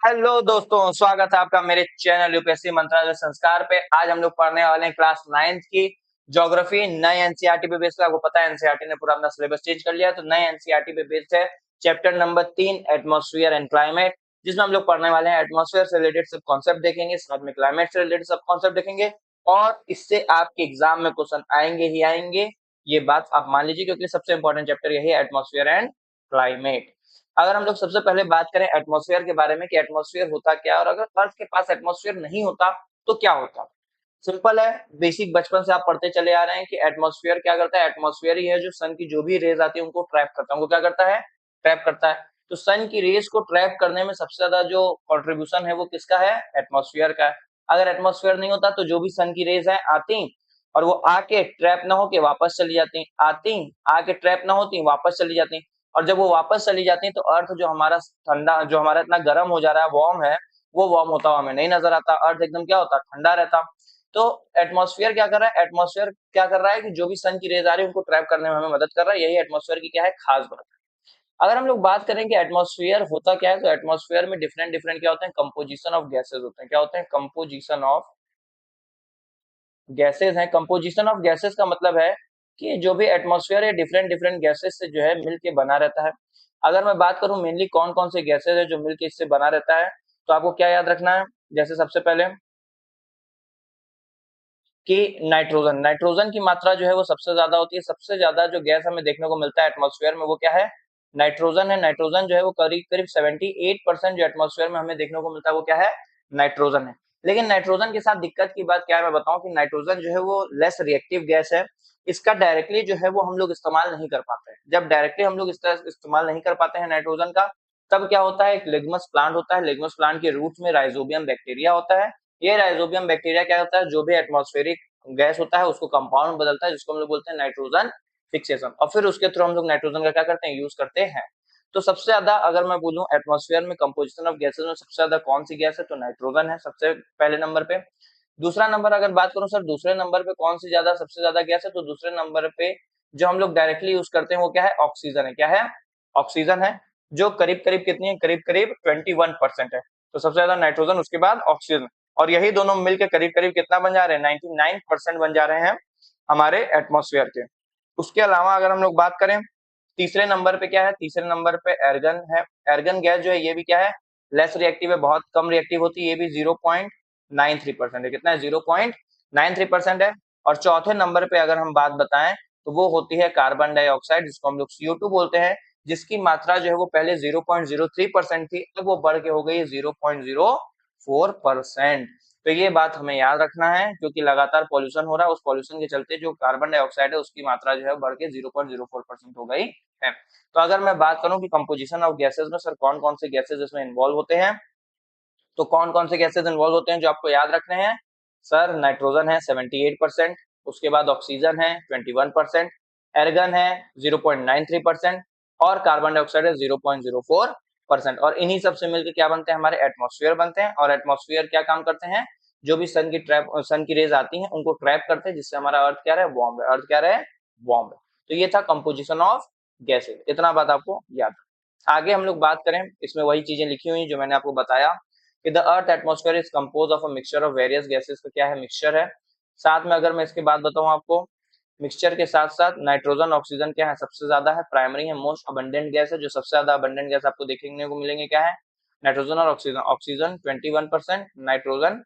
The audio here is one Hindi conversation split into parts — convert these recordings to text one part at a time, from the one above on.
हेलो दोस्तों, स्वागत है आपका मेरे चैनल यूपीएससी मंत्रालय संस्कार पे। आज हम लोग पढ़ने वाले हैं क्लास 9th की ज्योग्राफी नए एनसीईआरटी पे बेस्ड। आपको पता है एनसीईआरटी ने पूरा अपना सिलेबस चेंज कर लिया है, तो नए एनसीईआरटी पे बेस्ड है chapter number 3 atmosphere and climate, जिसमें हम लोग पढ़ने वाले हैं एटमॉस्फेयर से रिलेटेड सब कॉन्सेप्ट देखेंगे, साथ में क्लाइमेट से रिलेटेड सब कॉन्सेप्ट देखेंगे और इससे आपके एग्जाम में क्वेश्चन आएंगे ही आएंगे। ये बात आप मान लीजिए, क्योंकि सबसे इंपॉर्टेंट चैप्टर यही है एटमॉस्फेयर एंड क्लाइमेट। अगर हम लोग सबसे पहले बात करें एटमॉस्फेयर के बारे में कि एटमॉस्फेयर होता क्या है और अगर अर्थ के पास एटमॉस्फेयर नहीं होता तो क्या होता। सिंपल है, बेसिक बचपन से आप पढ़ते चले आ रहे हैं कि एटमॉस्फेयर क्या करता है। एटमॉस्फेयर ही है जो सन की जो भी रेज आती है उनको ट्रैप करता है। उनको क्या करता है? ट्रैप करता है। तो सन की रेज को ट्रैप करने में सबसे ज्यादा जो कंट्रीब्यूशन है वो किसका है? एटमॉस्फेयर का है। अगर एटमॉस्फेयर नहीं होता तो जो भी सन की रेज है आती और वो आके ट्रैप ना होके वापस चली जाती, आती आके ट्रैप ना होती वापस चली जाती, और जब वो वापस चली जाती है तो अर्थ जो हमारा ठंडा, जो हमारा इतना गर्म हो जा रहा है वार्म है, वो वार्म होता हुआ हमें नहीं नजर आता। अर्थ एकदम क्या होता? ठंडा रहता। तो एटमॉस्फेयर क्या कर रहा है? एटमॉस्फेयर क्या कर रहा है कि जो भी सन की रेज आ रही है उनको ट्रैप करने में हमें मदद कर रहा है। यही एटमॉस्फेयर की क्या है? खास बात है। अगर हम लोग बात करें कि एटमॉस्फेयर होता क्या है, तो एटमॉस्फेयर में डिफरेंट डिफरेंट क्या होते हैं? कंपोजिशन ऑफ गैसेज होते हैं। क्या होते हैं? कंपोजिशन ऑफ गैसेज हैं। कंपोजिशन ऑफ गैसेज का मतलब है कि जो भी एटमॉस्फेयर है डिफरेंट डिफरेंट गैसेज से जो है मिलके बना रहता है। अगर मैं बात करूं मेनली कौन कौन से गैसेज है जो मिलके इससे बना रहता है, तो आपको क्या याद रखना है? जैसे सबसे पहले कि नाइट्रोजन, नाइट्रोजन की मात्रा जो है वो सबसे ज्यादा होती है। सबसे ज्यादा जो गैस हमें देखने को मिलता है एटमॉस्फेयर में वो क्या है? नाइट्रोजन है। नाइट्रोजन जो है वो करीब करीब 78% जो एटमॉस्फेयर में हमें देखने को मिलता है वो क्या है? नाइट्रोजन है। लेकिन नाइट्रोजन के साथ दिक्कत की बात क्या है मैं बताऊं कि नाइट्रोजन जो है वो लेस रिएक्टिव गैस है। इसका डायरेक्टली जो है वो हम लोग इस्तेमाल नहीं कर पाते हैं। जब डायरेक्टली हम लोग इस तरह इस्तेमाल नहीं कर पाते हैं नाइट्रोजन का, तब क्या होता है? एक लिग्मस प्लांट होता है। लिग्मस प्लांट के रूट में राइजोबियम बैक्टीरिया होता है। ये राइजोबियम बैक्टीरिया क्या होता है? जो भी एटमॉस्फेरिक गैस होता है उसको कंपाउंड बदलता है, जिसको हम लोग बोलते हैं नाइट्रोजन फिक्सेशन, और फिर उसके थ्रू हम लोग नाइट्रोजन का क्या करते हैं? यूज करते हैं। तो सबसे ज्यादा अगर मैं बोलूं एटमॉस्फेयर में कंपोजिशन ऑफ गैसेस में सबसे ज्यादा कौन सी गैस है, तो नाइट्रोजन है सबसे पहले नंबर पे। दूसरा नंबर अगर बात करूं सर, दूसरे नंबर पे कौन सी ज्यादा सबसे ज्यादा गैस है, तो दूसरे नंबर पे जो हम लोग डायरेक्टली यूज करते हैं वो क्या है? ऑक्सीजन है। क्या है? ऑक्सीजन है, जो करीब करीब कितनी है? करीब करीब 21% है। तो सबसे ज्यादा नाइट्रोजन, उसके बाद ऑक्सीजन, और यही दोनों मिलकर करीब करीब कितना बन जा रहे हैं? 99% बन जा रहे हैं हमारे एटमॉस्फेयर के। उसके अलावा अगर हम लोग बात करें तीसरे नंबर पे क्या है? तीसरे नंबर पे एर्गन है। एर्गन गैस जो है ये भी क्या है? लेस रिएक्टिव है, बहुत कम रिएक्टिव होती है। ये भी 0.93% है। कितना है? 0.93% है। और चौथे नंबर पे अगर हम बात बताएं तो वो होती है कार्बन डाइऑक्साइड, जिसको हम लोग CO2 बोलते हैं, जिसकी मात्रा जो है वो पहले 0.03% थी, अब वो बढ़ के हो गई 0.04%। तो ये बात हमें याद रखना है, क्योंकि लगातार पॉल्यूशन हो रहा है, उस पॉल्यूशन के चलते जो कार्बन डाइऑक्साइड है उसकी मात्रा जो है बढ़ के 0.04% हो गई है। तो अगर मैं बात करूं कि कंपोजिशन ऑफ गैसेस में सर कौन कौन से गैसेस इसमें इन्वॉल्व होते हैं, तो कौन कौन से गैसेस इन्वॉल्व होते हैं जो आपको याद रखने हैं? सर नाइट्रोजन है 78%, उसके बाद ऑक्सीजन है 21%, एर्गन है 0.93% और कार्बन डाइऑक्साइड है 0.04%। और इन्हीं सब से मिलकर क्या बनते हैं? हमारे एटमॉस्फेयर बनते हैं। और एटमॉस्फेयर क्या काम करते हैं? जो भी सन की रेज आती हैं उनको ट्रैप करते हैं, जिससे हमारा अर्थ क्या रहे? वार्म रहे। अर्थ क्या रहे? वार्म रहे। तो ये था कंपोजिशन ऑफ गैसेज। इतना बात आपको याद है। आगे हम लोग बात करें, इसमें वही चीजें लिखी हुई जो मैंने आपको बताया कि the earth atmosphere is compose of a mixture of various gases. का क्या है? मिक्सचर है। साथ में अगर मैं इसके बाद बताऊं आपको, मिक्सचर के साथ साथ नाइट्रोजन ऑक्सीजन क्या है? सबसे ज्यादा है, प्राइमरी है, मोस्ट अबंडेंट गैस है। जो सबसे ज्यादा अबंडेंट गैस आपको देखने को मिलेंगे क्या है? नाइट्रोजन और ऑक्सीजन। Oxygen 21%, nitrogen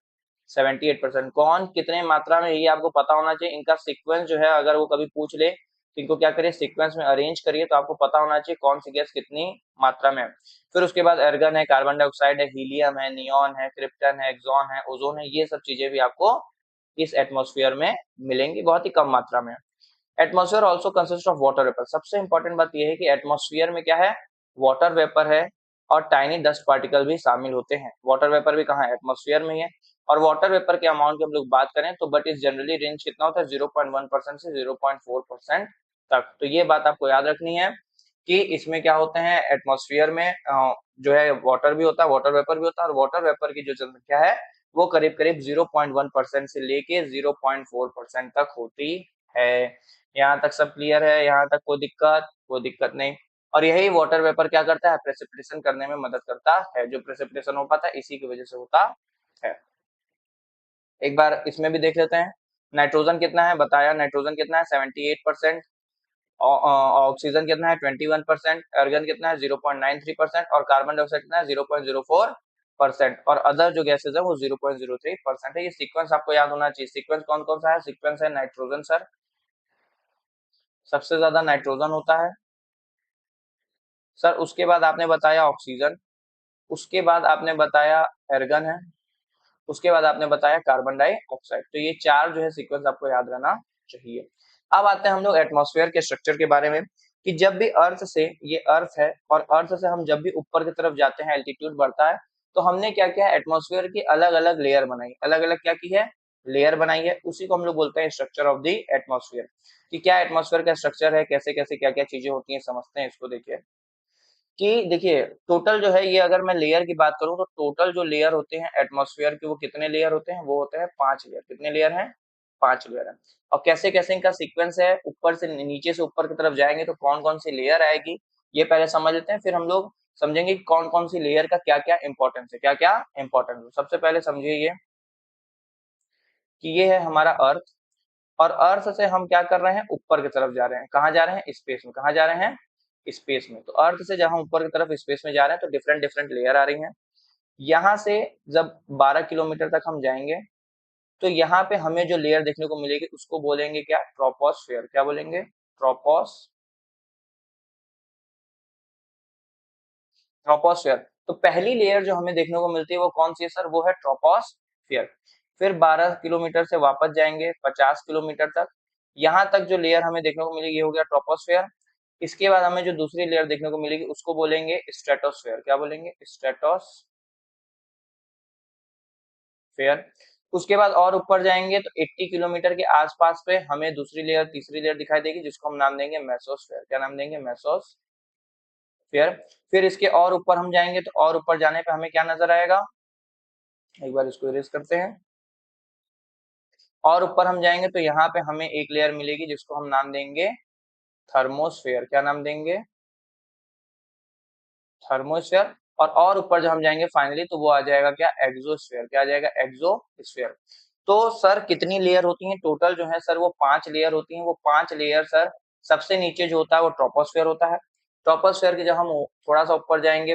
78%। कौन कितने मात्रा में, ये आपको पता होना चाहिए। इनका सीक्वेंस जो है अगर वो कभी पूछ ले तो इनको क्या करिए? सीक्वेंस में अरेंज करिए, तो आपको पता होना चाहिए कौन सी गैस कितनी मात्रा में है। फिर उसके बाद एर्गन है, कार्बन डाइऑक्साइड है, हीलियम है, नियॉन है, क्रिप्टन है, एक्सॉन है, ओजोन है। ये सब चीजें भी आपको इस एटमॉस्फेयर में मिलेंगी, बहुत ही कम मात्रा में। Atmosphere also consist of water vapour. सबसे इंपॉर्टेंट बात यह है कि एटमॉस्फेयर में क्या है? वाटर वेपर है और टाइनी डस्ट पार्टिकल भी शामिल होते हैं। वाटर वेपर भी कहाँ है? एटमॉस्फेयर में ही है। और वाटर वेपर के अमाउंट की हम लोग बात करें तो बट इस जनरली रेंज कितना होता है? 0.1% से 0.4% तक। तो ये बात आपको याद रखनी है कि इसमें क्या होते हैं? एटमॉस्फेयर में जो है वाटर भी होता है, वाटर वेपर भी होता है, और वाटर वेपर की जो जनसंख्या है वो करीब करीब 0.1% से लेके 0.4% तक होती है। यहाँ तक सब क्लियर है? यहाँ तक कोई दिक्कत? कोई दिक्कत नहीं। और यही वाटर वेपर क्या करता है, प्रेसिपिटेशन करने में मदद करता है। जो प्रेसिपिटेशन हो पाता है इसी की वजह से होता है। एक बार इसमें भी देख लेते हैं। नाइट्रोजन कितना है बताया, नाइट्रोजन कितना है 78%, ऑक्सीजन कितना है 21%, अर्गन कितना है 0.93% और कार्बन डाइऑक्साइड कितना है 0.04% और अदर जो गैसेज है वो 0.03% है। ये सीक्वेंस आपको याद होना चाहिए। सीक्वेंस कौन कौन सा है, सीक्वेंस है नाइट्रोजन सर, सबसे ज्यादा नाइट्रोजन होता है सर। उसके बाद आपने बताया ऑक्सीजन, उसके बाद आपने बताया एर्गन है, उसके बाद आपने बताया कार्बन डाइऑक्साइड। तो ये चार जो है सीक्वेंस आपको याद रहना चाहिए। अब आते हैं हम लोग एटमॉस्फेयर के स्ट्रक्चर के बारे में कि जब भी अर्थ से, ये अर्थ है और अर्थ से हम जब भी ऊपर की तरफ जाते हैं, एल्टीट्यूड बढ़ता है, तो हमने क्या किया, एटमॉस्फेयर की अलग अलग लेयर बनाई, अलग अलग क्या की है, लेयर बनाई है। उसी को हम लोग बोलते हैं स्ट्रक्चर ऑफ द एटमॉस्फेयर। कि क्या एटमॉस्फेयर का स्ट्रक्चर है, कैसे कैसे क्या क्या चीजें होती हैं, समझते हैं इसको। देखिए कि देखिए टोटल जो है ये, अगर मैं लेयर की बात करूं तो टोटल जो लेयर होते हैं एटमॉस्फेयर के वो कितने लेयर होते हैं, वो होते हैं 5 लेयर। कितने लेयर हैं, 5 लेयर है। और कैसे कैसे इनका सीक्वेंस है, ऊपर से नीचे से ऊपर की तरफ जाएंगे तो कौन कौन सी लेयर आएगी, ये पहले समझ लेते हैं, फिर हम लोग समझेंगे कि कौन कौन सी लेयर का क्या क्या इंपॉर्टेंस है, क्या क्या इंपॉर्टेंस है। सबसे पहले समझिए ये कि ये है हमारा अर्थ, और अर्थ से हम क्या कर रहे हैं, ऊपर की तरफ जा रहे हैं। कहाँ जा रहे हैं, स्पेस में। कहाँ जा रहे हैं, स्पेस में। तो अर्थ से जब हम ऊपर की तरफ स्पेस में जा रहे हैं तो डिफरेंट डिफरेंट लेयर आ रही हैं। यहाँ से जब 12 किलोमीटर तक हम जाएंगे तो यहाँ पे हमें जो लेयर देखने को मिलेगी उसको बोलेंगे क्या, ट्रोपोस्फेयर। क्या बोलेंगे, ट्रोपोस्फेयर। तो पहली लेयर जो हमें देखने को मिलती है वो कौन सी है सर, वो है ट्रोपोस्फेयर। फिर 12 किलोमीटर से वापस जाएंगे 50 किलोमीटर तक, यहाँ तक जो लेयर हमें देखने को मिलेगी ये हो गया ट्रोपोस्फेयर। इसके बाद हमें जो दूसरी लेयर देखने को मिलेगी उसको बोलेंगे स्ट्रेटोस्फेयर। क्या बोलेंगे, स्ट्रेटोस्फेयर। उसके बाद और ऊपर जाएंगे तो 80 किलोमीटर के आसपास पे हमें दूसरी लेयर, तीसरी लेयर दिखाई देगी जिसको हम नाम देंगे मेसोस्फेयर। क्या नाम देंगे, मेसोस्फेयर। फिर इसके और ऊपर हम जाएंगे तो और ऊपर जाने पे हमें क्या नजर आएगा, एक बार इसको इरेज करते हैं। और ऊपर हम जाएंगे तो यहाँ पे हमें एक लेयर मिलेगी जिसको हम नाम देंगे थर्मोस्फेयर। क्या नाम देंगे, थर्मोस्फेयर। और ऊपर जब हम जाएंगे फाइनली तो वो आ जाएगा क्या, एक्सोस्फेयर। क्या आ जाएगा, एक्सोस्फेयर। तो सर कितनी लेयर होती हैं टोटल, जो है सर वो 5 लेयर होती हैं। वो 5 लेयर सर, सबसे नीचे जो होता है वो ट्रोपोस्फेयर होता है। ट्रोपोस्फेयर के जब हम थोड़ा सा ऊपर जाएंगे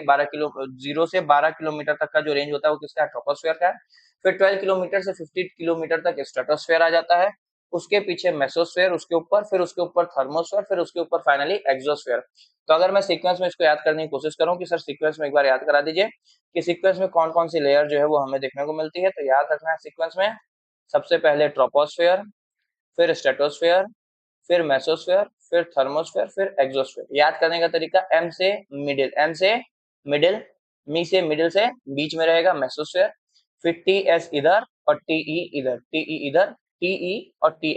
0 से 12 किलोमीटर तक का जो रेंज होता है वो किसका है, ट्रोपोस्फेयर का है। फिर 12 किलोमीटर से 50 किलोमीटर तक स्ट्रेटोस्फेयर आ जाता है। उसके पीछे मेसोस्फेयर, उसके ऊपर, फिर उसके ऊपर थर्मोस्फेयर, फिर उसके ऊपर फाइनली एक्सोस्फेयर। तो अगर मैं सीक्वेंस में इसको याद करने की कोशिश करूं कि सर सीक्वेंस में एक बार याद करा दीजिए कि सीक्वेंस में कौन कौन सी लेयर जो है वो हमें देखने को मिलती है। तो याद रखना है सीक्वेंस में सबसे पहले ट्रोपोस्फेयर, फिर स्ट्रेटोस्फेयर, फिर मेसोस्फेयर, फिर थर्मोस्फेयर, फिर एक्सोस्फेयर। याद करने का तरीका, एम से मिडिल, एम से मिडिल, मी से मिडिल से बीच में रहेगा मेसोस्फेयर, फिर टी एस इधर और टीई इधर, टीई इधर, टीई और टी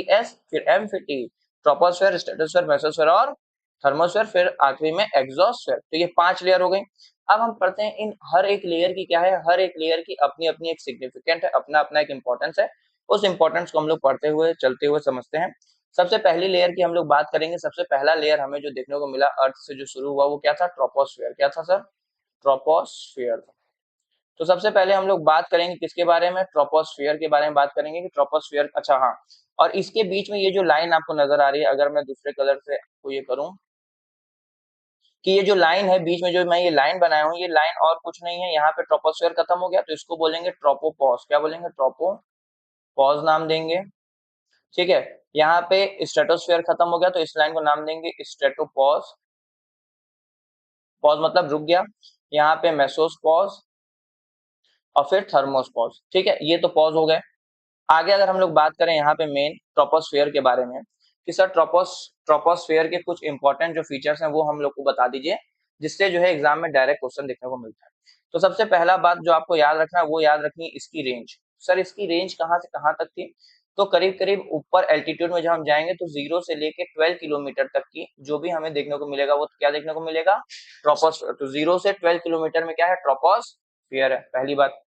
एस फिर एम फिर टी। ट्रोपोस्फेयर, स्ट्रेटोस्फेयर, मेसोस्फेयर और थर्मोस्फेयर, फिर आखिरी में एक्सोस्फेयर। तो ये 5 लेयर हो गई। अब हम पढ़ते हैं इन हर एक लेयर की क्या है, हर एक लेयर की अपनी अपनी एक सिग्निफिकेंट है, अपना अपना एक इंपॉर्टेंस है। उस इंपॉर्टेंस को हम लोग पढ़ते हुए चलते हुए समझते हैं। सबसे पहली लेयर की हम लोग बात करेंगे। सबसे पहला लेयर हमें जो देखने को मिला अर्थ से जो शुरू हुआ वो क्या था, ट्रोपोस्फेयर। क्या था सर, ट्रोपोस्फेयर। तो सबसे पहले हम लोग बात करेंगे किसके बारे में, ट्रोपोस्फेयर के बारे में बात करेंगे कि ट्रोपोस्फेयर, अच्छा हाँ, और इसके बीच में ये जो लाइन आपको नजर आ रही है, अगर मैं दूसरे कलर से आपको ये करूं कि ये जो लाइन है बीच में, जो मैं ये लाइन बनाया हूँ, ये लाइन और कुछ नहीं है, यहाँ पे ट्रोपोस्फेयर खत्म हो गया तो इसको बोलेंगे ट्रोपोपॉज। क्या बोलेंगे, ट्रोपोपॉज नाम देंगे। ठीक है, यहाँ पे स्ट्रेटोस्फेयर खत्म हो गया तो इस लाइन को नाम देंगे स्ट्रेटोपॉज। पॉज मतलब रुक गया। यहाँ पे मेसोस्पॉज और फिर थर्मोस्पॉज। ठीक है, ये तो पॉज हो गए। आगे अगर हम लोग बात करें यहाँ पे मेन ट्रोपोस्फेयर के बारे में कि सर ट्रोपोस्फेयर के कुछ इंपॉर्टेंट जो फीचर्स हैं वो हम लोग को बता दीजिए, जिससे जो है एग्जाम में डायरेक्ट क्वेश्चन देखने को मिलता है। तो सबसे पहला बात जो आपको याद रखना है वो याद रखनी है इसकी रेंज। सर इसकी रेंज कहाँ से कहाँ तक थी, तो करीब करीब ऊपर एल्टीट्यूड में जब हम जाएंगे तो 0 से लेके 12 किलोमीटर तक की जो भी हमें देखने को मिलेगा वो क्या देखने को मिलेगा, ट्रोपोस्फेयर। तो 0 से 12 किलोमीटर में क्या है, ट्रोपोस्फेयर है, पहली बात।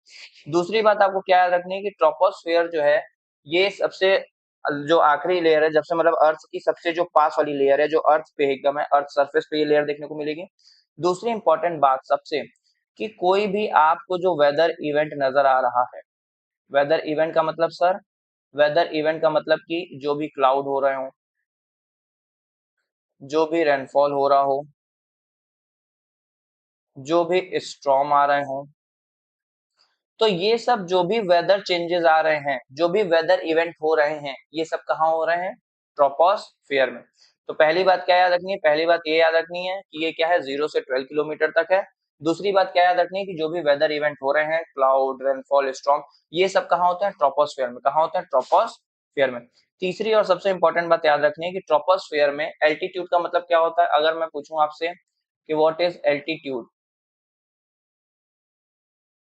दूसरी बात आपको क्या याद रखनी है कि ट्रोपोस्फेयर जो है ये सबसे जो आखिरी लेयर है, जब से मतलब अर्थ की सबसे जो पास वाली लेयर है, जो अर्थ पे एकदम है, अर्थ सरफेस पे ये लेयर देखने को मिलेगी। दूसरी इंपॉर्टेंट बात सबसे, कि कोई भी आपको जो वेदर इवेंट नजर आ रहा है, वेदर इवेंट का मतलब सर, वेदर इवेंट का मतलब कि जो भी क्लाउड हो रहे हो, जो भी रेनफॉल हो रहा हो, जो भी स्टॉर्म आ रहे हो, तो ये सब जो भी वेदर चेंजेस आ रहे हैं, जो भी वेदर इवेंट हो रहे हैं, ये सब कहाँ हो रहे हैं? ट्रोपोस्फियर में। तो पहली बात क्या याद रखनी है? पहली बात ये याद रखनी है कि ये क्या है, 0 से 12 किलोमीटर तक है। दूसरी बात क्या याद रखनी है कि जो भी वेदर इवेंट हो रहे हैं, क्लाउड, रेनफॉल, स्टॉर्म, ये सब कहाँ होते हैं? ट्रोपोस्फियर में। कहाँ होते हैं? ट्रोपोस्फियर में। तीसरी और सबसे इंपॉर्टेंट बात याद रखनी है कि ट्रोपोस्फियर में एल्टीट्यूड का मतलब क्या होता है? अगर मैं पूछूं आपसे कि व्हाट इज एल्टीट्यूड,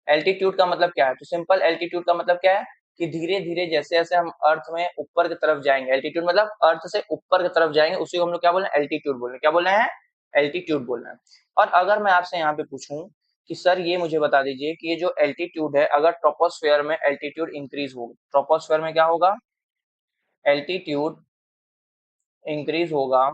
एल्टीट्यूड का मतलब क्या है? तो सिंपल, एल्टीट्यूड का मतलब क्या है कि धीरे धीरे जैसे जैसे हम अर्थ में ऊपर की तरफ जाएंगे, एल्टीट्यूड मतलब अर्थ से ऊपर की तरफ जाएंगे, उसी को हम लोग क्या बोल रहे हैं? एल्टीट्यूड बोल रहे हैं। क्या बोल रहे हैं? एल्टीट्यूड बोल रहे हैं। और अगर मैं आपसे यहाँ पे पूछूं कि सर ये मुझे बता दीजिए कि ये जो एल्टीट्यूड है, अगर ट्रोपोस्फेयर में एल्टीट्यूड इंक्रीज होगा, ट्रोपोस्फेयर में क्या होगा? एल्टीट्यूड इंक्रीज होगा,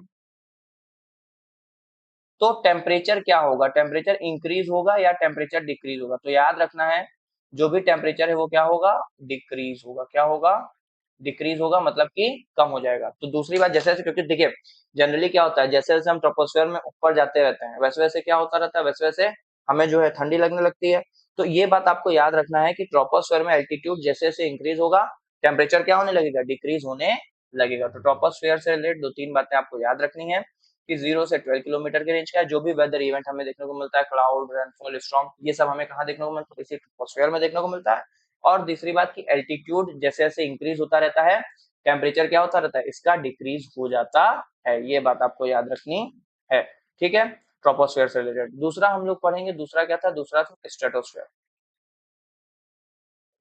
तो टेम्परेचर क्या होगा? टेम्परेचर इंक्रीज होगा या टेम्परेचर डिक्रीज होगा? तो याद रखना है, जो भी टेम्परेचर है वो क्या होगा? डिक्रीज होगा। क्या होगा? डिक्रीज होगा, मतलब कि कम हो जाएगा। तो दूसरी बात, जैसे जैसे, क्योंकि देखिए जनरली क्या होता है, जैसे जैसे हम ट्रोपोस्फेयर में ऊपर जाते रहते हैं, वैसे वैसे क्या होता रहता है, वैसे वैसे हमें जो है ठंडी लगने लगती है। तो ये बात आपको याद रखना है कि ट्रोपोस्फेयर में एल्टीट्यूड जैसे जैसे इंक्रीज होगा, टेम्परेचर क्या होने लगेगा? डिक्रीज होने लगेगा। तो ट्रोपोस्फेयर से रिलेटेड दो तीन बातें आपको याद रखनी है कि 0 से 12 किलोमीटर के रेंज का है, जो भी वेदर इवेंट हमें देखने को मिलता है, क्लाउड, रेनफॉल, स्टॉर्म, ये सब हमें कहाँ देखने को मिलता है? इसी ट्रोपोस्फेयर में देखने को मिलता है। और दूसरी बात की एल्टीट्यूड जैसे जैसे इंक्रीज होता रहता है, टेम्परेचर क्या होता रहता है? इसका डिक्रीज हो जाता है। ये बात आपको याद रखनी है। ठीक है, ट्रोपोस्फेयर से रिलेटेड। दूसरा हम लोग पढ़ेंगे, दूसरा क्या था? दूसरा था स्ट्रेटोस्फेयर।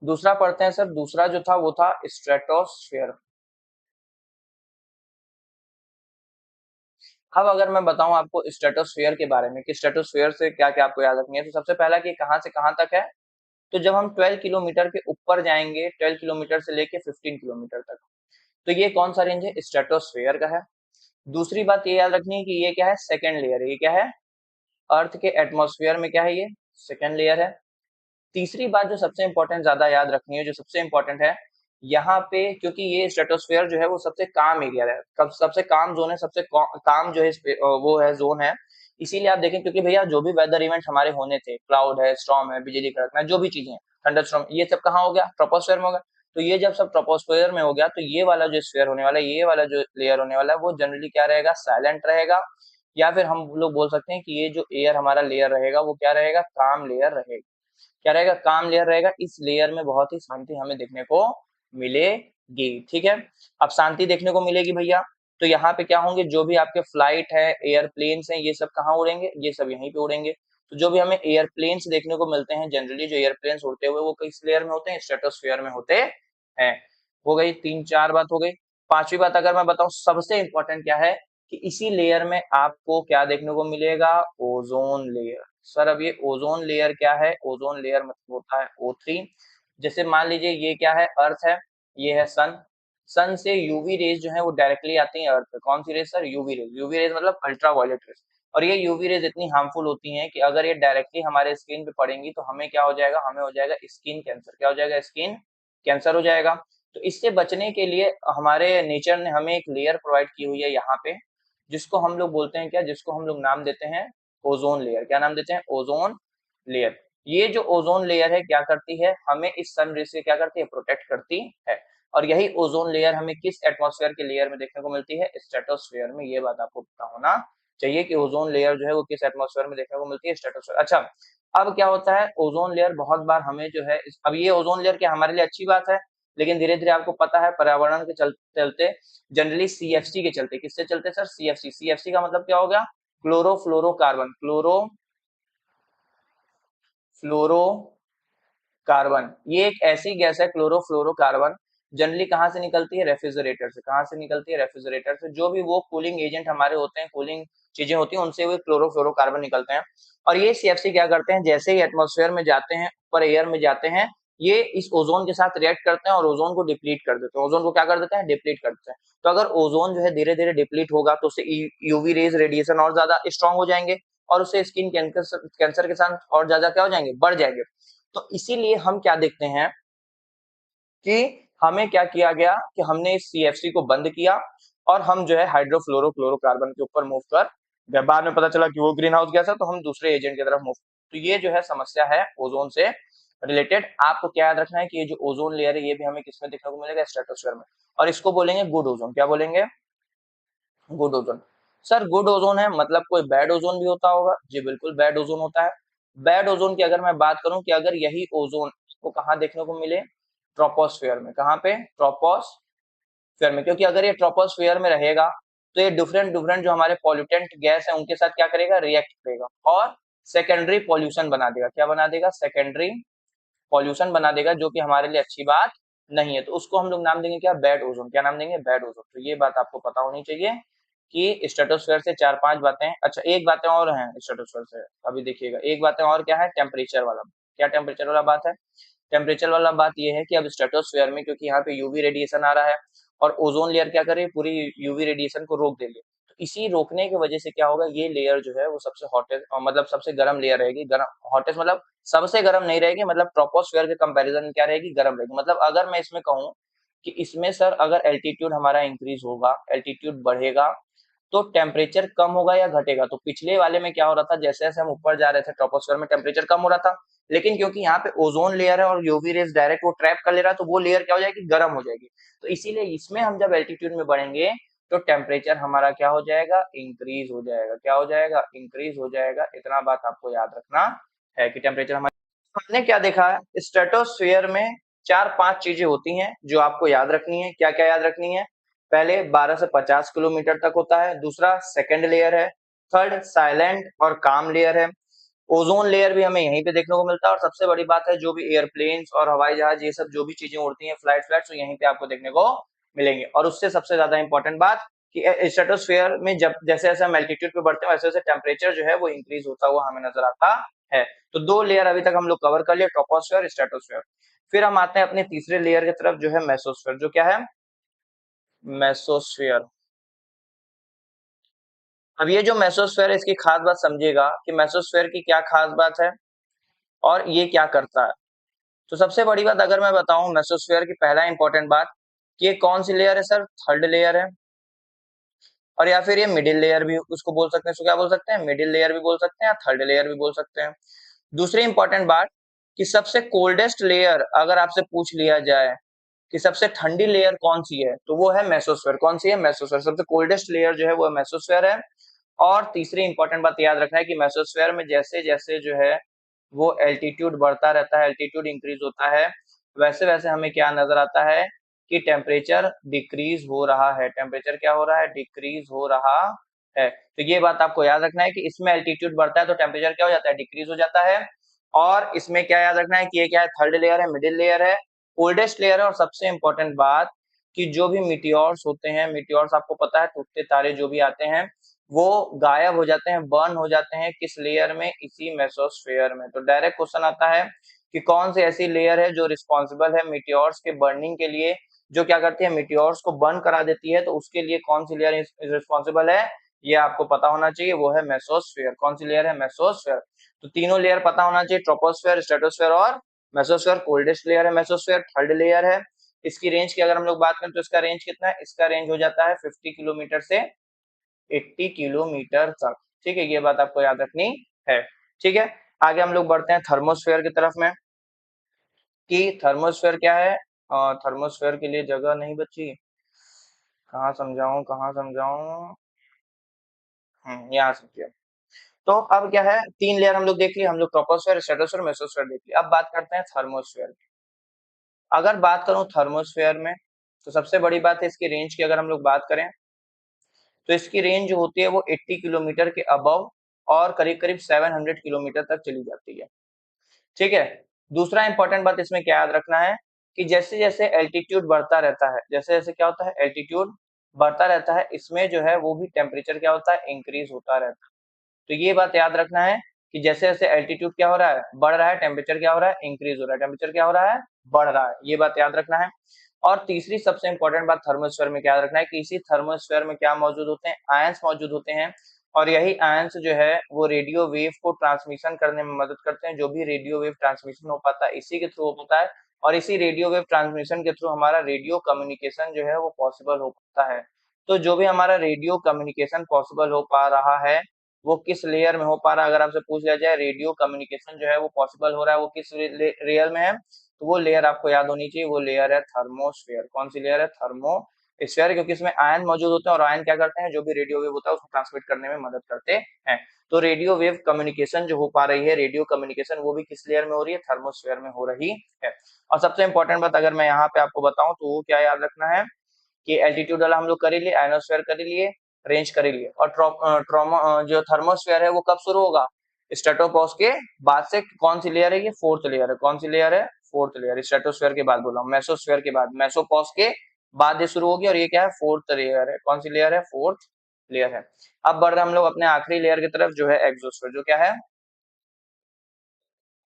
दूसरा पढ़ते हैं सर, दूसरा जो था वो था स्ट्रेटोस्फेयर। अब अगर मैं बताऊं आपको स्ट्रेटोस्फेयर के बारे में कि स्ट्रेटोस्फेयर से क्या क्या आपको याद रखनी है, तो सबसे पहला कि कहाँ से कहाँ तक है। तो जब हम 12 किलोमीटर के ऊपर जाएंगे, 12 किलोमीटर से लेके 15 किलोमीटर तक, तो ये कौन सा रेंज है? स्ट्रेटोस्फेयर का है। दूसरी बात ये याद रखनी है कि ये क्या है? सेकेंड लेयर है। ये क्या है? अर्थ के एटमॉस्फेयर में क्या है? ये सेकेंड लेयर है। तीसरी बात जो सबसे इंपॉर्टेंट ज्यादा याद रखनी है, जो सबसे इंपॉर्टेंट है, यहाँ पे क्योंकि ये स्ट्रेटोस्फेयर जो है वो सबसे काम एरिया है, सबसे काम जोन है, सबसे काम जो है वो है, जोन है। इसीलिए आप देखें, क्योंकि भैया जो भी वेदर इवेंट हमारे होने थे, क्लाउड है, स्टॉर्म है, बिजली कड़कना, जो भी चीजें, थंडर स्टॉर्म, ये सब कहाँ हो गया? ट्रोपोस्फेयर में हो गया। तो ये जब सब ट्रोपोस्फेयर में हो गया, तो ये वाला जो स्फेयर होने वाला है, ये वाला जो लेयर होने वाला है, वो जनरली क्या रहेगा? साइलेंट रहेगा। या फिर हम लोग बोल सकते हैं कि ये जो एयर हमारा लेयर रहेगा वो क्या रहेगा? काम लेयर रहेगा। क्या रहेगा? काम लेयर रहेगा। इस लेयर में बहुत ही शांति हमें देखने को मिलेगी। ठीक है, अब शांति देखने को मिलेगी भैया, तो यहाँ पे क्या होंगे? जो भी आपके फ्लाइट है, एयरप्लेन्स हैं, ये सब कहाँ उड़ेंगे? ये सब यहीं पे उड़ेंगे। तो जो भी हमें एयरप्लेन्स देखने को मिलते हैं, जनरली जो एयरप्लेन्स उड़ते हुए, वो किस लेयर में होते हैं? स्ट्रेटोस्फेयर में होते हैं। हो गई तीन चार बात हो गई। पांचवी बात अगर मैं बताऊं, सबसे इंपॉर्टेंट क्या है कि इसी लेयर में आपको क्या देखने को मिलेगा? Ozone layer. सर अब ये ओजोन लेयर क्या है? ओजोन लेयर मतलब होता है O3। जैसे मान लीजिए ये क्या है? अर्थ है, ये है सन। सन से यूवी रेज जो है वो डायरेक्टली आती है अर्थ पे। कौन सी rays sir? UV rays. UV rays मतलब अल्ट्रा वायलेट रेज। और ये यूवी रेज इतनी हार्मफुल होती हैं कि अगर ये डायरेक्टली हमारे स्किन पे पड़ेंगी तो हमें क्या हो जाएगा? हमें हो जाएगा स्किन कैंसर। क्या हो जाएगा? स्किन कैंसर हो जाएगा। तो इससे बचने के लिए हमारे नेचर ने हमें एक लेयर प्रोवाइड की हुई है यहाँ पे, जिसको हम लोग बोलते हैं क्या? जिसको हम लोग नाम देते हैं ओजोन लेयर। क्या नाम देते हैं? Ozone layer. ये जो ओजोन लेयर है क्या करती है? हमें इस सन रे से क्या करती है? प्रोटेक्ट करती है। और यही ओजोन लेयर हमें किस एटमॉस्फेयर के लेयर में देखने को मिलती है? स्ट्रेटोस्फेयर में। ये बात आपको पता होना चाहिए कि ओजोन लेयर जो है वो किस एटमॉस्फेयर में देखने को मिलती है? स्ट्रेटोस्फेयर। अच्छा, अब क्या होता है? ओजोन लेयर बहुत बार हमें जो है अब ये ओजोन लेयर क्या हमारे लिए अच्छी बात है, लेकिन धीरे धीरे आपको पता है पर्यावरण के चलते, जनरली सीएफसी के चलते, किससे चलते सर? सीएफसी। सीएफसी का मतलब क्या हो गया? क्लोरोफ्लोरोकार्बन। क्लोरोफ्लोरोकार्बन, ये एक ऐसी गैस है क्लोरोफ्लोरोकार्बन, जनरली कहाँ से निकलती है? रेफ्रिजरेटर से। कहाँ से निकलती है? रेफ्रिजरेटर से। जो भी वो कूलिंग एजेंट हमारे होते हैं, कूलिंग चीजें होती हैं, उनसे वो क्लोरोफ्लोरोकार्बन निकलते हैं। और ये सीएफसी क्या करते हैं? जैसे ही एटमॉस्फेयर में जाते हैं, ऊपर एयर में जाते हैं, ये इस ओजोन के साथ रिएक्ट करते हैं और ओजोन को डिप्लीट कर देते हैं। ओजोन को क्या कर देते हैं? डिप्लीट कर देते हैं। तो अगर ओजोन जो है धीरे धीरे डिप्लीट होगा तो उससे यूवी रेज रेडिएशन और ज्यादा स्ट्रांग हो जाएंगे और उससे स्किन कैंसर के साथ और ज्यादा क्या हो जाएंगे? बढ़ जाएंगे। तो इसीलिए हम क्या देखते हैं कि हमें क्या किया गया कि हमने इस सीएफसी को बंद किया और हम जो है हाइड्रोफ्लोरोक्लोरोकार्बन के ऊपर मूव कर गए। बाद में पता चला कि वो ग्रीन हाउस गैस है, तो हम दूसरे एजेंट की तरफ मूव। तो ये जो है समस्या है ओजोन से रिलेटेड। आपको क्या याद रखना है कि ये जो ओजोन लेयर है ये भी हमें किसमें देखने को मिलेगा? स्ट्रेटोस्फीयर में। और इसको बोलेंगे गुड ओजोन। क्या बोलेंगे? Good ozone. Sir good ozone है मतलब कोई बैड ओजोन भी होता होगा? जी बिल्कुल, बैड ओजोन होता है। बैड ओजोन की अगर मैं बात करूं कि अगर यही ओजोन को कहाँ देखने को मिले? ट्रोपोस्फियर में। कहाँ पे? ट्रोपोस्फियर में। क्योंकि अगर ये ट्रोपोस्फियर में रहेगा तो ये डिफरेंट डिफरेंट जो हमारे पॉल्यूटेंट गैस है उनके साथ क्या करेगा? रिएक्ट करेगा और सेकेंडरी पॉल्यूशन बना देगा। क्या बना देगा? सेकेंडरी पॉल्यूशन बना देगा, जो कि हमारे लिए अच्छी बात नहीं है। तो उसको हम लोग नाम देंगे क्या? Bad ozone. क्या नाम देंगे? Bad ozone. तो ये बात आपको पता होनी चाहिए कि स्ट्रेटोस्फेयर से 4-5 बातें। अच्छा, एक बातें और हैं स्ट्रेटोस्फेयर से, अभी देखिएगा। एक बातें और क्या है? टेम्परेचर वाला। क्या टेम्परेचर वाला बात है? टेम्परेचर वाला बात ये है कि अब स्ट्रेटोस्फेयर में क्योंकि यहाँ पे यूवी रेडिएशन आ रहा है और ओजोन लेयर क्या करे? पूरी यूवी रेडिएशन को रोक देगी। तो इसी रोकने की वजह से क्या होगा? ये लेयर जो है वो सबसे हॉटेस्ट मतलब सबसे गर्म लेयर रहेगी। गर्म हॉटेस्ट मतलब सबसे गर्म नहीं रहेगी, मतलब ट्रोपोस्फेयर के कंपैरिजन में क्या रहेगी? गर्म रहेगी। मतलब अगर मैं इसमें कहूँ कि इसमें सर अगर एल्टीट्यूड हमारा इंक्रीज होगा, एल्टीट्यूड बढ़ेगा तो टेम्परेचर कम होगा या घटेगा? तो पिछले वाले में क्या हो रहा था? जैसे जैसे हम ऊपर जा रहे थे ट्रोपोस्फेयर में टेम्परेचर कम हो रहा था, लेकिन क्योंकि यहाँ पे ओजोन लेयर है और यूवी रेज डायरेक्ट वो ट्रैप कर ले रहा है तो वो लेयर क्या हो जाएगी? गर्म हो जाएगी। तो इसीलिए इसमें हम जब एल्टीट्यूड में बढ़ेंगे तो टेम्परेचर हमारा क्या हो जाएगा? इंक्रीज हो जाएगा। क्या हो जाएगा? इंक्रीज हो जाएगा। इतना बात आपको याद रखना है कि टेम्परेचर हमारा। हमने क्या देखा है? स्ट्रेटोस्फीयर में 4-5 चीजें होती हैं जो आपको याद रखनी है। क्या क्या याद रखनी है? पहले 12 से 50 किलोमीटर तक होता है। दूसरा सेकंड लेयर है। थर्ड साइलेंट और काम लेयर है। ओजोन लेयर भी हमें यहीं पे देखने को मिलता है। और सबसे बड़ी बात है, जो भी एयरप्लेन्स और हवाई जहाज ये सब जो भी चीजें उड़ती हैं, फ्लाइट तो यहीं पे आपको देखने को मिलेंगे। और उससे सबसे ज्यादा इंपॉर्टेंट बात कि स्ट्रेटोस्फीयर में जब जैसे जैसे हम एल्टीट्यूड पे बढ़ते हैं वैसे वैसे टेम्परेचर जो है वो इंक्रीज होता हुआ हमें नजर आता है। तो 2 लेयर अभी तक हम लोग कवर कर लिए, ट्रोपोस्फीयर, स्ट्रेटोस्फीयर। फिर हम आते हैं अपने तीसरे लेयर की तरफ जो है मेसोस्फीयर। जो क्या है? मेसोस्फीयर। अब ये जो मेसोस्फीयर है इसकी खास बात समझिएगा कि मेसोस्फीयर की क्या खास बात है और ये क्या करता है। तो सबसे बड़ी बात अगर मैं बताऊं मेसोस्फीयर की, पहला इंपॉर्टेंट बात कि ये कौन सी लेयर है सर? थर्ड लेयर है। और या फिर ये मिडिल लेयर भी उसको बोल सकते हैं। इसको क्या बोल सकते हैं? मिडिल लेयर भी बोल सकते हैं, थर्ड लेयर भी बोल सकते हैं। दूसरी इंपॉर्टेंट बात कि सबसे कोल्डेस्ट लेयर अगर आपसे पूछ लिया जाए कि सबसे ठंडी लेयर कौन सी है तो वो है मेसोस्फीयर। कौन सी है? मेसोस्फीयर। सबसे कोल्डेस्ट लेयर जो है वो मेसोस्फीयर है। और तीसरी इंपॉर्टेंट बात याद रखना है कि मेसोस्फीयर में जैसे जैसे जो है वो एल्टीट्यूड बढ़ता रहता है, एल्टीट्यूड इंक्रीज होता है, वैसे वैसे हमें क्या नजर आता है कि टेम्परेचर डिक्रीज हो रहा है। टेम्परेचर क्या हो रहा है? डिक्रीज हो रहा है। तो ये बात आपको याद रखना है कि इसमें एल्टीट्यूड बढ़ता है तो टेम्परेचर क्या हो जाता है? डिक्रीज हो जाता है। और इसमें क्या याद रखना है कि ये क्या है? थर्ड लेयर है, मिडिल लेयर है, ओल्डेस्ट लेयर है। और सबसे इंपॉर्टेंट बात कि जो भी मीटियोर्स होते हैं, मीटियोर्स आपको पता है टूटते तारे जो भी आते हैं वो गायब हो जाते हैं, बर्न हो जाते हैं किस लेयर में? इसी मेसोस्फीयर में। तो डायरेक्ट क्वेश्चन आता है कि कौन सी ऐसी लेयर है जो रिस्पॉन्सिबल है मीटियोर्स के बर्निंग के लिए, जो क्या करती है? मीटियोर्स को बर्न करा देती है। तो उसके लिए कौन सी लेयर रिस्पॉन्सिबल है? ये आपको पता होना चाहिए, वो है मेसोस्फीयर। कौन सी लेयर है? मेसोस्फीयर। तो तीनों लेयर पता होना चाहिए, ट्रोपोस्फीयर, स्ट्रेटोस्फीयर और मेसोस्फीयर। कोल्डेस्ट लेयर है मेसोस्फीयर, थर्ड लेयर है। इसकी रेंज की अगर हम लोग बात करें तो इसका रेंज कितना है? इसका रेंज हो जाता है 50 किलोमीटर से 80 किलोमीटर तक। ठीक है, ये बात आपको याद रखनी है। ठीक है, आगे हम लोग बढ़ते हैं थर्मोस्फेयर की तरफ में कि थर्मोस्फेयर क्या है। थर्मोस्फेयर के लिए जगह नहीं बची, कहाँ समझाऊं कहाँ समझाऊं। यहाँ समझिए। तो अब क्या है, 3 लेयर हम लोग देख लिए, हम लोग ट्रोपोस्फेयर, स्ट्रेटोस्फेयर, मेसोस्फेयर देख लिया। अब बात करते हैं थर्मोस्फेयर की। अगर बात करूं थर्मोस्फेयर में तो सबसे बड़ी बात है इसकी रेंज की। अगर हम लोग बात करें तो इसकी रेंज जो होती है वो 80 किलोमीटर के अबव और करीब करीब 700 किलोमीटर तक चली जाती है। ठीक है। दूसरा इंपॉर्टेंट बात इसमें क्या याद रखना है कि जैसे जैसे एल्टीट्यूड बढ़ता रहता है, जैसे जैसे क्या होता है? एल्टीट्यूड बढ़ता रहता है, इसमें जो है वो भी टेम्परेचर क्या होता है? इंक्रीज होता रहता है। तो ये बात याद रखना है कि जैसे जैसे एल्टीट्यूड क्या हो रहा है, बढ़ रहा है, टेम्परेचर क्या हो रहा है, इंक्रीज हो रहा है, टेम्परेचर क्या हो रहा है, बढ़ रहा है, ये बात याद रखना है। और तीसरी सबसे इंपॉर्टेंट बात थर्मोस्फेयर में क्या याद रखना है कि इसी थर्मोस्फेयर में क्या मौजूद होते हैं, आयंस मौजूद होते हैं, और यही आयंस जो है वो रेडियो वेव को ट्रांसमिशन करने में मदद करते हैं। जो भी रेडियो वेव ट्रांसमिशन हो पाता है इसी के थ्रू हो पाता है, और इसी रेडियो वेव ट्रांसमिशन के थ्रू हमारा रेडियो कम्युनिकेशन जो है वो पॉसिबल हो पाता है। तो जो भी हमारा रेडियो कम्युनिकेशन पॉसिबल हो पा रहा है वो किस लेयर में हो पा रहा है, अगर आपसे पूछ लिया जाए रेडियो कम्युनिकेशन जो है वो पॉसिबल हो रहा है वो किस लेयर में है, तो वो लेयर आपको याद होनी चाहिए, वो लेयर है थर्मोस्फेयर। कौन सी लेयर है, थर्मोस्फेयर, क्योंकि इसमें आयन मौजूद होते हैं और आयन क्या करते हैं, जो भी रेडियो वेव होता है उसको ट्रांसमिट करने में मदद करते हैं। तो रेडियो वेव कम्युनिकेशन जो हो पा रही है, रेडियो कम्युनिकेशन वो भी किस लेयर में हो रही है, थर्मोस्फेयर में हो रही है। और सबसे इंपॉर्टेंट बात अगर मैं यहाँ पे आपको बताऊं तो वो क्या याद रखना है कि एल्टीट्यूड वाला हम लोग कर ही लिए, आयनोस्फेयर कर ही लिए, रेंज कर ही लिए, और ट्रॉमा जो थर्मोस्फेयर है वो कब शुरू होगा, स्ट्रेटोपॉज के बाद से। कौन सी लेयर है ये, फोर्थ लेयर है। कौन सी लेयर है, फोर्थ लेयर। स्ट्रेटोस्फेयर के बाद बोला हूं, मेसोस्फेयर के बाद, मेसोपॉज के बाद ये शुरू होगी, और ये क्या है, फोर्थ लेयर है। कौन सी लेयर है, फोर्थ लेयर है। अब बढ़ रहे हम लोग अपने आखिरी लेयर की तरफ जो है एक्सोस्फेयर, जो क्या है,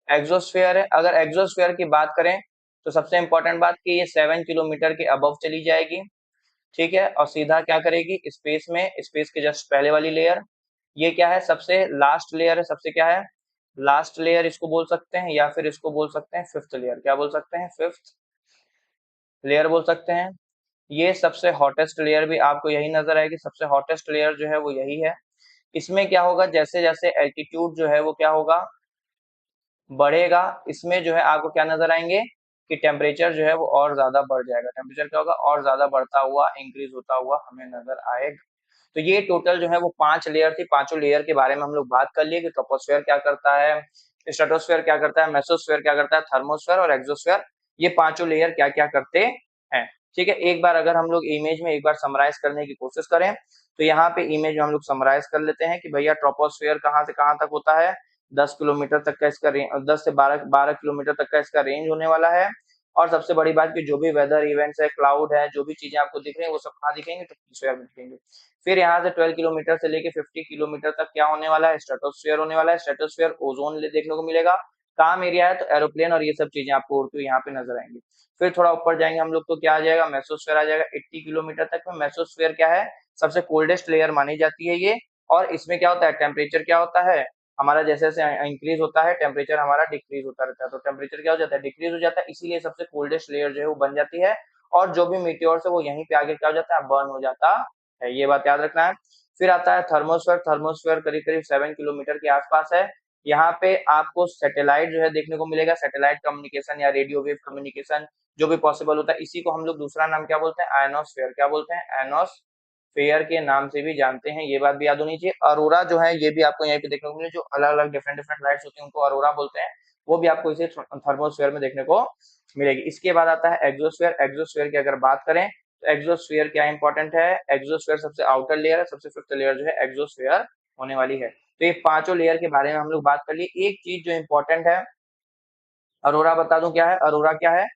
एक्सोस्फेयर है। अगर एक्सोस्फेयर की बात करें तो सबसे इंपॉर्टेंट बात कि ये 7 किलोमीटर के अबव चली जाएगी, ठीक है, और सीधा क्या करेगी, स्पेस में, स्पेस के जस्ट पहले वाली लेयर, ये क्या है, सबसे लास्ट लेयर है, सबसे क्या है, लास्ट लेयर इसको बोल सकते हैं, या फिर इसको बोल सकते हैं फिफ्थ लेयर। क्या बोल सकते हैं, फिफ्थ लेयर बोल सकते हैं। ये सबसे हॉटेस्ट लेयर भी आपको यही नजर आएगी, सबसे हॉटेस्ट लेयर जो है वो यही है। इसमें क्या होगा, जैसे जैसे एल्टीट्यूड जो है वो क्या होगा, बढ़ेगा, इसमें जो है आपको क्या नजर आएंगे कि टेम्परेचर जो है वो और ज्यादा बढ़ जाएगा, टेम्परेचर क्या होगा, और ज्यादा बढ़ता हुआ, इंक्रीज होता हुआ हमें नजर आएगा। तो ये टोटल जो है वो 5 लेयर थी, पांचों लेयर के बारे में हम लोग बात कर लिए कि ट्रोपोस्फेयर क्या करता है, स्ट्रेटोस्फेयर क्या करता है, मेसोस्फेयर क्या करता है, थर्मोस्फेयर और एक्सोस्फेयर, ये पांचों लेयर क्या क्या करते हैं। ठीक है, एक बार अगर हम लोग इमेज में एक बार समराइज करने की कोशिश करें तो यहाँ पे इमेज में हम लोग समराइज कर लेते हैं कि भैया ट्रोपोस्फेयर कहाँ से कहाँ तक होता है, 10 किलोमीटर तक का इसका रेंज, 10 से 12 किलोमीटर तक का इसका रेंज होने वाला है। और सबसे बड़ी बात कि जो भी वेदर इवेंट्स है, क्लाउड है, जो भी चीजें आपको दिख रही है वो सब कहाँ दिखेंगे, ट्रोपोस्फेयर में दिखेंगे। फिर यहाँ से 12 किलोमीटर से लेके 50 किलोमीटर तक क्या होने वाला है, स्ट्रेटोस्फेयर होने वाला है। स्ट्रेटोस्फेयर ओजोन देखने को मिलेगा, काम एरिया है तो एरोप्लेन और ये सब चीजें आपको उड़ती हुई यहाँ पे नजर आएंगी। फिर थोड़ा ऊपर जाएंगे हम लोग तो क्या आ जाएगा, मेसोस्फेयर आ जाएगा 80 किलोमीटर तक में। मेसोस्फेयर क्या है, सबसे कोल्डेस्ट लेयर मानी जाती है ये, और इसमें क्या होता है, टेम्परेचर क्या होता है हमारा, जैसे जैसे इंक्रीज होता है टेम्परेचर हमारा डिक्रीज होता रहता है, तो टेम्परेचर क्या हो जाता है, डिक्रीज हो जाता है, इसीलिए सबसे कोल्डेस्ट लेयर जो है वो बन जाती है। और जो भी मीटियोर्स है वो यहीं पे आगे क्या हो जाता है, बर्न हो जाता है, ये बात याद रखना है। फिर आता है थर्मोस्फेयर। थर्मोस्फेयर करीब करीब 7 किलोमीटर के आसपास है। यहाँ पे आपको सैटेलाइट जो है देखने को मिलेगा, सैटेलाइट कम्युनिकेशन या रेडियो वेव कम्युनिकेशन जो भी पॉसिबल होता है, इसी को हम लोग दूसरा नाम क्या बोलते हैं, आयनोस्फेयर। क्या बोलते हैं, आयनोस्फेयर के नाम से भी जानते हैं, ये बात भी याद होनी चाहिए। अरोरा जो है ये भी आपको यहीं पे देखने को मिले, जो अलग अलग डिफरेंट डिफरेंट लाइट्स होती हैं उनको अरोरा बोलते हैं, वो भी आपको इसे थर्मोस्फेयर में देखने को मिलेगी। इसके बाद आता है एक्सोस्फेयर। एक्सोस्फेयर की अगर बात करें तो एक्सोस्फेयर क्या इंपॉर्टेंट है, एक्सोस्फेयर सबसे आउटर लेयर है, सबसे फिफ्थ लेयर जो है एक्सोस्फेयर होने वाली है। तो ये पांचों लेयर के बारे में हम लोग बात कर लिए। एक चीज जो इंपॉर्टेंट है, अरोरा बता दूं क्या है, अरोरा क्या है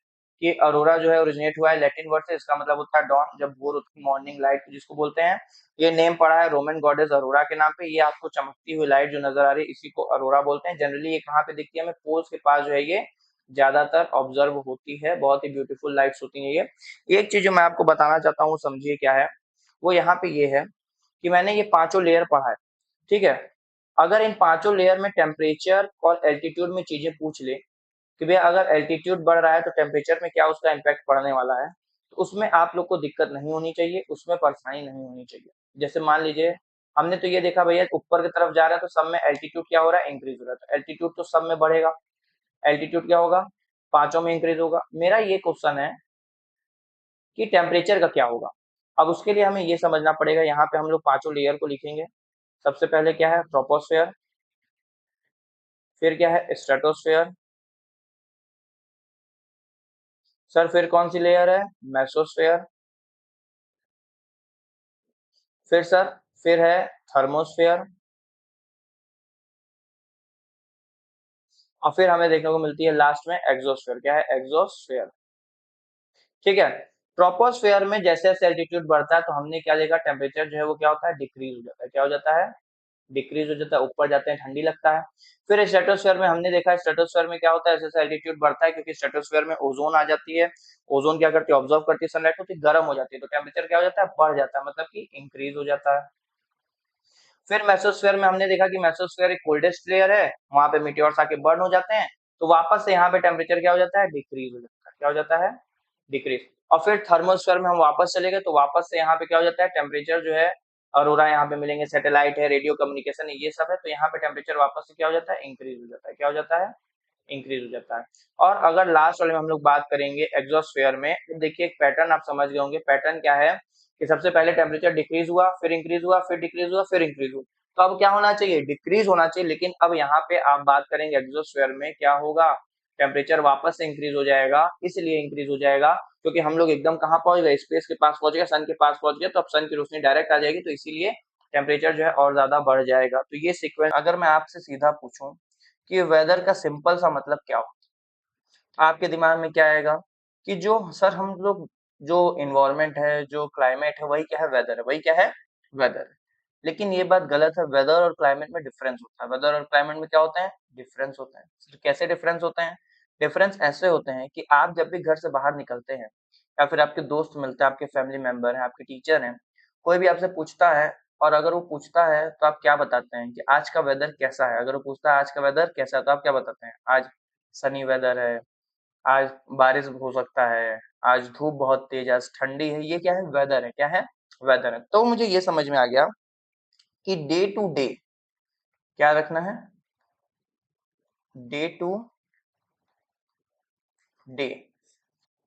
कि अरोरा जो है ओरिजिनेट हुआ है लैटिन वर्ड से, इसका मतलब होता है डॉन, जब भोर होती है, मॉर्निंग लाइट जिसको बोलते हैं। ये नेम पड़ा है रोमन गॉडेस अरोरा के नाम पे। ये आपको चमकती हुई लाइट जो नजर आ रही है इसी को अरोरा बोलते हैं। जनरली ये कहाँ पे दिखती है, हमें पोल्स के पास जो है ये ज्यादातर ऑब्जर्व होती है, बहुत ही ब्यूटीफुल लाइट्स होती है ये। एक चीज जो मैं आपको बताना चाहता हूँ समझिए क्या है, वो यहाँ पे ये है कि मैंने ये पांचों लेयर पढ़ा है, ठीक है। अगर इन पांचों लेयर में टेम्परेचर और एल्टीट्यूड में चीजें पूछ ले कि भैया अगर एल्टीट्यूड बढ़ रहा है तो टेम्परेचर में क्या उसका इम्पैक्ट पड़ने वाला है, तो उसमें आप लोग को दिक्कत नहीं होनी चाहिए, उसमें परेशानी नहीं होनी चाहिए। जैसे मान लीजिए हमने तो ये देखा भैया ऊपर की तरफ जा रहा है तो सब में एल्टीट्यूड क्या हो रहा है, इंक्रीज हो रहा है, तो एल्टीट्यूड तो सब में बढ़ेगा, एल्टीट्यूड क्या होगा, पांचों में इंक्रीज होगा। मेरा ये क्वेश्चन है कि टेम्परेचर का क्या होगा। अब उसके लिए हमें ये समझना पड़ेगा, यहाँ पे हम लोग पांचों लेयर को लिखेंगे। सबसे पहले क्या है, ट्रोपोस्फेयर, फिर क्या है, स्ट्रेटोस्फेयर, सर फिर कौन सी लेयर है, मेसोस्फेयर, फिर सर फिर है थर्मोस्फेयर, और फिर हमें देखने को मिलती है लास्ट में एक्सोस्फेयर। क्या है, एक्सोस्फेयर, ठीक है। ट्रोपोस्फेयर में जैसे जैसे एल्टीट्यूड बढ़ता है तो हमने क्या देखा, टेम्परेचर जो है वो क्या होता है, डिक्रीज हो जाता है। क्या हो जाता है, डिक्रीज हो जाता है, ऊपर जाते हैं ठंडी लगता है। फिर स्ट्रेटोस्फेयर में हमने देखा, स्ट्रेटोस्फेयर में क्या होता है, जैसे एल्टीट्यूड बढ़ता है क्योंकि स्ट्रेटोस्फेयर में ओजोन आ जाती है, ओजोन क्या करती है, ऑब्जर्व करती है सनलाइट को, तो गर्म हो जाती है, तो टेम्परेचर क्या हो जाता है, बढ़ जाता है, मतलब कि इंक्रीज हो जाता है। फिर मेसोस्फेयर में हमने देखा कि मेसोस्फेयर एक कोल्डेस्ट लेयर है, वहां पे मीटियोर्स आके बर्न हो जाते हैं, तो वापस से यहाँ पे टेम्परेचर क्या हो जाता है, डिक्रीज हो जाता है, क्या हो जाता है, डिक्रीज। और फिर थर्मोस्फेयर में हम वापस चले गए, तो वापस से यहाँ पे क्या हो जाता है, टेम्परेचर जो है, अरोरा यहाँ पे मिलेंगे, सैटेलाइट है, रेडियो कम्युनिकेशन है, ये सब है, तो यहाँ पे टेम्परेचर वापस से क्या हो जाता है, इंक्रीज हो जाता है, क्या हो जाता है, इंक्रीज हो जाता है। और अगर लास्ट वाले में हम लोग बात करेंगे एग्जॉस्फेयर में, तो देखिए एक पैटर्न आप समझ गए होंगे, पैटर्न क्या है कि सबसे पहले टेम्परेचर डिक्रीज हुआ, फिर इंक्रीज हुआ, फिर डिक्रीज हुआ, फिर इंक्रीज हुआ। तो अब क्या होना चाहिए, डिक्रीज होना चाहिए, लेकिन अब यहाँ पे आप बात करेंगे एग्जॉस्फेयर में क्या होगा, टेम्परेचर वापस से इंक्रीज हो जाएगा, इसलिए इंक्रीज हो जाएगा क्योंकि हम लोग एकदम कहाँ पहुंच गए, स्पेस के पास पहुंच गए, सन के पास पहुंच गए, तो अब सन की रोशनी डायरेक्ट आ जाएगी, तो इसीलिए टेम्परेचर जो है और ज्यादा बढ़ जाएगा। तो ये सीक्वेंस, अगर मैं आपसे सीधा पूछूं कि वेदर का सिंपल सा मतलब क्या हो, आपके दिमाग में क्या आएगा कि जो सर हम लोग, जो इन्वायरमेंट है, जो क्लाइमेट है, वही क्या है, वेदर है, वही क्या है, वेदर है। लेकिन ये बात गलत है, वेदर और क्लाइमेट में डिफरेंस होता है, वेदर और क्लाइमेट में क्या होते हैं, डिफरेंस होते हैं। सर कैसे डिफरेंस होते हैं, डिफरेंस ऐसे होते हैं कि आप जब भी घर से बाहर निकलते हैं, या फिर आपके दोस्त मिलते हैं, आपके फैमिली मेंबर हैं, आपके टीचर हैं, कोई भी आपसे पूछता है, और अगर वो पूछता है तो आप क्या बताते हैं कि आज का वेदर कैसा है, अगर वो पूछता है आज का वेदर कैसा है, तो आप क्या बताते हैं, आज सनी वेदर है, आज बारिश हो सकता है, आज धूप बहुत तेज, आज ठंडी है, ये क्या है, वेदर है, क्या है, वेदर है। तो मुझे ये समझ में आ गया कि डे टू डे क्या रखना है, डे टू डे,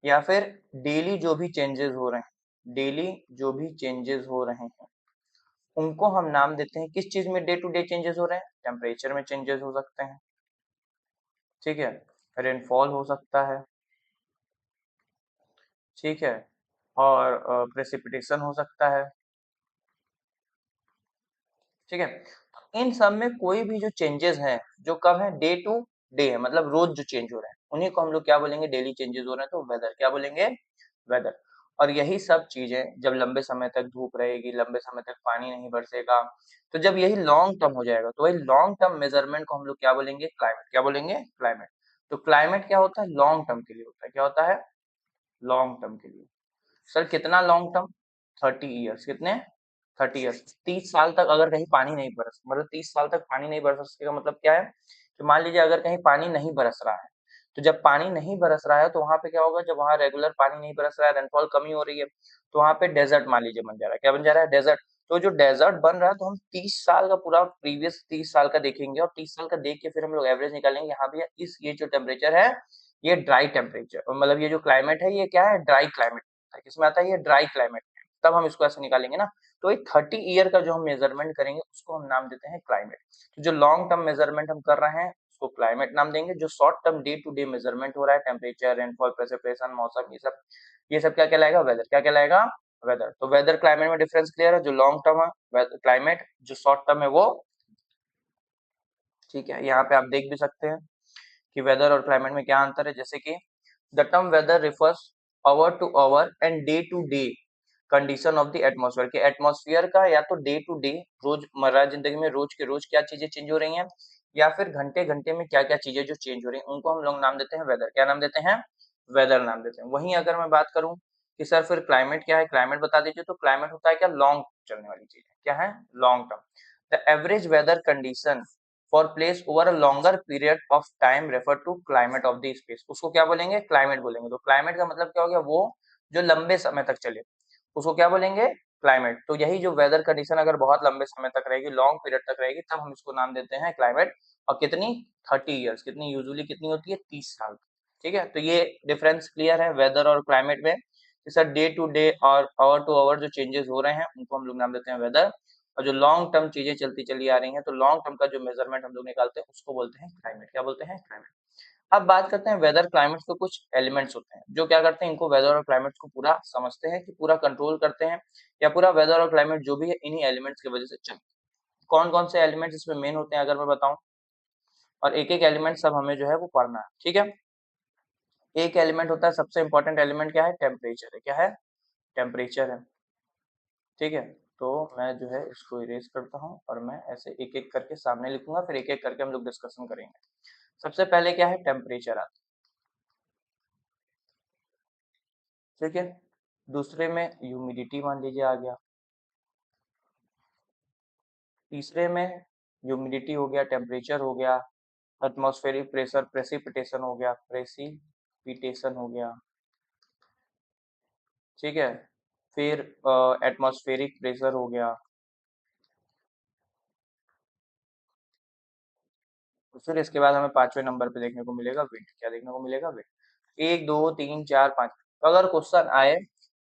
या फिर डेली जो भी चेंजेस हो रहे हैं, डेली जो भी चेंजेस हो रहे हैं, उनको हम नाम देते हैं, किस चीज में डे टू डे चेंजेस हो रहे हैं, टेम्परेचर में चेंजेस हो सकते हैं, ठीक है, रेनफॉल हो सकता है, ठीक है, और प्रेसिपिटेशन हो सकता है, ठीक है। इन सब में कोई भी जो चेंजेस हैं, जो कब है, डे टू डे है, मतलब रोज जो चेंज हो रहे हैं, उन्हीं को हम लोग क्या बोलेंगे, डेली चेंजेस हो रहे हैं, तो वेदर क्या बोलेंगे, वेदर। और यही सब चीजें जब लंबे समय तक धूप रहेगी, लंबे समय तक पानी नहीं बरसेगा, तो जब यही लॉन्ग टर्म हो जाएगा, तो वही लॉन्ग टर्म मेजरमेंट को हम लोग क्या बोलेंगे, क्लाइमेट, क्या बोलेंगे, क्लाइमेट। तो क्लाइमेट क्या होता है, लॉन्ग टर्म के लिए होता है, क्या होता है, लॉन्ग टर्म के लिए। सर कितना लॉन्ग टर्म, 30 ईयर्स, कितने, 30 ईयर्स, 30 साल तक अगर कहीं पानी नहीं बरस, मतलब 30 साल तक पानी नहीं बरस, उसका मतलब क्या है कि मान लीजिए अगर कहीं पानी नहीं बरस रहा है, तो जब पानी नहीं बरस रहा है तो वहां पे क्या होगा, जब वहां रेगुलर पानी नहीं बरस रहा है, रेनफॉल कमी हो रही है, तो वहां पे डेजर्ट मान लीजिए बन जा रहा है, क्या बन जा रहा है, डेजर्ट। तो जो डेजर्ट बन रहा है, तो हम 30 साल का पूरा प्रीवियस 30 साल का देखेंगे, और 30 साल का देख के फिर हम लोग एवरेज निकालेंगे, यहाँ पे इस ये जो टेम्परेचर है, ये ड्राई टेम्परेचर, मतलब ये जो क्लाइमेट है, ये क्या है, ड्राई क्लाइमेट, किसमें आता है, ये ड्राई क्लाइमेट में, तब हम इसको ऐसे निकालेंगे ना। तो एक 30 ईयर का जो हम मेजरमेंट करेंगे, उसको हम नाम देते हैं क्लाइमेट। तो जो लॉन्ग टर्म मेजरमेंट हम कर रहे हैं, उसको क्लाइमेट नाम देंगे। जो short term day to day measurement हो रहा है, टेम्परेचर, रेनफॉल, प्रेसिपिटेशन, मौसम, ये सब क्या कहलाएगा, वेदर, क्या कहलाएगा, वेदर। तो वेदर क्लाइमेट में डिफरेंस क्लियर है, जो लॉन्ग टर्म है क्लाइमेट, जो शॉर्ट टर्म है वो, ठीक है। यहाँ पे आप देख भी सकते हैं कि वेदर और क्लाइमेट में क्या अंतर है, जैसे कि the term weather refers hour to hour and day to day condition of the atmosphere, के एटमॉस्फेयर का या तो डे टू डे, रोजमर्रा जिंदगी में रोज के रोज क्या चीजें चेंज हो रही हैं, या फिर घंटे घंटे में क्या क्या चीजें जो चेंज हो रही हैं, उनको हम लोग नाम देते हैं वेदर, क्या नाम देते हैं, वेदर नाम देते हैं। वहीं अगर मैं बात करूं कि सर फिर क्लाइमेट क्या है, क्लाइमेट बता दीजिए, तो क्लाइमेट होता है क्या, लॉन्ग चलने वाली चीज है, क्या है, long term. The average weather condition for place over a longer period of time refer to climate of the space, उसको क्या बोलेंगे, क्लाइमेट बोलेंगे। तो क्लाइमेट का मतलब क्या हो गया, वो जो लंबे समय तक चले, उसको क्या बोलेंगे, क्लाइमेट। तो यही जो वेदर कंडीशन अगर बहुत लंबे समय तक रहेगी, लॉन्ग पीरियड तक रहेगी, तब हम इसको नाम देते हैं क्लाइमेट। और कितनी, 30 ईयर्स, कितनी यूजुअली कितनी होती है, 30 साल, ठीक है। तो ये डिफरेंस क्लियर है वेदर और क्लाइमेट में कि सर डे टू डे और आवर टू आवर जो चेंजेस हो रहे हैं, उनको हम लोग नाम देते हैं वेदर। और जो लॉन्ग टर्म चीजें चलती चली आ रही हैं, तो लॉन्ग टर्म का जो मेजरमेंट हम लोग निकालते हैं, उसको बोलते हैं क्लाइमेट, क्या बोलते हैं, क्लाइमेट। अब बात करते हैं वेदर क्लाइमेट के कुछ एलिमेंट्स होते हैं, जो क्या करते हैं, इनको वेदर और क्लाइमेट को पूरा समझते हैं, कि पूरा कंट्रोल करते हैं, या पूरा वेदर और क्लाइमेट जो भी है, इन्हीं एलिमेंट्स की वजह से चलते हैं। कौन कौन से एलिमेंट्स इसमें मेन होते हैं अगर मैं बताऊं, और एक एक एलिमेंट सब हमें जो है वो पढ़ना है, ठीक है। एक एलिमेंट होता है, सबसे इंपॉर्टेंट एलिमेंट क्या है, टेम्परेचर है, क्या है, टेम्परेचर है, ठीक है। तो मैं जो है इसको इरेज करता हूँ और मैं ऐसे एक एक करके सामने लिखूंगा, फिर एक एक करके हम लोग डिस्कशन करेंगे। सबसे पहले क्या है, टेम्परेचर आता है, ठीक है। दूसरे में ह्यूमिडिटी मान लीजिए आ गया। तीसरे में ह्यूमिडिटी हो गया, टेम्परेचर हो गया, एटमॉस्फेरिक प्रेशर, प्रेसिपिटेशन हो गया, प्रेसिपिटेशन हो गया, ठीक है। फिर एटमॉस्फेरिक प्रेशर हो गया। तो फिर इसके बाद हमें पांचवें नंबर पे देखने को मिलेगा विंड। क्या देखने को मिलेगा, विंड। एक दो तीन चार पांच। तो अगर क्वेश्चन आए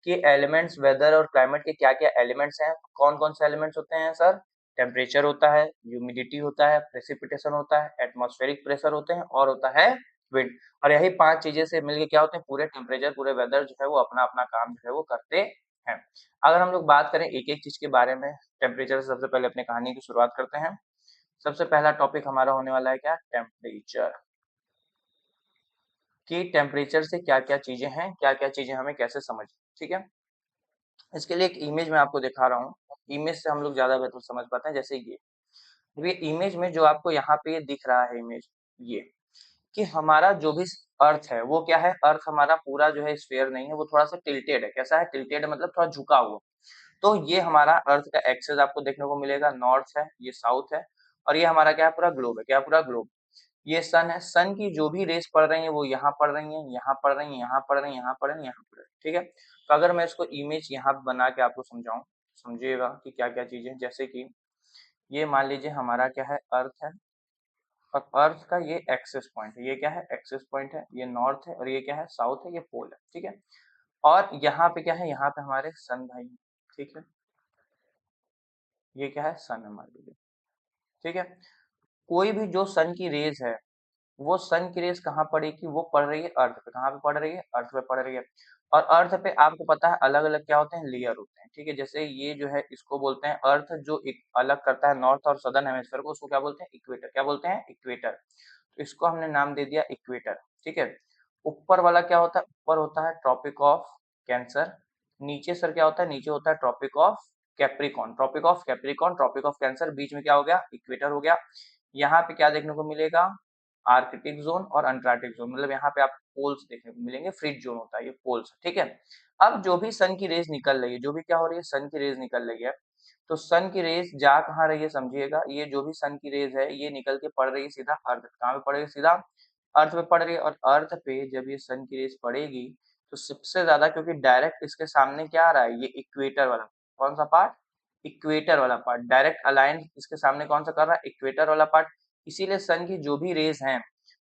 कि एलिमेंट्स वेदर और क्लाइमेट के क्या क्या एलिमेंट्स हैं, कौन कौन से एलिमेंट्स होते हैं सर, टेम्परेचर होता है, ह्यूमिडिटी होता है, प्रेसिपिटेशन होता है, एटमॉस्फेरिक प्रेशर होते हैं और होता है विंड। और यही पांच चीजें से मिलके क्या होते हैं, पूरे टेम्परेचर पूरे वेदर जो है वो अपना अपना काम जो है वो करते हैं। अगर हम लोग बात करें एक एक चीज के बारे में, टेम्परेचर से सबसे पहले अपनी कहानी की शुरुआत करते हैं। सबसे पहला टॉपिक हमारा होने वाला है क्या, टेम्परेचर। कि टेम्परेचर से क्या क्या चीजें हैं, क्या क्या चीजें हमें कैसे समझ, ठीक है। इसके लिए एक इमेज मैं आपको दिखा रहा हूँ। इमेज से हम लोग ज्यादा बेहतर समझ पाते हैं। जैसे ये इमेज में जो आपको यहाँ पे ये दिख रहा है इमेज, ये कि हमारा जो भी अर्थ है वो क्या है, अर्थ हमारा पूरा जो है स्फीयर नहीं है, वो थोड़ा सा टिल्टेड है। कैसा है, टिल्टेड मतलब थोड़ा झुका हुआ। तो ये हमारा अर्थ का एक्सेस आपको देखने को मिलेगा, नॉर्थ है, ये साउथ है, और ये हमारा क्या है, पूरा ग्लोब है। क्या, पूरा ग्लोब। ये सन है, सन की जो भी रेस पड़ रही है वो यहाँ पड़ रही है, यहाँ पड़ रही है, यहाँ पड़ रही है, यहाँ पड़ रही है, यहाँ पड़ रही है, ठीक है। तो अगर मैं इसको इमेज यहाँ बना के आपको समझाऊं, समझिएगा कि क्या क्या चीजें। जैसे कि ये मान लीजिए हमारा क्या है, अर्थ है, और अर्थ का ये एक्सेस पॉइंट है। ये क्या है, एक्सेस पॉइंट है। ये नॉर्थ है और ये क्या है, साउथ है, ये पोल है, ठीक है। और यहाँ पे क्या है, यहाँ पे हमारे सन भाई, ठीक है। ये क्या है, सन है मान लीजिए, ठीक है। कोई भी जो सन की रेज है, वो सन की रेज कहाँ पड़ेगी, वो पड़ रही है अर्थ पे। कहाँ पे पड़ रही है, अर्थ पे पड़ रही है। और अर्थ पे आपको पता है अलग अलग क्या होते हैं, लेयर होते हैं, ठीक है। जैसे ये जो है इसको बोलते हैं अर्थ, जो एक अलग करता है नॉर्थ और सदर्न हेमिस्फीयर को, उसको क्या बोलते हैं, इक्वेटर। क्या बोलते हैं, इक्वेटर। तो इसको हमने नाम दे दिया इक्वेटर, ठीक है। ऊपर वाला क्या होता है, ऊपर होता है ट्रॉपिक ऑफ कैंसर। नीचे सर क्या होता है, नीचे होता है tropic of capricorn. Tropic of capricorn, tropic of cancer, बीच में क्या हो गया, इक्वेटर हो गया। यहाँ पे क्या देखने को मिलेगा, आर्कटिक जोन और अंटार्कटिक जोन। मतलब यहाँ पे आपको पोल्स देखने को मिलेंगे, फ्रीज जोन होता है, ये पोल्स, ठीक है। अब जो भी सन की रेज निकल रही है, जो भी क्या हो रही है, सन की रेज निकल रही है, तो सन की रेज जा कहाँ रही है, समझिएगा। ये जो भी सन की रेज है ये निकल के पड़ रही है सीधा अर्थ। कहाँ पे पड़ रही है, सीधा अर्थ पे पड़ रही है। और अर्थ पे जब ये सन की रेज पड़ेगी तो सबसे ज्यादा, क्योंकि डायरेक्ट इसके सामने क्या आ रहा है, ये इक्वेटर वाला, कौन सा पार्ट, इक्वेटर वाला पार्ट, डायरेक्ट अलाइन इसके सामने कौन सा कर रहा है, इक्वेटर वाला पार्ट। इसीलिए सन की जो भी रेज हैं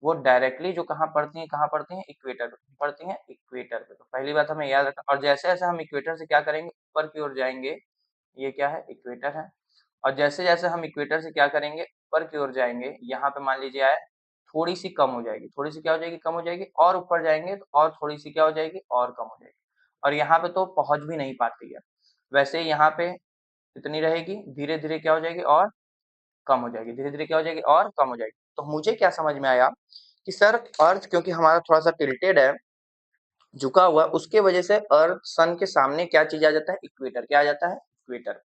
वो डायरेक्टली जो कहाँ पड़ती हैं, कहाँ पड़ती हैं, इक्वेटर पे पड़ती हैं, इक्वेटर पे। तो पहली बात हमें याद रखना। और जैसे जैसे हम इक्वेटर से क्या करेंगे, ऊपर की ओर जाएंगे, ये क्या है, इक्वेटर है। और जैसे जैसे हम इक्वेटर से क्या करेंगे, ऊपर की ओर जाएंगे, यहाँ पे मान लीजिए आए, थोड़ी सी कम हो जाएगी, थोड़ी सी क्या हो जाएगी, कम हो जाएगी। और ऊपर जाएंगे तो और थोड़ी सी क्या हो जाएगी, और कम हो जाएगी। और यहाँ पे तो पहुंच भी नहीं पाती है। वैसे यहाँ पे इतनी रहेगी, धीरे धीरे क्या हो जाएगी, और कम हो जाएगी, धीरे धीरे क्या हो जाएगी, और कम हो जाएगी। तो मुझे क्या समझ में आया कि सर अर्थ क्योंकि हमारा थोड़ा सा टिल्टेड है, झुका हुआ, उसके वजह से अर्थ सन के सामने क्या चीज आ जाता है, इक्वेटर। क्या आ जाता है, इक्वेटर।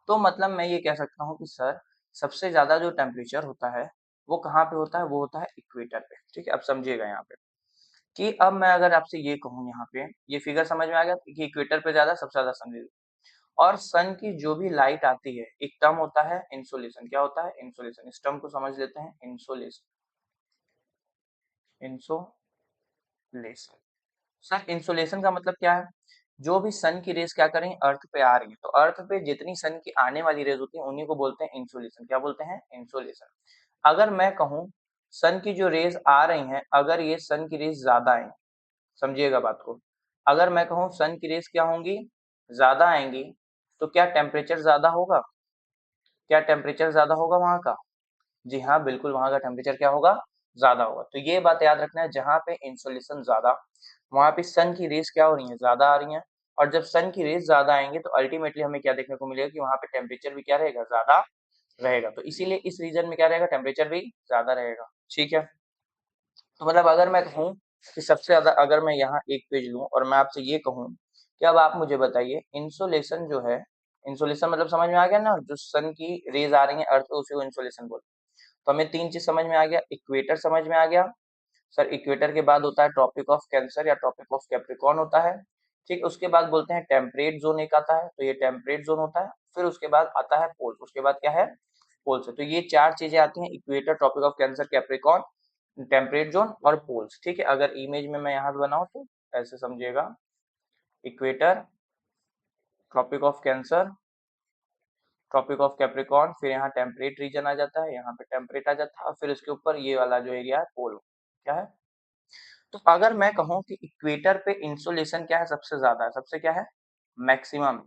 तो मतलब मैं ये कह सकता हूँ कि सर सबसे ज्यादा जो टेम्परेचर होता है वो कहाँ पे होता है, वो होता है इक्वेटर पे, ठीक है। अब समझिएगा यहाँ पे कि अब मैं अगर आपसे ये कहूँ, यहाँ पे ये फिगर समझ में आ गया कि इक्वेटर पे ज्यादा, सबसे ज्यादा सन। और सन की जो भी लाइट आती है, एक टर्म होता है इंसोलेशन। क्या होता है, इंसोलेशन। इस टर्म को समझ लेते हैं, इंसोलेशन, इंसोलेशन। सर इंसोलेशन का मतलब क्या है, जो भी सन की रेज क्या करें, अर्थ पे आ रही है, तो अर्थ पे जितनी सन की आने वाली रेज होती है उन्हीं को बोलते हैं इंसोलेशन। क्या बोलते हैं, इंसोलेशन। अगर मैं कहूँ सन की जो रेज आ रही हैं, अगर ये सन की रेज ज्यादा आएंगी, समझिएगा बात को, अगर मैं कहूँ सन की रेज क्या होंगी, ज्यादा आएंगी, तो क्या टेम्परेचर ज्यादा होगा, क्या टेम्परेचर ज्यादा होगा वहां का, जी हाँ बिल्कुल, वहां का टेम्परेचर क्या होगा, ज्यादा होगा। तो ये बात याद रखना है, जहाँ पे इंसोलेशन ज्यादा, वहां पे सन की रेज क्या हो रही है, ज्यादा आ रही है। और जब सन की रेज ज्यादा आएंगे तो अल्टीमेटली हमें क्या देखने को मिलेगा कि वहां पे टेम्परेचर भी क्या रहेगा, ज्यादा रहेगा। तो इसीलिए इस रीजन में क्या रहेगा, टेम्परेचर भी ज्यादा रहेगा, ठीक है। तो मतलब अगर मैं कहूँ कि सबसे ज्यादा, अगर मैं यहाँ एक पेज लूँ और मैं आपसे ये कहूँ कि अब आप मुझे बताइए इंसोलेशन जो है इंसोलेशन मतलब समझ में आ गया ना, जो सन की रेज आ रही है अर्थ पे उसी को इंसोलेशन बोलते हैं। तो हमें तीन चीज समझ में आ गया, इक्वेटर समझ में आ गया सर, इक्वेटर के बाद होता है ट्रॉपिक ऑफ कैंसर या ट्रॉपिक ऑफ कैप्रिकॉर्न होता है। ठीक, उसके बाद बोलते हैं टेम्परेट जोन एक आता है, तो ये टेम्परेट जोन होता है। फिर उसके बाद आता है पोल, उसके बाद क्या है पोल्स है। तो ये चार चीजें आती हैं, equator, tropic of Cancer, Capricorn, temperate zone और पोल्स। ठीक है, अगर इमेज में मैं यहाँ पे बनाऊं तो ऐसे समझिएगा, equator, tropic of Cancer, tropic of Capricorn, फिर यहाँ टेम्परेट रीजन आ जाता है, यहाँ पे टेम्परेट आ जाता है, और फिर उसके ऊपर ये वाला जो एरिया है पोल क्या है। तो अगर मैं कहूं कि इक्वेटर पे इंसोलेशन क्या है सबसे ज्यादा है, सबसे क्या है मैक्सिमम।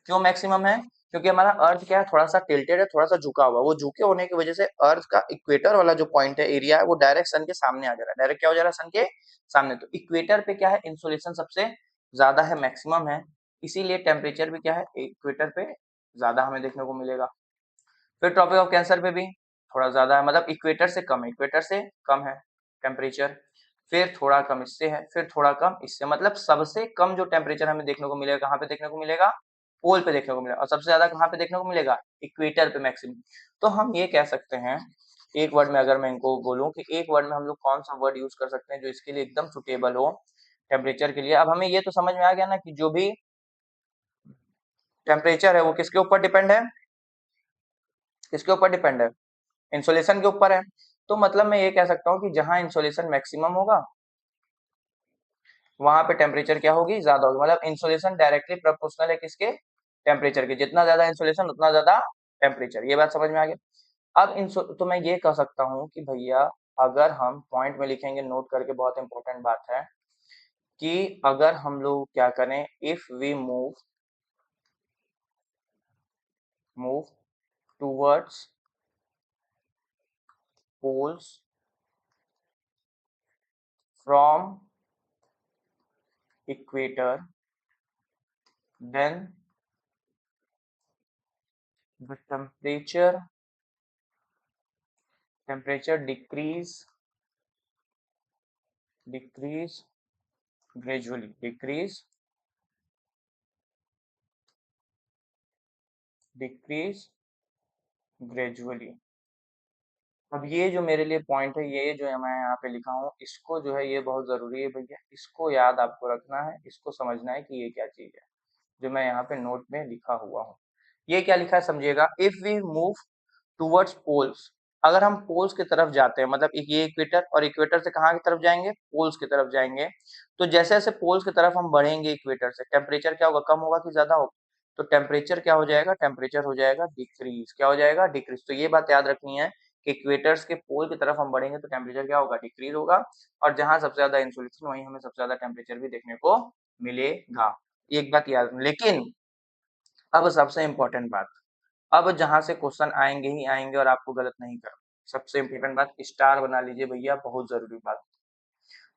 क्यों मैक्सिमम है? क्योंकि हमारा अर्थ क्या है थोड़ा सा टिल्टेड है, थोड़ा सा झुका हुआ, वो झुके होने की वजह से अर्थ का इक्वेटर वाला जो पॉइंट है, एरिया है, वो डायरेक्ट सन के सामने आ जा रहा है, डायरेक्ट क्या हो जा रहा है सन के सामने। तो इक्वेटर पे क्या है इंसोलेशन सबसे ज्यादा है, मैक्सिमम है, इसीलिए टेम्परेचर भी क्या है इक्वेटर पे ज्यादा हमें देखने को मिलेगा। फिर ट्रॉपिक ऑफ कैंसर पे भी थोड़ा ज्यादा है, मतलब इक्वेटर से कम है, इक्वेटर से कम है टेम्परेचर। फिर थोड़ा कम इससे है, फिर थोड़ा कम इससे, मतलब सबसे कम जो टेम्परेचर हमें देखने को मिलेगा कहाँ पे देखने को मिलेगा, पोल पे देखने को मिलेगा, और सबसे ज्यादा कहाँ पे देखने को मिलेगा, इक्वेटर पे मैक्सिमम। तो हम ये कह सकते हैं एक वर्ड में, अगर मैं इनको बोलूं कि एक वर्ड में हम लोग कौन सा वर्ड यूज कर सकते हैं जो इसके लिए एकदम सुटेबल हो टेम्परेचर के लिए। अब हमें ये तो समझ में आ गया ना कि जो भी टेम्परेचर है वो किसके ऊपर डिपेंड है, किसके ऊपर डिपेंड है, इंसोलेशन के ऊपर है। तो मतलब मैं ये कह सकता हूँ कि जहां इंसोलेशन मैक्सिमम होगा वहां पे टेम्परेचर क्या होगी, ज्यादा होगी। मतलब इंसोलेशन डायरेक्टली प्रोपोर्शनल है किसके, टेम्परेचर के, जितना ज्यादा इंसोलेशन उतना ज्यादा टेम्परेचर। ये बात समझ में आ गया। अब तो मैं ये कह सकता हूँ कि भैया अगर हम पॉइंट में लिखेंगे, नोट करके, बहुत इंपॉर्टेंट बात है कि अगर हम लोग क्या करें, if we move towards poles from equator, then the temperature decrease gradually, decrease gradually। अब ये जो मेरे लिए पॉइंट है, ये जो है मैं यहाँ पे लिखा हूँ, इसको जो है ये बहुत जरूरी है भैया, इसको याद आपको रखना है, इसको समझना है कि ये क्या चीज है जो मैं यहाँ पे नोट में लिखा हुआ हूँ। ये क्या लिखा है समझिएगा, if we move towards poles, अगर हम पोल्स की तरफ जाते हैं, मतलब ये इक्वेटर, और इक्वेटर से कहाँ की तरफ जाएंगे, पोल्स की तरफ जाएंगे। तो जैसे जैसे पोल्स की तरफ हम बढ़ेंगे इक्वेटर से, टेम्परेचर क्या होगा, कम होगा कि ज्यादा होगा, तो टेम्परेचर क्या हो जाएगा, टेम्परेचर हो जाएगा डिक्रीज, क्या हो जाएगा डिक्रीज। तो ये बात याद रखनी है कि इक्वेटर्स के पोल की तरफ हम बढ़ेंगे तो टेम्परेचर क्या होगा, डिक्रीज होगा, और जहां सबसे ज्यादा इंसोलेशन वहीं हमें सबसे ज्यादा टेम्परेचर भी देखने को मिलेगा। एक बात याद, लेकिन अब सबसे इंपॉर्टेंट बात, अब जहां से क्वेश्चन आएंगे ही आएंगे और आपको गलत नहीं करना, सबसे इंपॉर्टेंट बात, स्टार बना लीजिए भैया, बहुत जरूरी बात,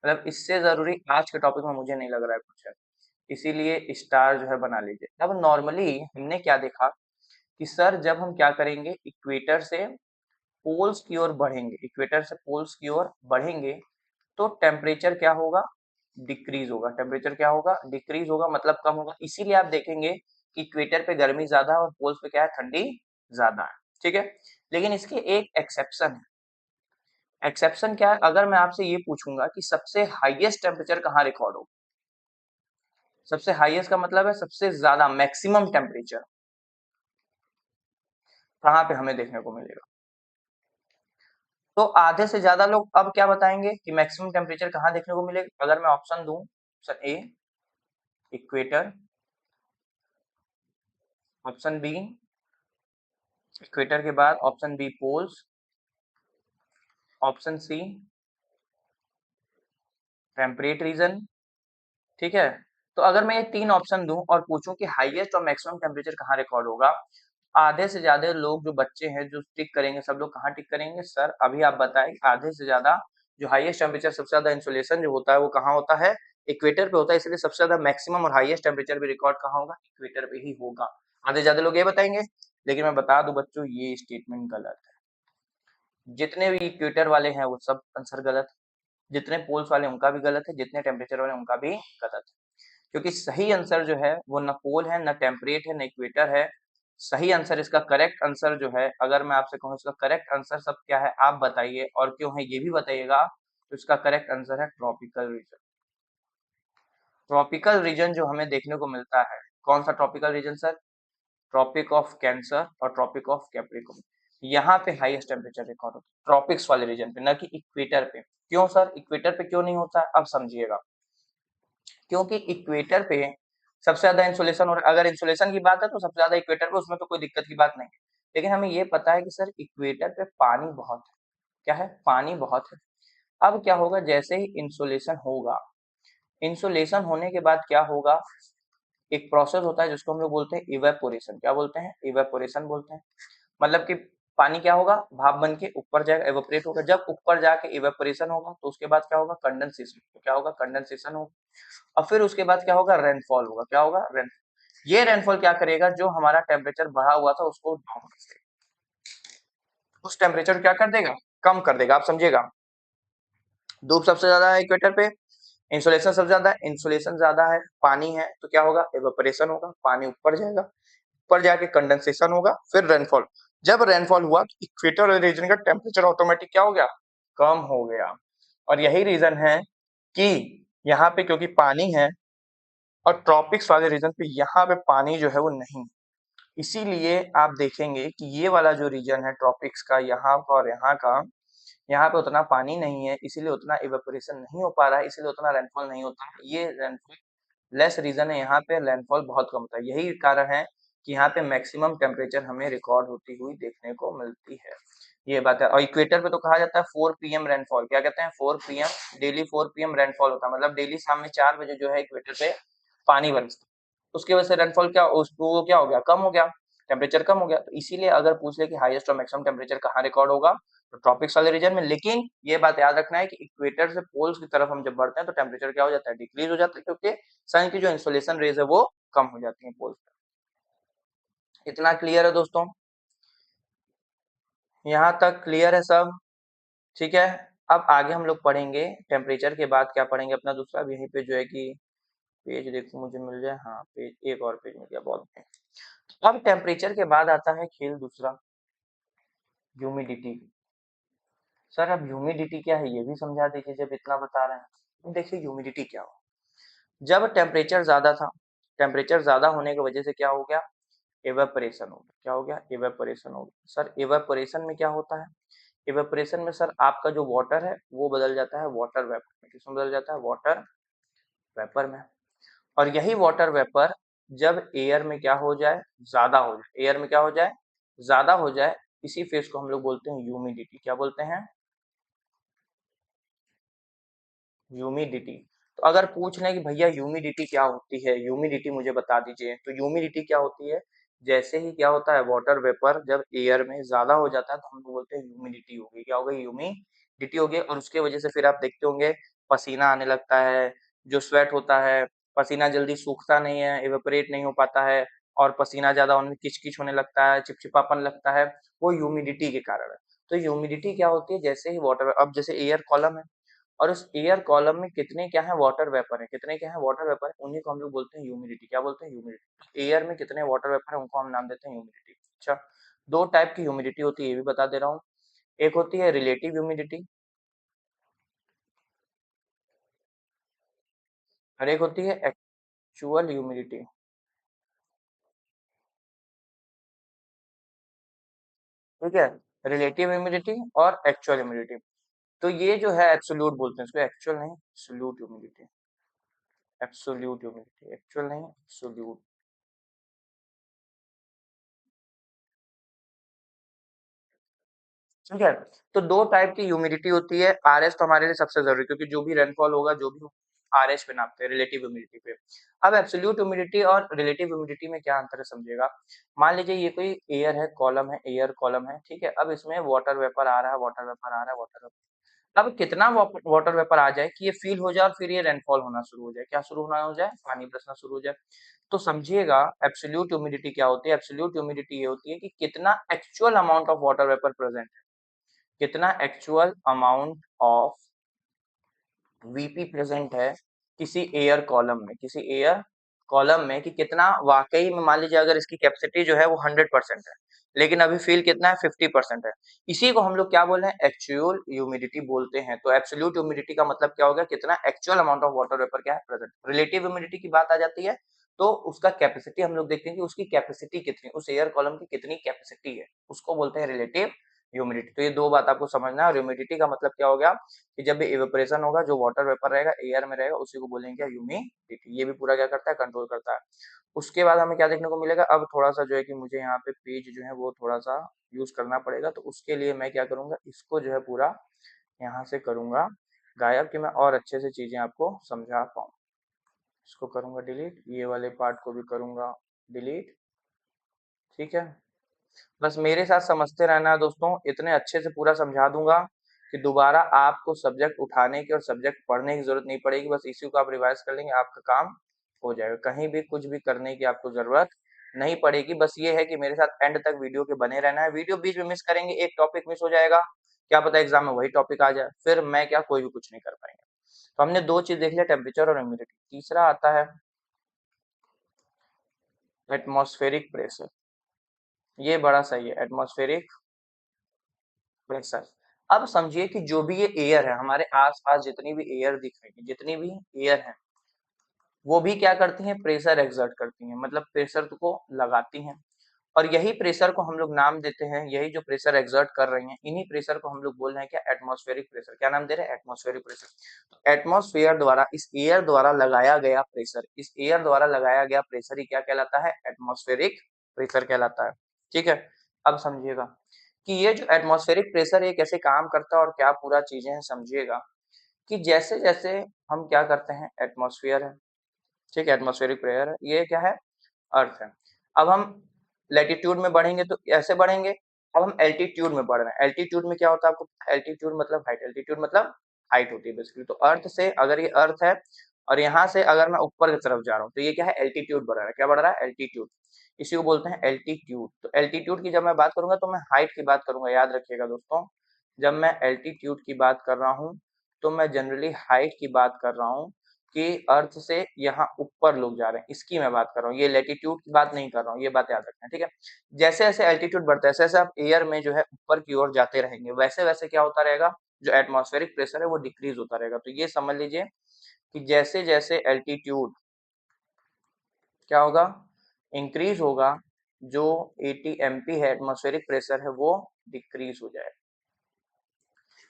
मतलब इससे जरूरी आज के टॉपिक में मुझे नहीं लग रहा है कुछ है, इसीलिए स्टार जो है बना लीजिए। अब नॉर्मली हमने क्या देखा कि सर जब हम क्या करेंगे, इक्वेटर से पोल्स की ओर बढ़ेंगे, इक्वेटर से पोल्स की ओर बढ़ेंगे, तो टेम्परेचर क्या होगा, डिक्रीज होगा, टेम्परेचर क्या होगा, डिक्रीज होगा, मतलब कम होगा। इसीलिए आप देखेंगे कि इक्वेटर पे गर्मी ज्यादा है और पोल्स पे क्या है, ठंडी ज्यादा है। ठीक है, लेकिन इसके एक एक्सेप्शन है। एक्सेप्शन क्या है, अगर मैं आपसे ये पूछूंगा कि सबसे हाईएस्ट टेम्परेचर कहाँ रिकॉर्ड हो, सबसे हाईएस्ट का मतलब है सबसे ज्यादा, मैक्सिमम टेम्परेचर कहाँ पे हमें देखने को मिलेगा। तो आधे से ज्यादा लोग अब क्या बताएंगे कि मैक्सिमम टेम्परेचर कहाँ देखने को मिलेगा। अगर मैं ऑप्शन दूं, option A equator, option B equator के बाद option B poles, option C temperate region. ठीक है, तो अगर मैं ये तीन ऑप्शन दूं और पूछूं कि हाईएस्ट और मैक्सिमम टेम्परेचर कहाँ रिकॉर्ड होगा, आधे से ज्यादा लोग जो बच्चे हैं जो टिक करेंगे, सब लोग कहाँ टिक करेंगे, सर अभी आप बताएं, आधे से ज्यादा जो हाईएस्ट टेम्परेचर, सबसे ज्यादा इंसुलेशन जो होता है वो कहाँ होता है, इक्वेटर पे होता है, इसलिए सबसे ज्यादा मैक्सिमम और हाईएस्ट टेम्परेचर भी रिकॉर्ड कहाँ होगा, इक्वेटर पे ही होगा। आधे से ज्यादा लोग ये बताएंगे, लेकिन मैं बता दूं बच्चों ये स्टेटमेंट गलत है। जितने भी इक्वेटर वाले हैं वो सब आंसर गलत है, जितने पोल्स वाले उनका भी गलत है, जितने टेम्परेचर वाले उनका भी गलत है। क्योंकि सही आंसर जो है वो न पोल है, न टेम्परेट है, न इक्वेटर है। सही आंसर, इसका करेक्ट आंसर जो है, अगर मैं आपसे कहूँ इसका करेक्ट आंसर सब क्या है आप बताइए, और क्यों है ये भी बताइएगा। तो इसका करेक्ट आंसर है ट्रॉपिकल रीजन। ट्रॉपिकल रीजन जो हमें देखने को मिलता है, कौन सा tropical region sir? Tropic of Cancer और ट्रॉपिक ऑफ कैप्रिकॉर्न। यहाँ पे हाईएस्ट टेम्परेचर रिकॉर्ड होता है ट्रॉपिक्स वाले रीजन पे, न कि इक्वेटर पे। क्यों सर इक्वेटर पे क्यों नहीं होता है, अब समझिएगा। क्योंकि इक्वेटर पे सबसे ज्यादा इंसुलेशन, और अगर इंसुलेशन की बात है तो सबसे ज्यादा इक्वेटर पे, उसमें तो कोई दिक्कत की बात नहीं है। लेकिन हमें ये पता है कि सर इक्वेटर पे पानी बहुत है। क्या है? पानी बहुत है। अब क्या होगा, जैसे ही इंसुलेशन होगा, इंसुलेशन होने के बाद क्या होगा, एक प्रोसेस होता है जिसको हम लोग बोलते हैं इवेपोरेशन। क्या बोलते हैं? इवेपोरेशन बोलते हैं। मतलब कि पानी क्या होगा, भाप बन के ऊपर जाएगा, एवोपरेट होगा। जब ऊपर जाके इवेपोरेशन होगा तो उसके बाद क्या होगा, कंडेंसेशन। तो क्या होगा, कंडेंसेशन होगा। और फिर उसके बाद क्या होगा, रेनफॉल होगा। क्या होगा, रेन। ये रेनफॉल क्या करेगा, जो हमारा टेम्परेचर बढ़ा हुआ था उसको डाउन कर देगा, उस टेम्परेचर क्या कर देगा, कम कर देगा। आप समझिएगा, धूप सबसे ज्यादा है इक्वेटर पे, इंसुलेशन सबसे ज्यादा है, इंसुलेशन ज्यादा है, पानी है, तो क्या होगा, एवेपोरेशन होगा, पानी ऊपर जाएगा, ऊपर जाके कंडेंसेशन होगा, फिर रेनफॉल। जब रेनफॉल हुआ तो इक्वेटर रीजन का टेम्परेचर ऑटोमेटिक क्या हो गया, कम हो गया। और यही रीजन है कि यहाँ पे क्योंकि पानी है, और ट्रॉपिक्स वाले रीजन पे यहाँ पे पानी जो है वो नहीं, इसीलिए आप देखेंगे कि ये वाला जो रीजन है ट्रॉपिक्स का, यहाँ का और यहाँ का, यहाँ पे उतना पानी नहीं है, इसीलिए उतना इवेपोरेशन नहीं हो पा रहा है, इसीलिए उतना रेनफॉल नहीं होता है। ये रेनफॉल लेस रीजन है, यहाँ पे रेनफॉल बहुत कम होता है। यही कारण है कि यहाँ पे मैक्सिमम टेम्परेचर हमें रिकॉर्ड होती हुई देखने को मिलती है। ये बात है। और इक्वेटर पे तो कहा जाता है 4 पीएम रेनफॉल। क्या कहते हैं, 4 पीएम, डेली 4 पीएम रेनफॉल होता है। मतलब डेली शाम में 4 बजे जो है इक्वेटर पे पानी बरसता है। उसकी वजह से रेनफॉल क्या, उसको क्या हो गया, कम हो गया, टेम्परेचर कम हो गया। तो इसीलिए अगर पूछ ले कि हाईएस्ट और मैक्सिमम टेम्परेचर कहाँ रिकॉर्ड होगा, तो ट्रॉपिक्स वाले रीजन में। लेकिन ये बात याद रखना है कि इक्वेटर से पोल्स की तरफ हम जब बढ़ते हैं तो टेम्परेचर क्या हो जाता है, डिक्रीज हो जाता है, क्योंकि सन की जो इंसोलेशन रेज है वो कम हो जाती है पोल्स पर। इतना क्लियर है दोस्तों? यहाँ तक क्लियर है सब? ठीक है। अब आगे हम लोग पढ़ेंगे टेम्परेचर के बाद क्या पढ़ेंगे, अपना दूसरा यहीं पे जो है कि पेज देखो मुझे मिल जाए, हाँ पेज, एक और पेज मिल गया, बहुत है। अब टेम्परेचर के बाद आता है खेल दूसरा, ह्यूमिडिटी। सर अब ह्यूमिडिटी क्या है ये भी समझा दीजिए, जब इतना बता रहे हैं। देखिए ह्यूमिडिटी क्या हो, जब टेम्परेचर ज्यादा था, टेम्परेचर ज्यादा होने की वजह से क्या हो गया, इवेपोरेशन हो गया। क्या हो गया, इवेपोरेशन हो गया। सर इवेपोरेशन में क्या होता है, इवेपोरेशन में सर आपका जो वाटर है वो बदल जाता है वाटर वेपर में। किसमें बदल जाता है, वाटर वेपर में। और यही वाटर वेपर जब एयर में क्या हो जाए, ज्यादा हो जाए, एयर में क्या हो जाए, ज्यादा हो जाए, इसी फेज को हम लोग बोलते हैं ह्यूमिडिटी। क्या बोलते हैं, ह्यूमिडिटी। तो अगर पूछ लें कि भैया ह्यूमिडिटी क्या होती है, ह्यूमिडिटी मुझे बता दीजिए, तो ह्यूमिडिटी क्या होती है, जैसे ही क्या होता है वाटर वेपर जब एयर में ज्यादा हो जाता है तो हम लोग बोलते हैं ह्यूमिडिटी होगी। क्या होगा, ह्यूमिडिटी होगी। और उसके वजह से फिर आप देखते होंगे पसीना आने लगता है, जो स्वेट होता है, पसीना जल्दी सूखता नहीं है, इवेपोरेट नहीं हो पाता है, और पसीना ज्यादा होने, किचकिच होने लगता है, चिपचिपापन लगता है, वो ह्यूमिडिटी के कारण है। तो ह्यूमिडिटी क्या होती है, जैसे ही वाटर, अब जैसे एयर कॉलम है, और उस एयर कॉलम में कितने क्या है, वाटर वेपर है, कितने क्या है, वाटर वेपर है, उन्हीं को हम लोग बोलते हैं ह्यूमिडिटी। क्या बोलते हैं, ह्यूमिडिटी। एयर में कितने वाटर वेपर है उनको हम नाम देते हैं ह्यूमिडिटी। अच्छा, दो टाइप की ह्यूमिडिटी होती है ये भी बता दे रहा हूँ। एक होती है रिलेटिव ह्यूमिडिटी, और एक होती है एक्चुअल ह्यूमिडिटी। ठीक है, रिलेटिव ह्यूमिडिटी और एक्चुअल ह्यूमिडिटी। तो ये जो है एब्सोल्यूट बोलते हैं इसको, एक्चुअल नहीं, absolute humidity. Absolute humidity, actual नहीं, एब्सोल्यूट। ठीक है। तो दो टाइप की ह्यूमिडिटी होती है। आरएस तो हमारे लिए सबसे जरूरी, क्योंकि जो भी रेनफॉल होगा, जो भी आरएस पे नापते हैं, रिलेटिव ह्यूमिडिटी पे। अब एब्सोल्यूट ह्यूमिडिटी और रिलेटिव ह्यूमिडिटी में क्या अंतर है समझिएगा। मान लीजिए ये कोई एयर है, कॉलम है, एयर कॉलम है, ठीक है। अब इसमें वाटर वेपर आ रहा है, वाटर वेपर आ रहा है, वाटर वेपर। अब कितना वाटर वेपर आ जाए कि ये फील हो जाए और फिर ये रेनफॉल होना शुरू हो जाए, क्या शुरू होना हो जाए, पानी बरसना शुरू हो जाए। तो समझिएगा एब्सोल्यूट ह्यूमिडिटी क्या होती है। एब्सोल्यूट ह्यूमिडिटी ये होती है कि कितना actual amount of water vapour present है, कितना actual amount of VP present है किसी एयर कॉलम में, किसी एयर कॉलम में कि कितना वाकई में, मान लीजिए अगर इसकी कैपेसिटी जो है वो 100% है, लेकिन अभी फील कितना है, 50% है। इसी को हम लोग क्या बोल रहे हैं, एक्चुअल ह्यूमिडिटी बोलते हैं। तो एब्सोल्यूट ह्यूमिडिटी का मतलब क्या हो गया, कितना actual amount of water vapour क्या है, प्रेजेंट। रिलेटिव ह्यूमिडिटी की बात आ जाती है तो उसका कैपेसिटी हम लोग देखते हैं कि उसकी कैपेसिटी कितनी, उस एयर कॉलम की कितनी कैपेसिटी है, उसको बोलते हैं रिलेटिव ह्यूमिडिटी। तो ये दो बात आपको समझना है। और ह्यूमिडिटी का मतलब क्या हो गया कि जब भी इवेपोरेशन होगा, जो वाटर वेपर रहेगा एयर में रहेगा, उसी को बोलेंगे क्या, ह्यूमिडिटी। ये भी पूरा क्या करता है, कंट्रोल करता है। उसके बाद हमें क्या देखने को मिलेगा, अब थोड़ा सा जो है कि मुझे यहाँ पे पेज जो है वो थोड़ा सा यूज करना पड़ेगा, तो उसके लिए मैं क्या करूंगा, इसको जो है पूरा यहाँ से करूंगा गायब, कि मैं और अच्छे से चीजें आपको समझा पाऊँ। इसको करूंगा डिलीट, ये वाले पार्ट को भी करूंगा डिलीट। ठीक है, बस मेरे साथ समझते रहना दोस्तों, इतने अच्छे से पूरा समझा दूंगा कि दोबारा आपको सब्जेक्ट उठाने की और सब्जेक्ट पढ़ने की जरूरत नहीं पड़ेगी। बस इसी को आप रिवाइज कर लेंगे, आपका काम हो जाएगा। कहीं भी कुछ भी करने की आपको जरूरत नहीं पड़ेगी। बस ये है कि मेरे साथ एंड तक वीडियो के बने रहना है। वीडियो बीच में मिस करेंगे, एक टॉपिक मिस हो जाएगा, क्या पता एग्जाम में वही टॉपिक आ जाए, फिर मैं क्या, कोई भी कुछ नहीं कर पाएंगे। तो हमने दो चीज देख लिया, टेम्परेचर और ह्यूमिडिटी। तीसरा आता है एटमॉस्फेरिक प्रेशर। ये बड़ा सही है, एटमॉस्फेरिक प्रेशर। अब समझिए कि जो भी ये एयर है, हमारे आसपास जितनी भी एयर दिख रही है, जितनी भी एयर है, वो भी क्या करती हैं, प्रेशर एक्सर्ट करती हैं, मतलब प्रेशर को लगाती हैं। और यही प्रेशर को हम लोग नाम देते हैं, यही जो प्रेशर एक्सर्ट कर रही हैं, इन्हीं प्रेशर को हम लोग बोल रहे हैं क्या, एटमॉस्फेरिक प्रेशर। क्या नाम दे रहे हैं, एटमॉस्फेरिक प्रेशर। तो एटमॉस्फेयर द्वारा, इस एयर द्वारा लगाया गया प्रेशर, इस एयर द्वारा लगाया गया प्रेशर ही क्या कहलाता है, एटमॉस्फेरिक प्रेशर कहलाता है। ठीक है, अब समझिएगा कि ये जो एटमॉस्फेरिक प्रेशर ये कैसे काम करता है और क्या पूरा चीजें हैं, समझिएगा कि जैसे जैसे हम क्या करते हैं, एटमॉस्फेयर है, ठीक है, एटमॉस्फेरिक प्रेशर है, ये क्या है, अर्थ है। अब हम लैटिट्यूड में बढ़ेंगे तो ऐसे बढ़ेंगे। अब हम एल्टीट्यूड में बढ़ रहे हैं, एल्टीट्यूड में क्या होता है आपको, एल्टीट्यूड मतलब हाइट, एल्टीट्यूड मतलब हाइट होती है बेसिकली। तो अर्थ से, अगर ये अर्थ है और यहाँ से अगर मैं ऊपर की तरफ जा रहा हूँ, तो ये क्या है, एल्टीट्यूड बढ़ रहा है। क्या बढ़ रहा है, एल्टीट्यूड। इसी को बोलते हैं एल्टीट्यूड। तो एल्टीट्यूड की जब मैं बात करूंगा तो मैं हाइट की बात करूंगा, याद रखिएगा दोस्तों। जब मैं एल्टीट्यूड की बात कर रहा हूँ तो मैं जनरली हाइट की बात कर रहा हूँ कि अर्थ से यहाँ ऊपर लोग जा रहे हैं, इसकी मैं बात कर रहा हूँ, ये लैटिट्यूड की बात नहीं कर रहा हूँ, ये बात याद रखना है। ठीक है, जैसे जैसे एल्टीट्यूड बढ़ता है, जैसे जैसे आप एयर में जो है ऊपर की ओर जाते रहेंगे, वैसे वैसे क्या होता रहेगा, जो एटमॉस्फेरिक प्रेशर है वो डिक्रीज होता रहेगा। तो ये समझ लीजिए कि जैसे जैसे एल्टीट्यूड क्या होगा, इंक्रीज होगा, जो एटीएमपी है, एटमॉस्फेरिक प्रेशर है, वो डिक्रीज हो जाएगा।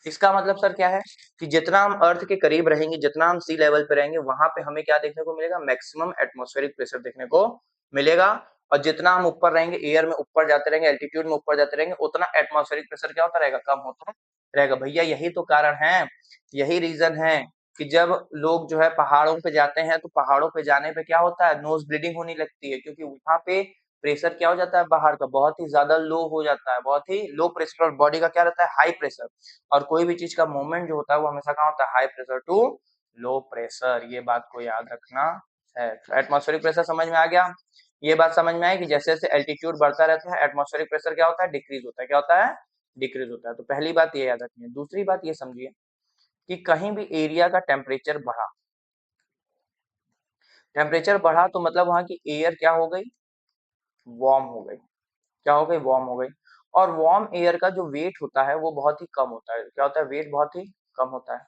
इसका मतलब सर क्या है कि जितना हम अर्थ के करीब रहेंगे, जितना हम सी लेवल पे रहेंगे, वहां पे हमें क्या देखने को मिलेगा, मैक्सिमम एटमॉस्फेरिक प्रेशर देखने को मिलेगा। और जितना हम ऊपर रहेंगे, एयर में ऊपर जाते रहेंगे, एल्टीट्यूड में ऊपर जाते रहेंगे, उतना एटमॉस्फेरिक प्रेशर क्या होता रहेगा, कम होता रहेगा। भैया यही तो कारण है, यही रीजन है कि जब लोग जो है पहाड़ों पे जाते हैं, तो पहाड़ों पे जाने पे क्या होता है, नोज ब्लीडिंग होने लगती है, क्योंकि वहां पे प्रेशर क्या हो जाता है, बाहर का बहुत ही ज्यादा लो हो जाता है, बहुत ही लो प्रेशर, और बॉडी का क्या रहता है, हाई प्रेशर। और कोई भी चीज का मूवमेंट जो होता है वो हमेशा कहाँ होता है, high pressure to low pressure. ये बात को याद रखना है। एटमॉस्फेरिक प्रेशर समझ में आ गया। ये बात समझ में आई कि जैसे जैसे एल्टीट्यूड बढ़ता रहता है, एटमॉस्फेरिक प्रेशर क्या होता है, डिक्रीज होता है। क्या होता है, डिक्रीज होता है। तो पहली बात ये याद रखनी है। दूसरी बात ये समझिए कि कहीं भी एरिया का टेम्परेचर बढ़ा, टेम्परेचर बढ़ा तो मतलब वहां की एयर क्या हो गई, वार्म हो गई। क्या हो गई, वार्म हो गई। और वार्म एयर का जो वेट होता है वो बहुत ही कम होता है। क्या होता है, वेट बहुत ही कम होता है।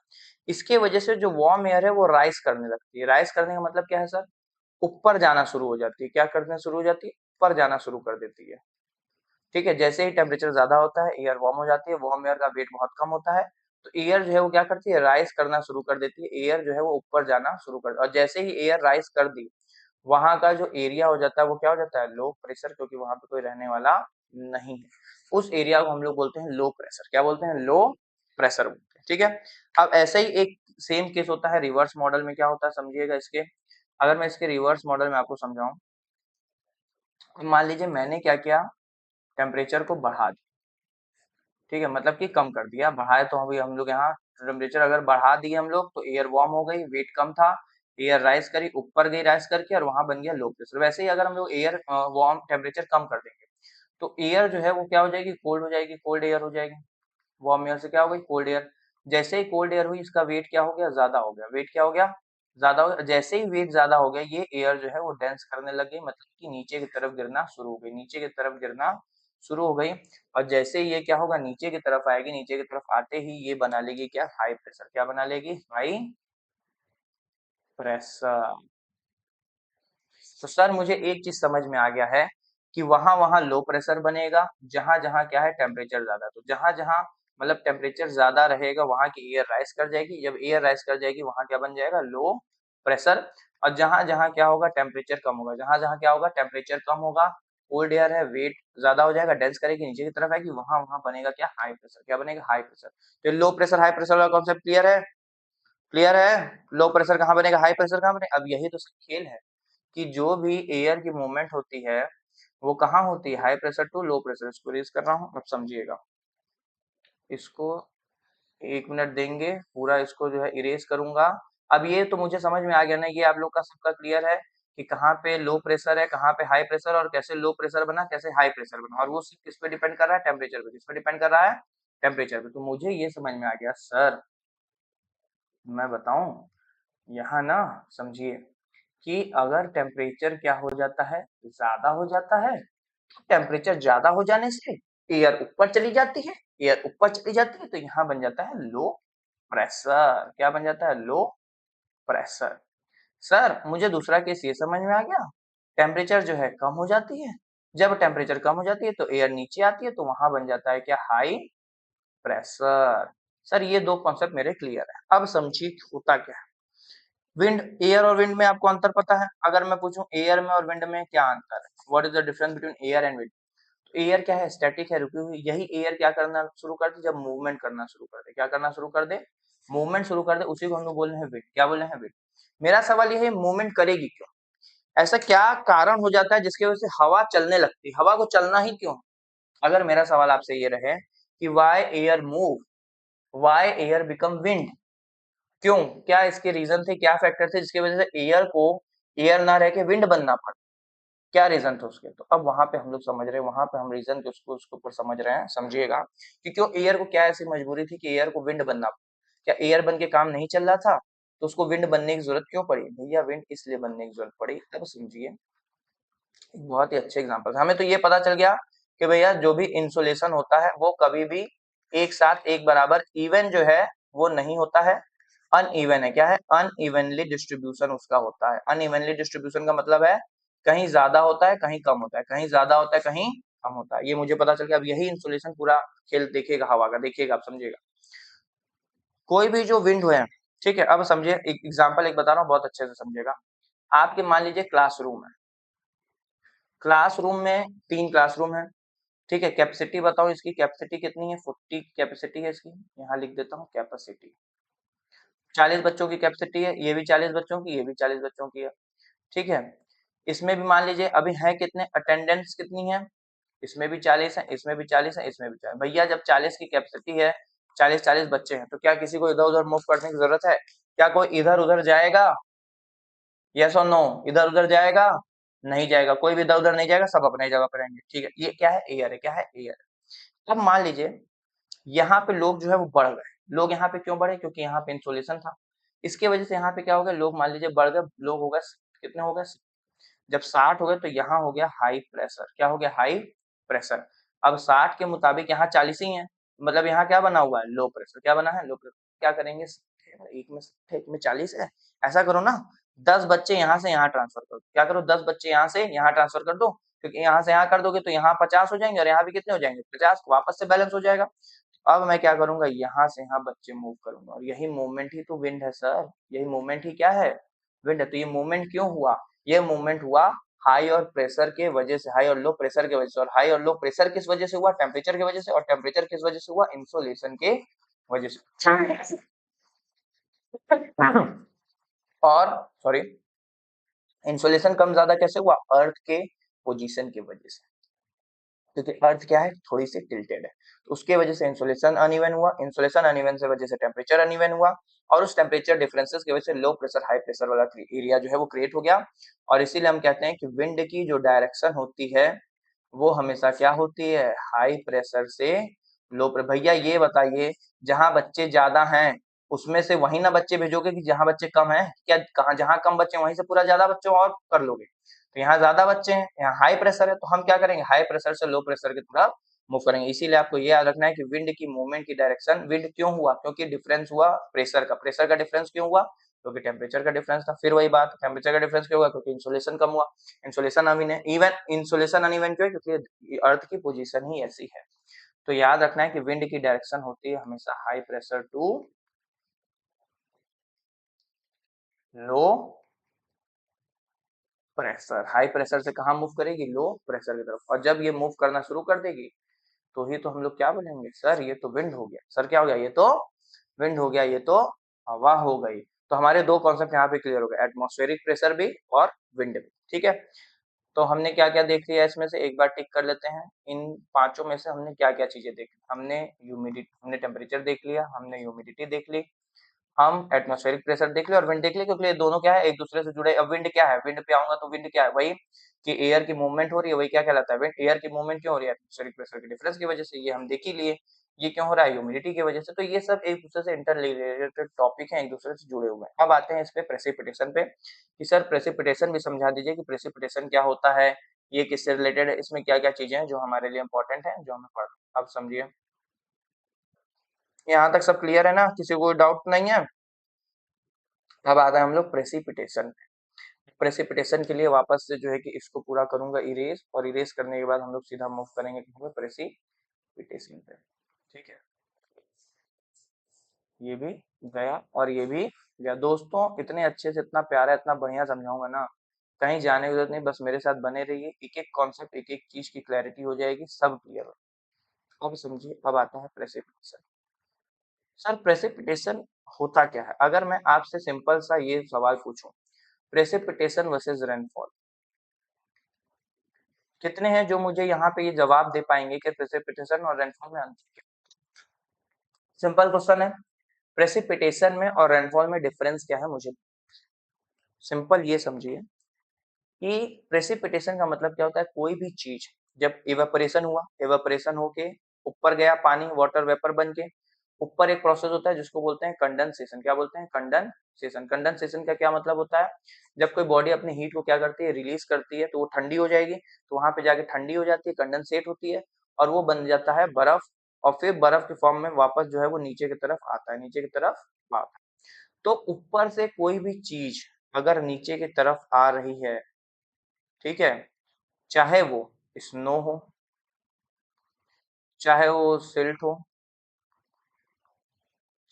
इसके वजह से जो वार्म एयर है वो राइज करने लगती है। राइज करने का मतलब क्या है सर, ऊपर जाना शुरू हो जाती है। क्या करना शुरू हो जाती है, ऊपर जाना शुरू कर देती है। ठीक है, जैसे ही टेम्परेचर ज्यादा होता है, एयर वार्म हो जाती है, वार्म एयर का वेट बहुत कम होता है, तो एयर जो है वो क्या करती है, राइज करना शुरू कर देती है। एयर जो है वो ऊपर जाना शुरू कर, और जैसे ही एयर राइज कर दी, वहां का जो एरिया हो जाता है वो क्या हो जाता है, लो प्रेशर, क्योंकि वहां पे कोई रहने वाला नहीं है। उस एरिया को हम लोग बोलते हैं लो प्रेशर। क्या बोलते हैं, लो प्रेशर बोलते हैं। ठीक है, अब ऐसे ही एक सेम केस होता है रिवर्स मॉडल में। क्या होता है समझिएगा इसके, अगर मैं इसके रिवर्स मॉडल में आपको समझाऊं, तो मान लीजिए मैंने क्या किया, टेम्परेचर को बढ़ा दिया। ठीक है, मतलब कि कम कर दिया, बढ़ाए तो अभी हम लोग यहाँ टेम्परेचर अगर बढ़ा दिए हम लोग, तो एयर वार्म हो गई, वेट कम था, एयर राइज करी, ऊपर गई राइज करके, और वहां बन गया लो प्रेशर। वैसे ही अगर हम लोग एयर वार्म टेम्परेचर कम कर देंगे, तो एयर जो है वो क्या हो जाएगी, कोल्ड हो जाएगी, कोल्ड एयर हो जाएगी। वार्म एयर से क्या हो गई, कोल्ड एयर। जैसे ही कोल्ड एयर हुई, इसका वेट क्या हो गया, ज्यादा हो गया। वेट क्या हो गया, ज्यादा हो, जैसे ही वेट ज्यादा हो गया ये एयर जो है वो डेंस करने लग गई, मतलब कि नीचे की तरफ गिरना शुरू हो गई, नीचे की तरफ गिरना शुरू हो गई। और जैसे ही ये क्या होगा, नीचे की तरफ आएगी, नीचे की तरफ आते ही ये बना लेगी क्या, हाई प्रेशर। क्या बना लेगी, हाई प्रेशर। तो सर मुझे एक चीज समझ में आ गया है कि वहां वहां लो प्रेशर बनेगा जहां जहां क्या है टेम्परेचर ज्यादा, तो जहां जहां मतलब टेम्परेचर ज्यादा रहेगा वहां की एयर राइज कर जाएगी, जब एयर राइज कर जाएगी वहां क्या बन जाएगा, लो प्रेशर। और जहां जहां क्या होगा, टेम्परेचर कम होगा, जहां जहां क्या होगा, टेम्परेचर कम होगा, कोल्ड एयर है, वेट ज्यादा हो जाएगा, डेंस करेगी, नीचे की तरफ आएगी, वहां वहां बनेगा क्या, हाई प्रेशर। क्या बनेगा, हाई प्रेशर। तो लो प्रेशर हाई प्रेशर वाला कॉन्सेप्ट क्लियर है, क्लियर है। लो प्रेशर कहाँ बनेगा, हाई प्रेशर कहाँ बनेगा। अब यही तो सब खेल है कि जो भी एयर की मूवमेंट होती है वो कहाँ होती है, high pressure to low pressure. इसको रेज कर रहा हूँ, अब समझिएगा। इसको 1 मिनट देंगे, पूरा इसको जो है इरेज करूंगा। अब ये तो मुझे समझ में आ गया ना, ये आप लोग का सबका क्लियर है कि कहाँ पे लो प्रेशर है, कहाँ पे हाई प्रेशर, और कैसे लो प्रेशर बना, कैसे हाई प्रेशर बना, और वो सिर्फ किस पे डिपेंड कर रहा है, टेम्परेचर पे। किस पे डिपेंड कर रहा है, टेम्परेचर पे। तो मुझे ये समझ में आ गया सर, मैं बताऊं यहाँ ना, समझिए कि अगर टेम्परेचर क्या हो जाता है, ज्यादा हो जाता है, टेम्परेचर ज्यादा हो जाने से एयर ऊपर चली जाती है, एयर ऊपर चली जाती है तो यहाँ बन जाता है लो प्रेशर। क्या बन जाता है, लो प्रेशर। सर मुझे दूसरा केस ये समझ में आ गया, टेम्परेचर जो है कम हो जाती है, जब टेम्परेचर कम हो जाती है तो एयर नीचे आती है, तो वहां बन जाता है क्या, हाई प्रेशर। सर ये दो कॉन्सेप्ट मेरे क्लियर है। अब समझिए होता क्या है। विंड, एयर और विंड में आपको अंतर पता है। अगर मैं पूछूं एयर में और विंड में क्या अंतर है, what is the difference between air and wind. तो एयर क्या है, स्टैटिक है, रुकी हुई। यही एयर क्या करना शुरू कर दे, जब मूवमेंट करना शुरू कर दे। क्या करना शुरू कर दे, मूवमेंट शुरू कर दे, उसी को हम लोग बोल रहे हैं विंड। क्या बोल रहे हैं, विंड। मेरा सवाल ये है, मूवमेंट करेगी क्यों, ऐसा क्या कारण हो जाता है जिसकी वजह से हवा चलने लगती है, हवा को चलना ही क्यों। अगर मेरा सवाल आपसे ये रहे कि why air move, why air become wind, क्यों, क्या इसके रीजन थे, क्या फैक्टर थे जिसकी वजह से एयर को एयर ना रह के विंड बनना पड़ा, क्या रीजन थे उसके। तो अब वहां पे हम लोग समझ रहे हैं, वहां पे हम रीजन के उसको उसके ऊपर समझ रहे हैं, समझिएगा कि क्यों एयर को, क्या ऐसी मजबूरी थी कि एयर को विंड बनना पड़ा। क्या एयर बन के काम नहीं चल रहा था, तो उसको विंड बनने की जरूरत क्यों पड़ी, भैया विंड इसलिए बनने की जरूरत पड़ी। अब समझिए, एक बहुत ही अच्छे एग्जाम्पल, हमें तो ये पता चल गया कि भैया जो भी इंसुलेशन होता है वो कभी भी एक साथ एक बराबर इवन जो है वो नहीं होता है, अनइवन है। क्या है, अनइवनली डिस्ट्रीब्यूशन उसका होता है। अनइवनली डिस्ट्रीब्यूशन का मतलब है कहीं ज्यादा होता है कहीं कम होता है, कहीं ज्यादा होता है कहीं कम होता है। ये मुझे पता चल गया। अब यही इंसुलेशन पूरा खेल देखिएगा हवा का, देखिएगा आप समझिएगा। कोई भी जो विंड है, ठीक है, अब समझिए, एक एग्जाम्पल एक बता रहा हूँ, बहुत अच्छे से समझिएगा। आपके मान लीजिए क्लासरूम है, क्लासरूम में 3 क्लासरूम है, ठीक है। कैपेसिटी बताओ, इसकी कैपेसिटी कितनी है, 40 कैपेसिटी है इसकी, यहाँ लिख देता हूँ कैपेसिटी। 40 बच्चों की कैपेसिटी है, ये भी 40 बच्चों की, ये भी 40 बच्चों की है, ठीक है। इसमें भी मान लीजिए अभी है कितने, अटेंडेंस कितनी है, इसमें भी 40 है, इसमें भी 40 है, इसमें भी 40। भैया जब 40 की कैपेसिटी है, 40 बच्चे हैं, तो क्या किसी को इधर उधर मूव करने की जरूरत है, क्या कोई इधर उधर जाएगा, यस और नो, इधर उधर जाएगा, नहीं जाएगा, कोई भी इधर उधर नहीं जाएगा, सब अपने जगह पर रहेंगे, ठीक है। ये क्या है, एयर है, क्या है, एयर। अब मान लीजिए यहाँ पे लोग जो है वो बढ़ गए, लोग यहाँ पे क्यों बढ़े, क्योंकि यहाँ पे इंसुलेशन था, इसके वजह से यहाँ पे क्या हो गया, लोग मान लीजिए बढ़ गए, लोग हो गए कितने हो गए, जब 60 हो गए तो यहाँ हो गया हाई प्रेशर। क्या हो गया, हाई प्रेशर। अब 60 के मुताबिक यहाँ 40 ही है, मतलब यहाँ क्या बना हुआ है, लो प्रेशर। क्या बना है, लो प्रेशर। क्या करेंगे, एक में 40 है, ऐसा करो ना, 10 बच्चे यहाँ से यहाँ ट्रांसफर कर दो। क्या करो, 10 बच्चे यहाँ से यहाँ ट्रांसफर कर दो, क्योंकि यहाँ से यहाँ कर दोगे तो यहाँ 50 हो जाएंगे और यहाँ भी कितने हो जाएंगे, 50, वापस से बैलेंस हो जाएगा। अब मैं क्या करूंगा, यहाँ से यहाँ बच्चे मूव करूंगा, और यही मूवमेंट ही तो विंड है सर, यही मूवमेंट ही क्या है, विंड है। तो ये मूवमेंट क्यों हुआ, ये मूवमेंट हुआ हाई और प्रेशर के वजह से, हाई और लो प्रेशर के वजह से। और हाई और लो प्रेशर किस वजह से हुआ, टेम्परेचर की वजह से, और टेम्परेचर किस वजह से हुआ, इंसोलेशन के वजह से। और सॉरी, इंसोलेशन कम ज्यादा कैसे हुआ, अर्थ के पोजीशन की वजह से, क्योंकि अर्थ क्या है, थोड़ी सी टिल्टेड है, तो उसके वजह से इंसुलेशन अनइवन हुआ, इंसुलेशन अनइवन से वजह से टेम्परेचर अनइवन हुआ, और उस टेम्परेचर डिफरेंसेस की वजह से लो प्रेशर हाई प्रेशर वाला एरिया जो है वो क्रिएट हो गया। और इसीलिए हम कहते हैं कि विंड की जो डायरेक्शन होती है वो हमेशा क्या होती है, हाई प्रेशर से लो प्रेशर। भैया ये बताइए, जहां बच्चे ज्यादा हैं उसमें से वही ना बच्चे भेजोगे कि जहाँ बच्चे कम हैं, क्या कहाँ जहाँ कम बच्चे हैं वहीं से पूरा ज्यादा बच्चे और कर लोगे? तो यहाँ ज्यादा बच्चे हैं, यहाँ हाई प्रेशर है, तो हम क्या करेंगे, हाई प्रेशर से लो प्रेशर की तरफ मूव करेंगे। इसीलिए आपको ये याद रखना है कि विंड की मूवमेंट की डायरेक्शन, विंड क्यों हुआ, क्योंकि डिफरेंस हुआ प्रेशर का डिफरेंस क्यों हुआ, क्योंकि टेम्परेचर का डिफरेंस था। फिर वही बात, टेम्परेचर का डिफरेंस क्यों हुआ, क्योंकि इंसोलेशन कम हुआ। इंसोलेशन अनइवन क्यों है, क्योंकि अर्थ की पोजीशन ही ऐसी है। तो याद रखना है कि विंड की डायरेक्शन होती है हमेशा high pressure to low pressure. High pressure से कहाँ मूव करेगी, लो प्रेशर की तरफ। और जब ये मूव करना शुरू कर देगी तो ही तो हम लोग क्या बोलेंगे, सर ये तो विंड हो गया। सर क्या हो गया, ये तो विंड हो गया, ये तो हवा हो गई। तो हमारे दो कॉन्सेप्ट यहाँ पे क्लियर हो गए, एटमॉस्फेरिक प्रेशर भी और विंड भी। ठीक है, तो हमने क्या क्या देख लिया इसमें से, एक बार टिक कर लेते हैं। इन पांचों में से हमने क्या क्या चीजें देखी, हमने ह्यूमिडिटी, हमने टेम्परेचर देख लिया, हमने ह्यूमिडिटी देख ली, हम एटमॉस्फेरिक प्रेशर देख लिया और विंड देख लिया, क्योंकि ये दोनों क्या है, एक दूसरे से जुड़े। अब विंड क्या है, विंड पे आऊंगा तो विंड क्या है, वही कि एयर की मूवमेंट हो रही है, वही क्या कहलाता है, विंड। एयर की मूवमेंट क्यों हो रही है, एटमॉस्फेरिक प्रेशर के डिफरेंस की वजह से, ये हम देख ही लिए। ये क्यों हो रहा है, ह्यूमिडिटी की वजह से। तो ये सब एक दूसरे से इंटर रिलेटेड टॉपिक है, एक दूसरे से जुड़े हुए हैं। अब आते हैं इस पे प्रेसिपिटेशन पे, कि सर प्रेसिपिटेशन भी समझा दीजिए कि प्रेसिपिटेशन क्या होता है, ये किससे रिलेटेड है, इसमें क्या क्या चीजें हैं जो हमारे लिए इंपॉर्टेंट है, जो हमें पढ़ना। अब समझिए, यहाँ तक सब क्लियर है ना, किसी को डाउट नहीं है? अब आता है हम लोग प्रेसिपिटेशन। प्रेसिपिटेशन के लिए वापस से जो है कि इसको पूरा करूंगा इरेज, और इरेज करने के बाद हम लोग सीधा मूव करेंगे प्रेसिपिटेशन पे। ठीक है, ये भी गया और ये भी गया। दोस्तों इतने अच्छे से, इतना प्यारा, इतना बढ़िया समझाऊंगा ना, कहीं जाने की जरूरत नहीं, बस मेरे साथ बने रहिए, एक एक कॉन्सेप्ट, एक एक चीज की क्लैरिटी हो जाएगी, सब क्लियर हो। अब समझिए, अब आता है प्रेसिपिटेशन। सर प्रेसिपिटेशन होता क्या है, अगर मैं आपसे सिंपल सा ये सवाल पूछूं, प्रेसिपिटेशन वर्सेस रेनफॉल, कितने हैं जो मुझे यहाँ पे ये जवाब दे पाएंगे कि प्रेसिपिटेशन और रेनफॉल में अंतर क्या? सिंपल क्वेश्चन है, प्रेसिपिटेशन में और रेनफॉल में डिफरेंस क्या है मुझे। सिंपल ये समझिए कि प्रेसिपिटेशन का मतलब क्या होता है, कोई भी चीज जब इवेपोरेशन हुआ, इवेपोरेशन होके ऊपर गया पानी, वाटर वेपर बन के, ऊपर एक प्रोसेस होता है जिसको बोलते हैं कंडेंसेशन। क्या बोलते हैं, कंडेंसेशन। कंडेंसेशन का क्या मतलब होता है, जब कोई बॉडी अपनी हीट को क्या करती है, रिलीज करती है, तो वो ठंडी हो जाएगी, तो वहां पे जाके ठंडी हो जाती है, कंडेंसेट होती है, और वो बन जाता है बर्फ। और फिर बर्फ के फॉर्म में वापस जो है वो नीचे की तरफ आता है, नीचे की तरफ आता है। तो ऊपर से कोई भी चीज अगर नीचे की तरफ आ रही है, ठीक है, चाहे वो स्नो हो, चाहे वो सिल्ट हो,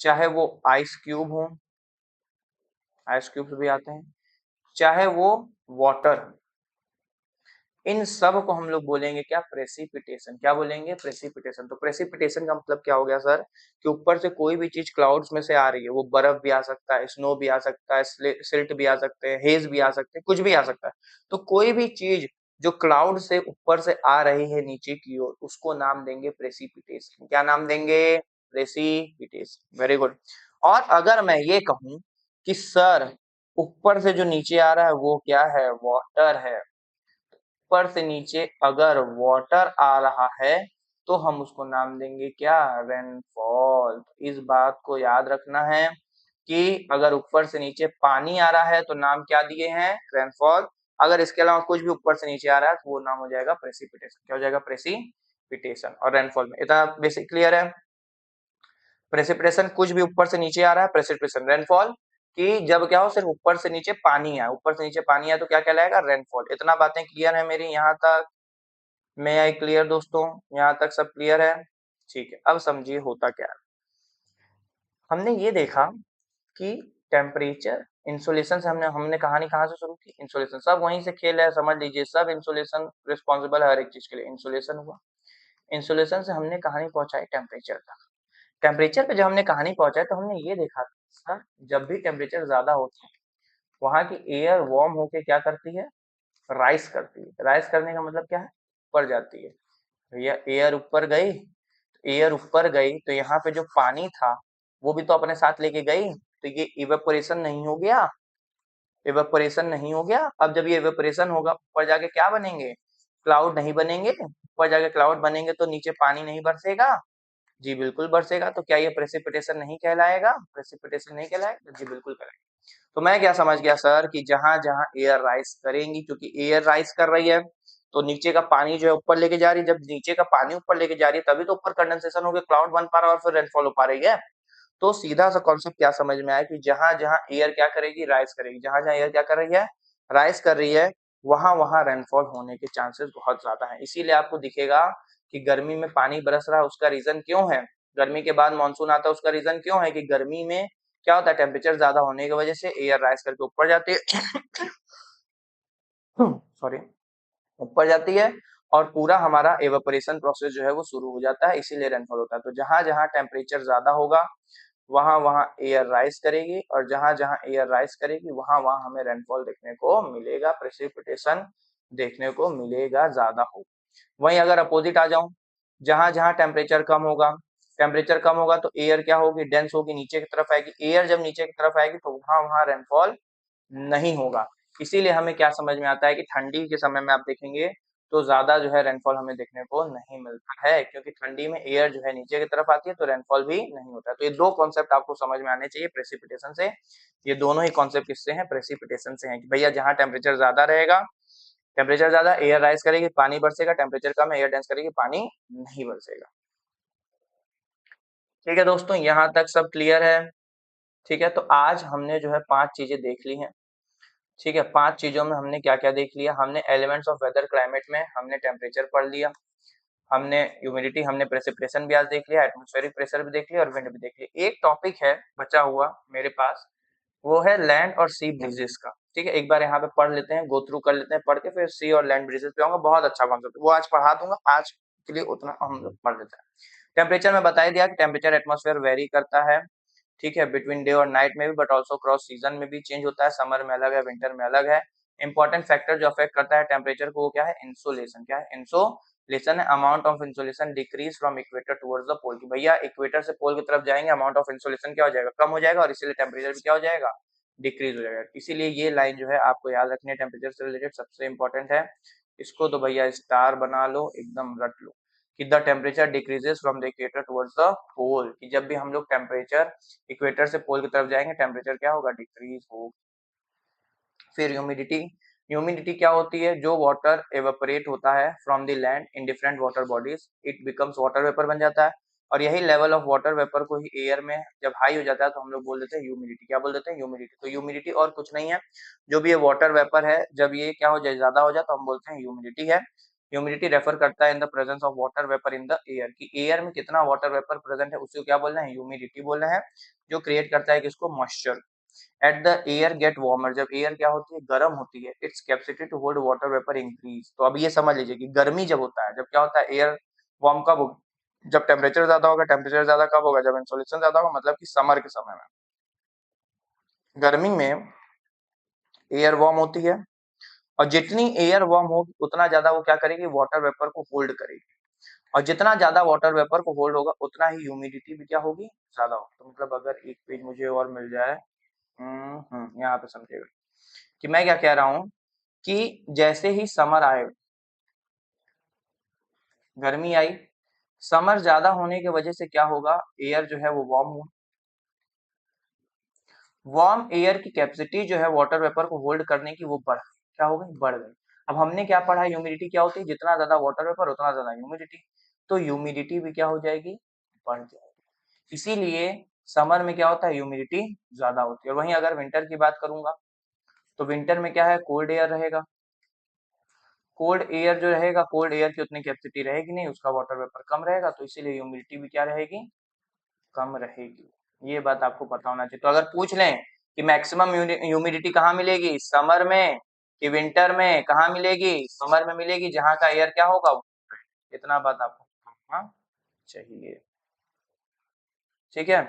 चाहे वो आइस क्यूब हो, आइस क्यूब्स भी आते हैं, चाहे वो वाटर, इन सब को हम लोग बोलेंगे क्या, प्रेसिपिटेशन। क्या बोलेंगे, प्रेसिपिटेशन। तो प्रेसिपिटेशन का मतलब क्या हो गया सर, कि ऊपर से कोई भी चीज क्लाउड्स में से आ रही है, वो बर्फ भी आ सकता है, स्नो भी आ सकता है, सिल्ट भी आ सकते हैं, हेज भी आ सकते हैं, कुछ भी आ सकता है। तो कोई भी चीज जो क्लाउड से ऊपर से आ रही है नीचे की ओर, उसको नाम देंगे प्रेसिपिटेशन। क्या नाम देंगे, प्रेसिपिटेशन। Very good. और अगर मैं ये कहूं कि सर ऊपर से जो नीचे आ रहा है वो क्या है, वाटर है, ऊपर से नीचे अगर वाटर आ रहा है तो हम उसको नाम देंगे क्या, रेनफॉल। इस बात को याद रखना है कि अगर ऊपर से नीचे पानी आ रहा है तो नाम क्या दिए हैं, रेनफॉल। अगर इसके अलावा कुछ भी ऊपर से नीचे आ रहा है तो वो नाम हो जाएगा प्रेसिपिटेशन। क्या हो जाएगा, प्रेसिपिटेशन। और रेनफॉल में इतना बेसिक क्लियर है। प्रेसिपिटेशन कुछ भी ऊपर से नीचे आ रहा है, प्रेसिपिटेशन। रेनफॉल कि जब क्या हो, सिर्फ ऊपर से नीचे पानी आए, ऊपर से नीचे पानी आए तो क्या कहलाएगा, रेनफॉल। इतना बातें क्लियर है मेरी यहाँ तक, मैं आई क्लियर दोस्तों, यहाँ तक सब क्लियर है। ठीक है, अब समझिए होता क्या है। हमने ये देखा कि टेम्परेचर, इंसुलेशन से हमने हमने कहानी कहाँ से शुरू की, इंसुलेशन। सब वहीं से खेल है, समझ लीजिए, सब इंसुलेशन रिस्पॉन्सिबल है हर एक चीज के लिए। इंसुलेशन हुआ, इंसुलेशन से हमने कहानी पहुंचाई टेम्परेचर तक। टेम्परेचर पे जब हमने कहानी पहुंचाई तो हमने ये देखा सर, जब भी टेम्परेचर ज्यादा होता है, वहां की एयर वार्म होके क्या करती है, राइस करती है। राइस करने का मतलब क्या है, ऊपर जाती है। भैया एयर ऊपर गई, एयर ऊपर गई तो यहाँ पे जो पानी था वो भी तो अपने साथ लेके गई, तो ये इवेपोरेशन नहीं हो गया, इवेपोरेशन नहीं हो गया। अब जब ये इवेपोरेशन होगा, ऊपर जाके क्या बनेंगे, क्लाउड नहीं बनेंगे। ऊपर जाके क्लाउड बनेंगे तो नीचे पानी नहीं बरसेगा, जी बिल्कुल बरसेगा। तो क्या ये प्रेसिपिटेशन नहीं कहलाएगा? प्रेसिपिटेशन नहीं कहलाएगा? जी बिल्कुल कहलाएगा। तो मैं क्या समझ गया सर कि जहां जहां एयर राइज करेंगी, क्योंकि एयर राइज कर रही है तो नीचे का पानी जो है ऊपर लेके जा रही है। जब नीचे का पानी ऊपर लेके जा रही है तभी तो ऊपर कंडेंसेशन होकर क्लाउड बन पा रहा है और फिर रेनफॉल हो पा रही है। तो सीधा सा कॉन्सेप्ट क्या समझ में आया कि जहां जहां एयर क्या करेगी, राइज करेगी। जहां जहां एयर क्या कर रही है, राइज कर रही है, वहां वहां रेनफॉल होने के चांसेस बहुत ज्यादा है। इसीलिए आपको दिखेगा कि गर्मी में पानी बरस रहा है। उसका रीजन क्यों है? गर्मी के बाद मानसून आता है, उसका रीजन क्यों है कि गर्मी में क्या होता है, टेम्परेचर ज्यादा होने की वजह से एयर राइज करके ऊपर जाती है सॉरी, ऊपर जाती है और पूरा हमारा एवेपोरेशन प्रोसेस जो है वो शुरू हो जाता है, इसीलिए रेनफॉल होता है। तो जहां जहां टेम्परेचर ज्यादा होगा वहां वहां एयर राइज करेगी, और जहां जहां एयर राइज करेगी वहां वहां हमें रेनफॉल देखने को मिलेगा, प्रेसिपिटेशन देखने को मिलेगा, ज्यादा हो। वहीं अगर अपोजिट आ जाऊं, जहां जहां टेम्परेचर कम होगा, टेम्परेचर कम होगा तो एयर क्या होगी, डेंस होगी, नीचे की तरफ आएगी। एयर जब नीचे की तरफ आएगी तो वहां वहां रेनफॉल नहीं होगा। इसीलिए हमें क्या समझ में आता है कि ठंडी के समय में आप देखेंगे तो ज्यादा जो है रेनफॉल हमें देखने को नहीं मिलता है, क्योंकि ठंडी में एयर जो है नीचे की तरफ आती है तो रेनफॉल भी नहीं होता है। तो ये दो कॉन्सेप्ट आपको समझ में आने चाहिए प्रेसिपिटेशन से। ये दोनों ही कॉन्सेप्ट किससे हैं, प्रेसिपिटेशन से हैं कि भैया जहां टेम्परेचर ज्यादा रहेगा, टेम्परेचर ज्यादा एयर राइज करेगी, पानी बरसेगा, टेम्परेचर कम एयर डेंस करेगी, पानी नहीं बरसेगा। ठीक है दोस्तों, यहाँ तक सब क्लियर है? ठीक है, तो आज हमने जो है 5 चीजें देख ली हैं। ठीक है, 5 चीजों में हमने क्या क्या देख लिया। हमने एलिमेंट्स ऑफ वेदर क्लाइमेट में हमने टेम्परेचर पढ़ लिया, हमने ह्यूमिडिटी, हमने प्रेसिपिटेशन भी आज देख लिया, एटमॉस्फेरिक प्रेशर भी देख लिया और विंड भी देख लिया। एक टॉपिक है बचा हुआ मेरे पास, वो है लैंड और सी ब्रिजेस का। ठीक है, एक बार यहाँ पे पढ़ लेते हैं, गो थ्रू कर लेते हैं, पढ़ के फिर सी और लैंड ब्रिजेस पे आऊंगा। बहुत अच्छा कॉन्सेप्ट, वो आज पढ़ा दूंगा, आज के लिए उतना हम लोग पढ़ लेते हैं। टेम्परेचर में बता ही दिया कि टेम्परेचर एटमॉस्फेयर वेरी करता है, ठीक है, बिटवीन डे और नाइट में भी, बट ऑल्सो क्रॉस सीजन में भी चेंज होता है। समर में अलग है, विंटर में अलग है। इंपॉर्टेंट फैक्टर जो अफेक्ट करता है टेम्परेचर को वो क्या है, इंसोलेशन। क्या है, इंसोलेशन है। Amount of insolation decreases from equator towards the pole, कि भैया इक्वेटर से पोल की तरफ जाएंगे, अमाउंट ऑफ इंसोलेशन क्या हो जाएगा, कम हो जाएगा, और इसीलिए टेम्परेचर भी क्या हो जाएगा, डिक्रीज हो जाएगा। इसीलिए ये लाइन जो है आपको याद रखनी है, टेम्परेचर से रिलेटेड सबसे इंपॉर्टेंट है। इसको तो भैया स्टार बना लो, एकदम रट लो कि the temperature decreases from the equator towards the pole, कि जब भी हम लोग टेम्परेचर इक्वेटर से पोल की तरफ जाएंगे टेम्परेचर क्या होगा, डिक्रीज होगा। फिर ह्यूमिडिटी, ह्यूमिडिटी क्या होती है, जो वाटर एवेपोरेट होता है from the land in different water bodies, it becomes water vapour बन जाता है। और यही लेवल ऑफ वाटर वेपर को ही एयर में जब हाई हो जाता है तो हम लोग बोल देते हैं ह्यूमिडिटी। क्या बोल देते हैं, ह्यूमिडिटी। तो ह्यूमिडिटी और कुछ नहीं है, जो भी ये वाटर वेपर है जब ये क्या हो जाए, ज्यादा हो जाए तो हम बोलते हैं ह्यूमिडिटी है। ह्यूमिडिटी रेफर करता है in the presence of water vapour in the air, कि एयर में कितना वाटर वेपर प्रेजेंट है उसको क्या बोल रहे हैं, ह्यूमिडिटी बोल रहे हैं, जो क्रिएट करता है किसको, moisture. As the air get warmer, जब एयर क्या होती है, गर्म होती है, its capacity to hold water vapour increase. तो अब ये समझ लीजिए कि गर्मी जब होता है, जब क्या होता है, एयर वार्म कब होगा, जब टेम्परेचर ज्यादा होगा। टेम्परेचर ज्यादा कब होगा, जब इंसोलेशन ज्यादा होगा, मतलब कि समर के समय में। गर्मी में एयर वार्म होती है, और जितनी एयर वार्म होगी उतना ज्यादा वो क्या करेगी, वाटर वेपर को होल्ड करेगी, और जितना ज्यादा वाटर वेपर को होल्ड होगा उतना ही ह्यूमिडिटी भी क्या होगी, ज्यादा होगी। तो मतलब अगर एक पेज मुझे और मिल जाए, यहाँ पे समझेगा कि मैं क्या कह रहा हूँ, कि जैसे ही समर आए, गर्मी आई, समर ज्यादा होने की वजह से क्या होगा, एयर जो है वो वार्म हुआ, वार्म एयर की कैपेसिटी जो है वाटर वेपर को होल्ड करने की वो क्या हो गई, बढ़ गई। अब हमने क्या पढ़ा, ह्यूमिडिटी क्या होती है, जितना ज्यादा वाटर वेपर उतना ज्यादा ह्यूमिडिटी। तो ह्यूमिडिटी भी क्या हो जाएगी, बढ़ जाएगी। इसीलिए समर में क्या होता है, ह्यूमिडिटी ज्यादा होती है। वहीं अगर विंटर की बात करूंगा तो विंटर में क्या है, कोल्ड एयर रहेगा। कोल्ड एयर जो रहेगा, कोल्ड एयर की उतनी कैपेसिटी रहेगी नहीं, उसका वाटर वेपर कम रहेगा, तो इसीलिए ह्यूमिडिटी भी क्या रहेगी, कम रहेगी। ये बात आपको पता होना चाहिए। तो अगर पूछ लें कि मैक्सिमम ह्यूमिडिटी कहाँ मिलेगी, समर में कि विंटर में, कहाँ मिलेगी, समर में मिलेगी, जहाँ का एयर क्या होगा, इतना बात आपको हाँ चाहिए। ठीक है,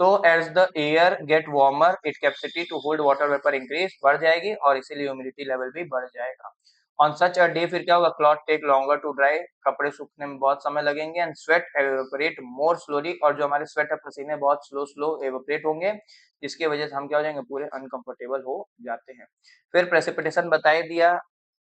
तो as the air get warmer it capacity to hold water vapour increase, बढ़ जाएगी, और इसीलिए ह्यूमिडिटी लेवल भी बढ़ जाएगा। ऑन सच अ डे फिर क्या होगा, cloth take longer to dry, कपड़े सूखने में बहुत समय लगेंगे, and sweat evaporate more slowly, और जो हमारे स्वेट है, पसीने बहुत स्लो स्लो एवेपोरेट होंगे, जिसकी वजह से हम क्या हो जाएंगे, पूरे अनकंफर्टेबल हो जाते हैं। फिर प्रेसिपिटेशन बता ही दिया,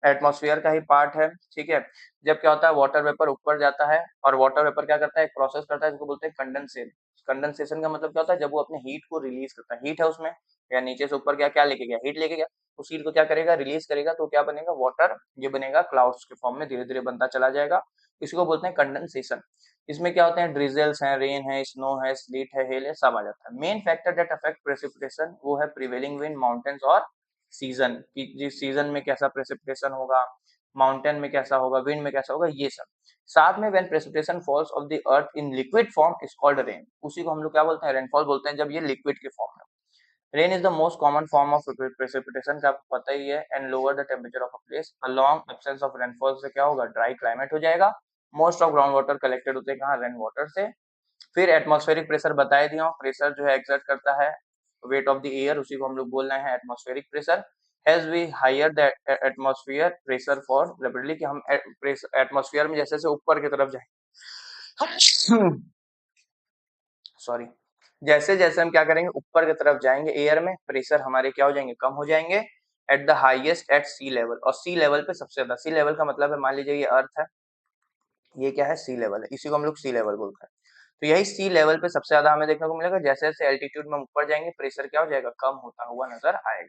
एटमॉस्फेयर का ही पार्ट है, ठीक है। जब क्या होता है वाटर वेपर ऊपर जाता है और वाटर वेपर क्या करता है, एक प्रोसेस करता है जिसको बोलते हैं कंडेंसेशन। कंडेंसेशन का मतलब क्या होता है, जब वो अपने हीट को रिलीज करता है, हीट है उसमें या नीचे से ऊपर क्या क्या लेके गया, हीट लेके गया, उस हीट को क्या करेगा, रिलीज करेगा, तो क्या बनेगा वाटर, ये बनेगा क्लाउड्स के फॉर्म में, धीरे धीरे बनता चला जाएगा, इसी को बोलते हैं कंडेंसेशन। इसमें क्या होते हैं, ड्रिजल्स है, रेन है, स्नो है, स्लीट है, हेल है, सब आ जाता है। Main factor that affect precipitation वो है प्रिवेलिंग विंड, माउंटेन्स और सीजन, कि जिस सीजन में कैसा प्रेसिपिटेशन होगा, माउंटेन में कैसा होगा, विंड में कैसा होगा, ये सब। साथ में when precipitation falls of the earth in liquid form is called rain, उसी को हम लोग क्या बोलते हैं, रेनफॉल बोलते हैं, जब ये लिक्विड के फॉर्म में। Rain is the most common form of precipitation, का आपको पता ही है, and lower the temperature of a place. A long absence of rainfall से क्या होगा, ड्राई क्लाइमेट हो जाएगा। Most of ground water collected होते हैं कहाँ, रेन वाटर से। फिर एटमॉस्फेरिक प्रेशर बताया दिया हूँ, प्रेशर जो है एक्सर्ट करता है वेट ऑफ द एयर, उसी को हम लोग बोल रहे हैं atmospheric pressure. Has we higher the atmosphere pressure for rapidly, कि हम एटमॉस्फेयर में जैसे जैसे ऊपर की तरफ जाए सॉरी, जैसे जैसे हम क्या करेंगे ऊपर की तरफ जाएंगे एयर में, प्रेशर हमारे क्या हो जाएंगे, कम हो जाएंगे। At the highest at sea level, और सी लेवल पे सबसे ज्यादा, सी लेवल का मतलब है, मान लीजिए ये अर्थ है, ये क्या है, सी लेवल है, इसी को हम लोग सी लेवल बोलते हैं। तो यही सी लेवल पे सबसे ज्यादा हमें देखने को मिलेगा, जैसे जैसे एल्टीट्यूड में ऊपर जाएंगे प्रेशर क्या हो जाएगा, कम होता हुआ नजर आएगा।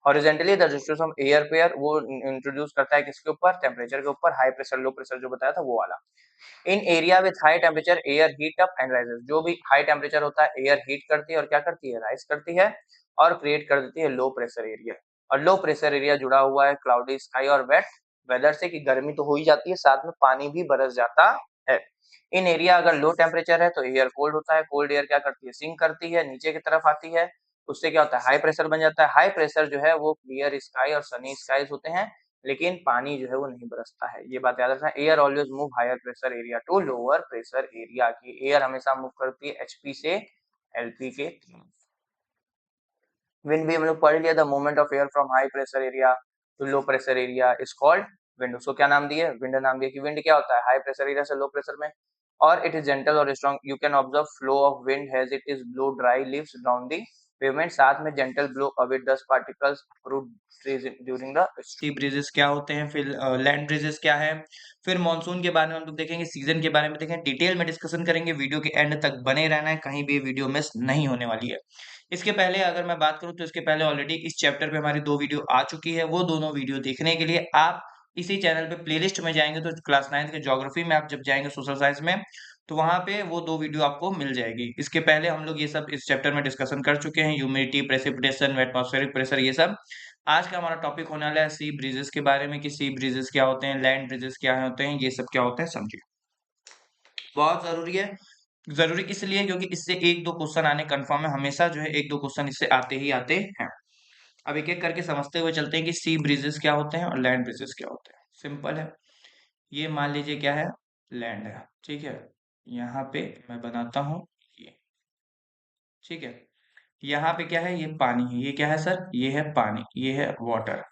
Horizontally the distribution of air pair वो इंट्रोड्यूस करता है किसके ऊपर, टेम्परेचर के ऊपर, हाई प्रेशर लो प्रेशर जो बताया था वो वाला। In area with high temperature air heat up and rises, जो भी हाई टेम्परेचर होता है एयर हीट करती है और क्या करती है, राइज करती है, और क्रिएट कर देती है लो प्रेशर एरिया। और लो प्रेशर एरिया जुड़ा हुआ है क्लाउडी स्काई और वेट वेदर से, कि गर्मी तो हो ही जाती है, साथ में पानी भी बरस जाता है। इन एरिया अगर लो टेम्परेचर है तो एयर कोल्ड होता है, कोल्ड एयर क्या करती है, सिंक करती है, नीचे की तरफ आती है, उससे क्या होता है, हाई प्रेशर बन जाता है। हाई प्रेशर जो है वो क्लियर स्काई और सनी स्काईज होते हैं, लेकिन पानी जो है वो नहीं बरसता है, ये बात याद रखना। Air always move higher pressure area to lower pressure area, की एयर हमेशा मूव करती है एचपी से एलपी के। विंड भी हम लोग पढ़ लिया, the movement of air from high pressure area to low pressure area is called wind. उसको क्या नाम दिए, विंड नाम दिया, कि विंड क्या होता है, हाई प्रेशर एरिया से लो प्रेशर में, और इट इज जेंटल और strong, you can observe flow of wind has it is blow dry leaves down the pavement, साथ में gentle blow away dust particles fruit trees during the sea breezes क्या होते हैं, फिर लैंड ब्रीजेस क्या है, फिर मानसून के बारे में हम लोग देखेंगे, सीजन के बारे में देखेंगे, डिटेल में डिस्कशन करेंगे, वीडियो के एंड तक बने रहना है, कहीं भी वीडियो मिस नहीं होने वाली है। इसके पहले अगर मैं बात करूं तो इसके पहले ऑलरेडी इस चैप्टर पे हमारी 2 वीडियो आ चुकी है, वो दोनों वीडियो देखने के लिए आप इसी चैनल पे प्लेलिस्ट में जाएंगे, तो क्लास 9 के ज्योग्राफी में आप जब जाएंगे सोशल साइंस में, तो वहां पे वो 2 वीडियो आपको मिल जाएगी। इसके पहले हम लोग ये सब इस चैप्टर में डिस्कशन कर चुके हैं, ह्यूमिडिटी, प्रेसिपिटेशन, एटमॉस्फेरिक प्रेशर, ये सब। आज का हमारा टॉपिक होने वाला है सी ब्रीजेस के बारे में, कि सी ब्रीजेस क्या होते हैं, लैंड ब्रीजेस क्या होते हैं, ये सब क्या होते हैं, समझिए। बहुत जरूरी है, जरूरी इसलिए क्योंकि इससे 1-2 क्वेश्चन आने कंफर्म है, हमेशा जो है 1-2 क्वेश्चन इससे आते ही आते हैं। अब एक एक करके समझते हुए चलते हैं कि सी ब्रिजेस क्या होते हैं और लैंड ब्रिजेस क्या होते हैं। सिंपल है, ये मान लीजिए क्या है, लैंड है, ठीक है, यहाँ पे मैं बनाता हूँ ये, ठीक है, यहाँ पे क्या है, ये पानी है, ये क्या है सर, ये है पानी, ये है वाटर,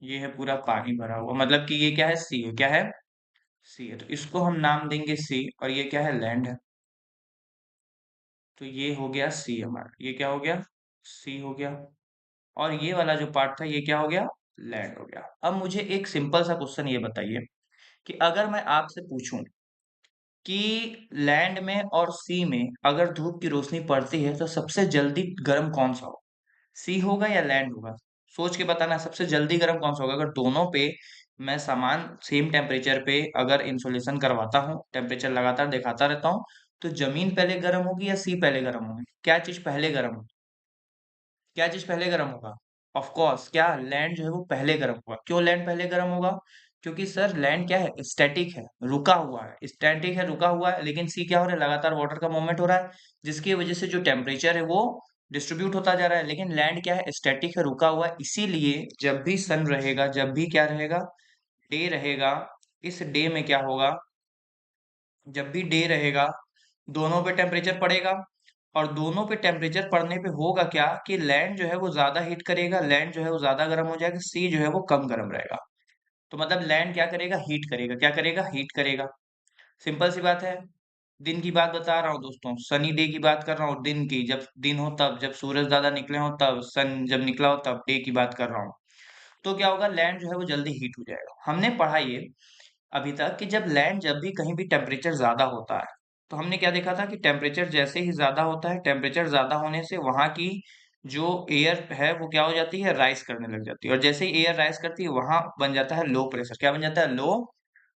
ये है पूरा पानी भरा हुआ, मतलब कि ये क्या है, सी है, क्या है, सी है, तो इसको हम नाम देंगे सी, और ये क्या है, लैंड है, तो ये हो गया सी हमारा, ये क्या हो गया, सी हो गया, और ये वाला जो पार्ट था ये क्या हो गया, लैंड हो गया। अब मुझे एक सिंपल सा क्वेश्चन ये बताइए कि अगर मैं आपसे पूछूं कि लैंड में और सी में अगर धूप की रोशनी पड़ती है तो सबसे जल्दी गर्म कौन सा होगा, सी होगा या लैंड होगा, सोच के बताना, सबसे जल्दी गर्म कौन सा होगा। अगर दोनों पे मैं समान सेम टेम्परेचर पे अगर इंसोलेशन करवाता हूँ, टेम्परेचर लगातार दिखाता रहता हूँ, तो जमीन पहले गर्म होगी या सी पहले गर्म होगी, क्या चीज पहले गर्म होगी, क्या चीज पहले गर्म होगा, ऑफ कोर्स क्या, लैंड जो है वो पहले गर्म होगा। क्यों लैंड पहले गर्म होगा, क्योंकि सर लैंड क्या है, स्टैटिक है, रुका हुआ है, स्टैटिक है, रुका हुआ है, लेकिन सी क्या हो रहा है, लगातार वाटर का मूवमेंट हो रहा है, जिसकी वजह से जो टेम्परेचर है वो डिस्ट्रीब्यूट होता जा रहा है। लेकिन लैंड क्या है, स्टैटिक है, रुका हुआ है, इसीलिए जब भी सन रहेगा, जब भी क्या रहेगा, डे रहेगा, इस डे में क्या होगा, जब भी डे रहेगा, दोनों पे टेम्परेचर पड़ेगा, और दोनों पे टेम्परेचर पड़ने पे होगा क्या कि लैंड जो है वो ज्यादा हीट करेगा, लैंड जो है वो ज्यादा गर्म हो जाएगा, सी जो है वो कम गर्म रहेगा। तो मतलब लैंड क्या करेगा, हीट करेगा, क्या करेगा, हीट करेगा। सिंपल सी बात है, दिन की बात बता रहा हूँ दोस्तों, सनी डे की बात कर रहा हूँ, दिन की, जब दिन हो तब, जब सूरज ज्यादा निकले हो तब, सन जब निकला हो तब, डे की बात कर रहा हूँ। तो क्या होगा, लैंड जो है वो जल्दी हीट हो जाएगा। हमने पढ़ा ये अभी तक कि जब भी कहीं भी टेम्परेचर ज्यादा होता है, तो हमने क्या देखा था कि टेम्परेचर जैसे ही ज्यादा होता है, टेम्परेचर ज्यादा होने से वहां की जो एयर है वो क्या हो जाती है, राइज करने लग जाती है। और जैसे ही एयर राइज करती है वहां बन जाता है लो प्रेशर। क्या बन जाता है, लो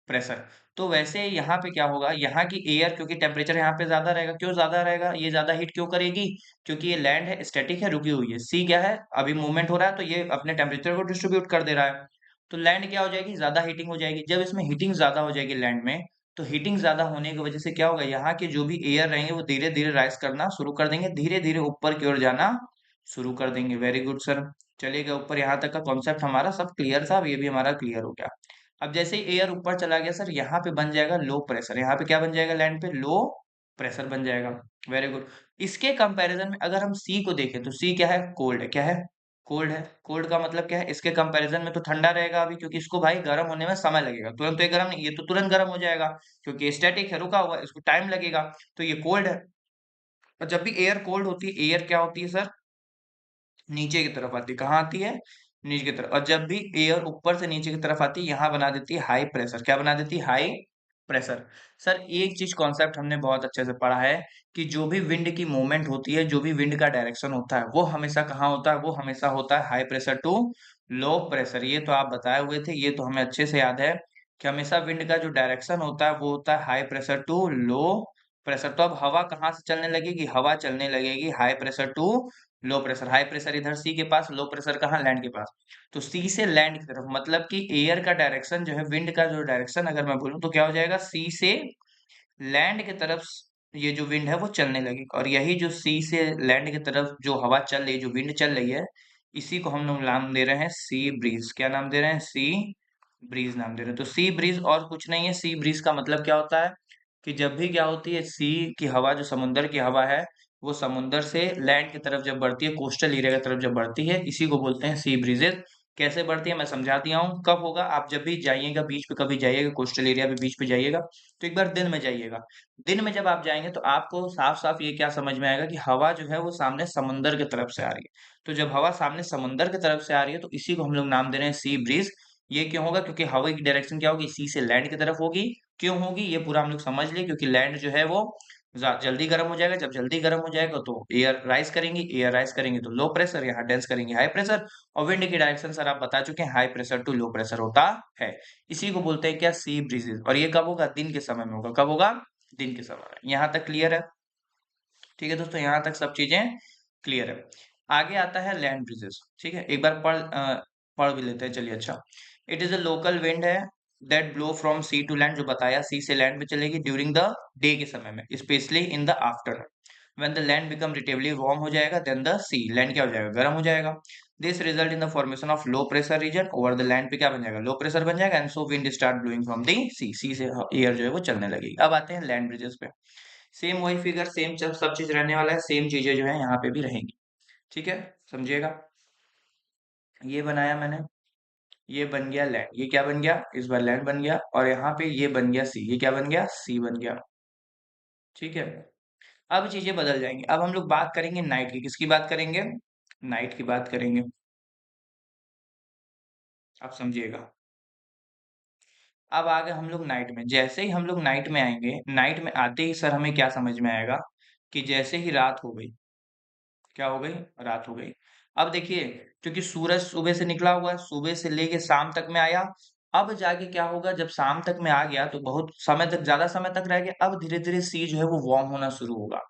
प्रेशर। तो वैसे यहाँ पे क्या होगा, यहाँ की एयर, क्योंकि टेम्परेचर यहाँ पे ज्यादा रहेगा, क्यों ज्यादा रहेगा, ये ज्यादा हीट क्यों करेगी, क्योंकि ये लैंड है, स्टैटिक है, रुकी हुई है। सी क्या है, अभी मूवमेंट हो रहा है, तो ये अपने टेम्परेचर को डिस्ट्रीब्यूट कर दे रहा है। तो लैंड क्या हो जाएगी, ज्यादा हीटिंग हो जाएगी। जब इसमें हीटिंग ज्यादा हो जाएगी लैंड में, तो हीटिंग ज्यादा होने की वजह से क्या होगा, यहाँ के जो भी एयर रहेंगे वो धीरे धीरे राइज करना शुरू कर देंगे, धीरे धीरे ऊपर की ओर जाना शुरू कर देंगे। Very good sir. चलिएगा ऊपर, यहाँ तक का कॉन्सेप्ट हमारा सब क्लियर था, अब ये भी हमारा क्लियर हो गया। अब जैसे ही एयर ऊपर चला गया सर, यहाँ पे बन जाएगा लो प्रेशर। यहाँ पे क्या बन जाएगा, लैंड पे लो प्रेशर बन जाएगा। Very good. इसके कंपैरिजन में अगर हम सी को देखें, तो सी क्या है, कोल्ड है। क्या है, कोल्ड है। कोल्ड का मतलब क्या है, इसके कंपैरिजन में तो ठंडा रहेगा अभी, क्योंकि इसको भाई गर्म होने में समय लगेगा। तुरंत तो ये गर्म नहीं, ये तो तुरंत गर्म हो जाएगा, क्योंकि स्टैटिक है, रुका हुआ है, इसको टाइम लगेगा। तो ये कोल्ड है। और जब भी एयर कोल्ड होती है, एयर क्या होती है सर, नीचे की तरफ आती है। कहाँ आती है, नीचे की तरफ। और जब भी एयर ऊपर से नीचे की तरफ आती है, यहाँ बना देती है हाई प्रेशर। क्या बना देती है, हाई प्रेशर। सर एक चीज कॉन्सेप्ट हमने बहुत अच्छे से पढ़ा है कि जो भी विंड की मूवमेंट होती है, जो भी विंड का डायरेक्शन होता है, वो हमेशा कहाँ होता है, वो हमेशा होता है high pressure to low pressure. ये तो आप बताए हुए थे, ये तो हमें अच्छे से याद है कि हमेशा विंड का जो डायरेक्शन होता है वो होता है high pressure to low pressure. तो अब हवा कहाँ से चलने लगेगी, हवा चलने लगेगी high pressure to low pressure. High pressure इधर सी के पास, लो प्रेशर कहाँ, लैंड के पास। तो सी से लैंड की तरफ, मतलब कि एयर का डायरेक्शन जो है, विंड का जो डायरेक्शन अगर मैं बोलूँ, तो क्या हो जाएगा, सी से लैंड की तरफ ये जो विंड है वो चलने लगेगी। और यही जो सी से लैंड की तरफ जो हवा चल रही है, जो विंड चल रही है, इसी को हम लोग नाम दे रहे हैं सी ब्रीज। क्या नाम दे रहे हैं, सी ब्रीज नाम दे रहे हैं। तो सी ब्रीज और कुछ नहीं है। सी ब्रीज का मतलब क्या होता है कि जब भी क्या होती है, सी की हवा, जो समुंदर की हवा है, वो समुंदर से लैंड की तरफ जब बढ़ती है, कोस्टल एरिया की तरफ जब बढ़ती है, इसी को बोलते हैं सी ब्रीजेस। कैसे बढ़ती है मैं समझा दिया हूँ। कब होगा, आप जब भी जाइएगा बीच पे, कभी जाइएगा कोस्टल एरिया पे बीच पे जाइएगा, तो एक बार दिन में जाइएगा। दिन में जब आप जाएंगे तो आपको साफ साफ ये क्या समझ में आएगा कि हवा जो है वो सामने समुंदर की तरफ से आ रही है। तो जब हवा सामने समुंदर की तरफ से आ रही है, तो इसी को हम लोग नाम दे रहे हैं सी ब्रीज। ये क्यों होगा, क्योंकि हवा की डायरेक्शन क्या होगी, सी से लैंड की तरफ होगी। क्यों होगी ये पूरा हम लोग समझ लिए, क्योंकि लैंड जो है वो जल्दी गर्म हो जाएगा। जब जल्दी गर्म हो जाएगा तो एयर राइज करेंगी, एयर राइज करेंगे तो लो प्रेशर, यहाँ डेंस करेंगे हाई प्रेशर। और विंड की डायरेक्शन सर आप बता चुके हैं, high pressure to low pressure होता है। इसी को बोलते हैं क्या, सी ब्रीजेज। और ये कब होगा, दिन के समय में होगा। कब होगा, दिन के समय में। यहाँ तक क्लियर है। ठीक है दोस्तों, यहाँ तक सब चीजें क्लियर है। आगे आता है लैंड ब्रिजेस। ठीक है, एक बार पढ़ भी लेते हैं, चलिए। अच्छा, it is a local wind है that blow from sea to land, जो बताया सी से लैंड पे चलेगी ड्यूरिंग द डे के समय में, specially in the afternoon. When the land become relatively warm हो जाएगा, देन द सी, लैंड क्या हो जाएगा, गर्म हो जाएगा। This result in the formation of low pressure region over the land पे, क्या बन जाएगा, लो प्रेशर बन जाएगा। And so wind start blowing from the sea, sea से एयर जो है वो चलने लगेगी। अब आते हैं लैंड ब्रिजेस पे। सेम वही फिगर, सेम सब चीज रहने वाला है, सेम चीजें जो है यहाँ पे भी रहेंगी। ठीक है, समझिएगा। ये बनाया मैंने, ये बन गया लैंड। ये क्या बन गया, इस बार लैंड बन गया। और यहाँ पे ये बन गया सी। ये क्या बन गया, सी बन गया। ठीक है, अब चीजें बदल जाएंगी। अब हम लोग बात करेंगे नाइट की। किसकी बात करेंगे, नाइट की बात करेंगे। आप समझिएगा। अब आ गए हम लोग नाइट में। जैसे ही हम लोग नाइट में आएंगे, नाइट में आते ही सर हमें क्या समझ में आएगा कि जैसे ही रात हो गई, क्या हो गई, रात हो गई। अब देखिए, क्योंकि सूरज सुबह से निकला हुआ है, सुबह से लेके शाम तक में आया। अब जाके क्या होगा, जब शाम तक में आ गया तो बहुत समय तक, ज्यादा समय तक रह गया। अब धीरे धीरे सी जो है वो वार्म होना शुरू होगा।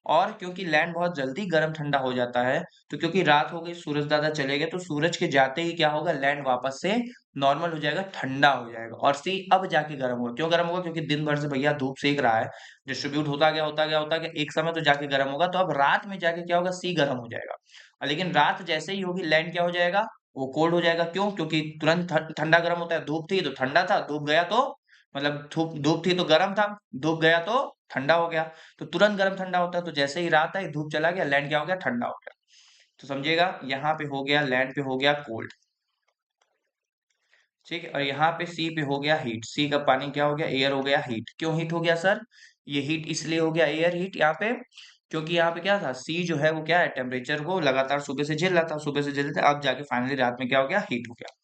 और क्योंकि लैंड बहुत जल्दी गर्म ठंडा हो जाता है, तो क्योंकि रात हो गई, सूरज दादा चले गए, तो सूरज के जाते ही क्या होगा, लैंड वापस से नॉर्मल हो जाएगा, ठंडा हो जाएगा। और सी अब जाके गर्म होगा। क्यों गर्म होगा, क्योंकि दिन भर से भैया धूप सेक रहा है, डिस्ट्रीब्यूट होता गया होता गया होता गया, एक समय तो जाके गर्म होगा। तो अब रात में जाके क्या होगा, सी गर्म हो जाएगा। लेकिन रात जैसे ही होगी, लैंड क्या हो जाएगा, वो कोल्ड हो जाएगा। क्यों, क्योंकि तुरंत ठंडा गर्म होता है। धूप थी तो ठंडा था, धूप गया तो, मतलब धूप धूप थी तो गर्म था, धूप गया तो ठंडा हो गया। तो तुरंत गर्म ठंडा होता है। तो जैसे ही रात आई, धूप चला गया, लैंड क्या हो गया, ठंडा हो गया। तो समझिएगा, यहाँ पे हो गया, लैंड पे हो गया कोल्ड। ठीक है, और यहाँ पे सी पे हो गया हीट। सी का पानी क्या हो गया, एयर हो गया हीट। क्यों हीट हो गया सर, ये हीट इसलिए हो गया, एयर हीट यहाँ पे, क्योंकि यहाँ पे क्या था, सी जो है वो क्या है, टेम्परेचर को लगातार सुबह से झेल रहा था, सुबह से झेलते अब जाके फाइनली रात में क्या हो गया, हीट हो गया।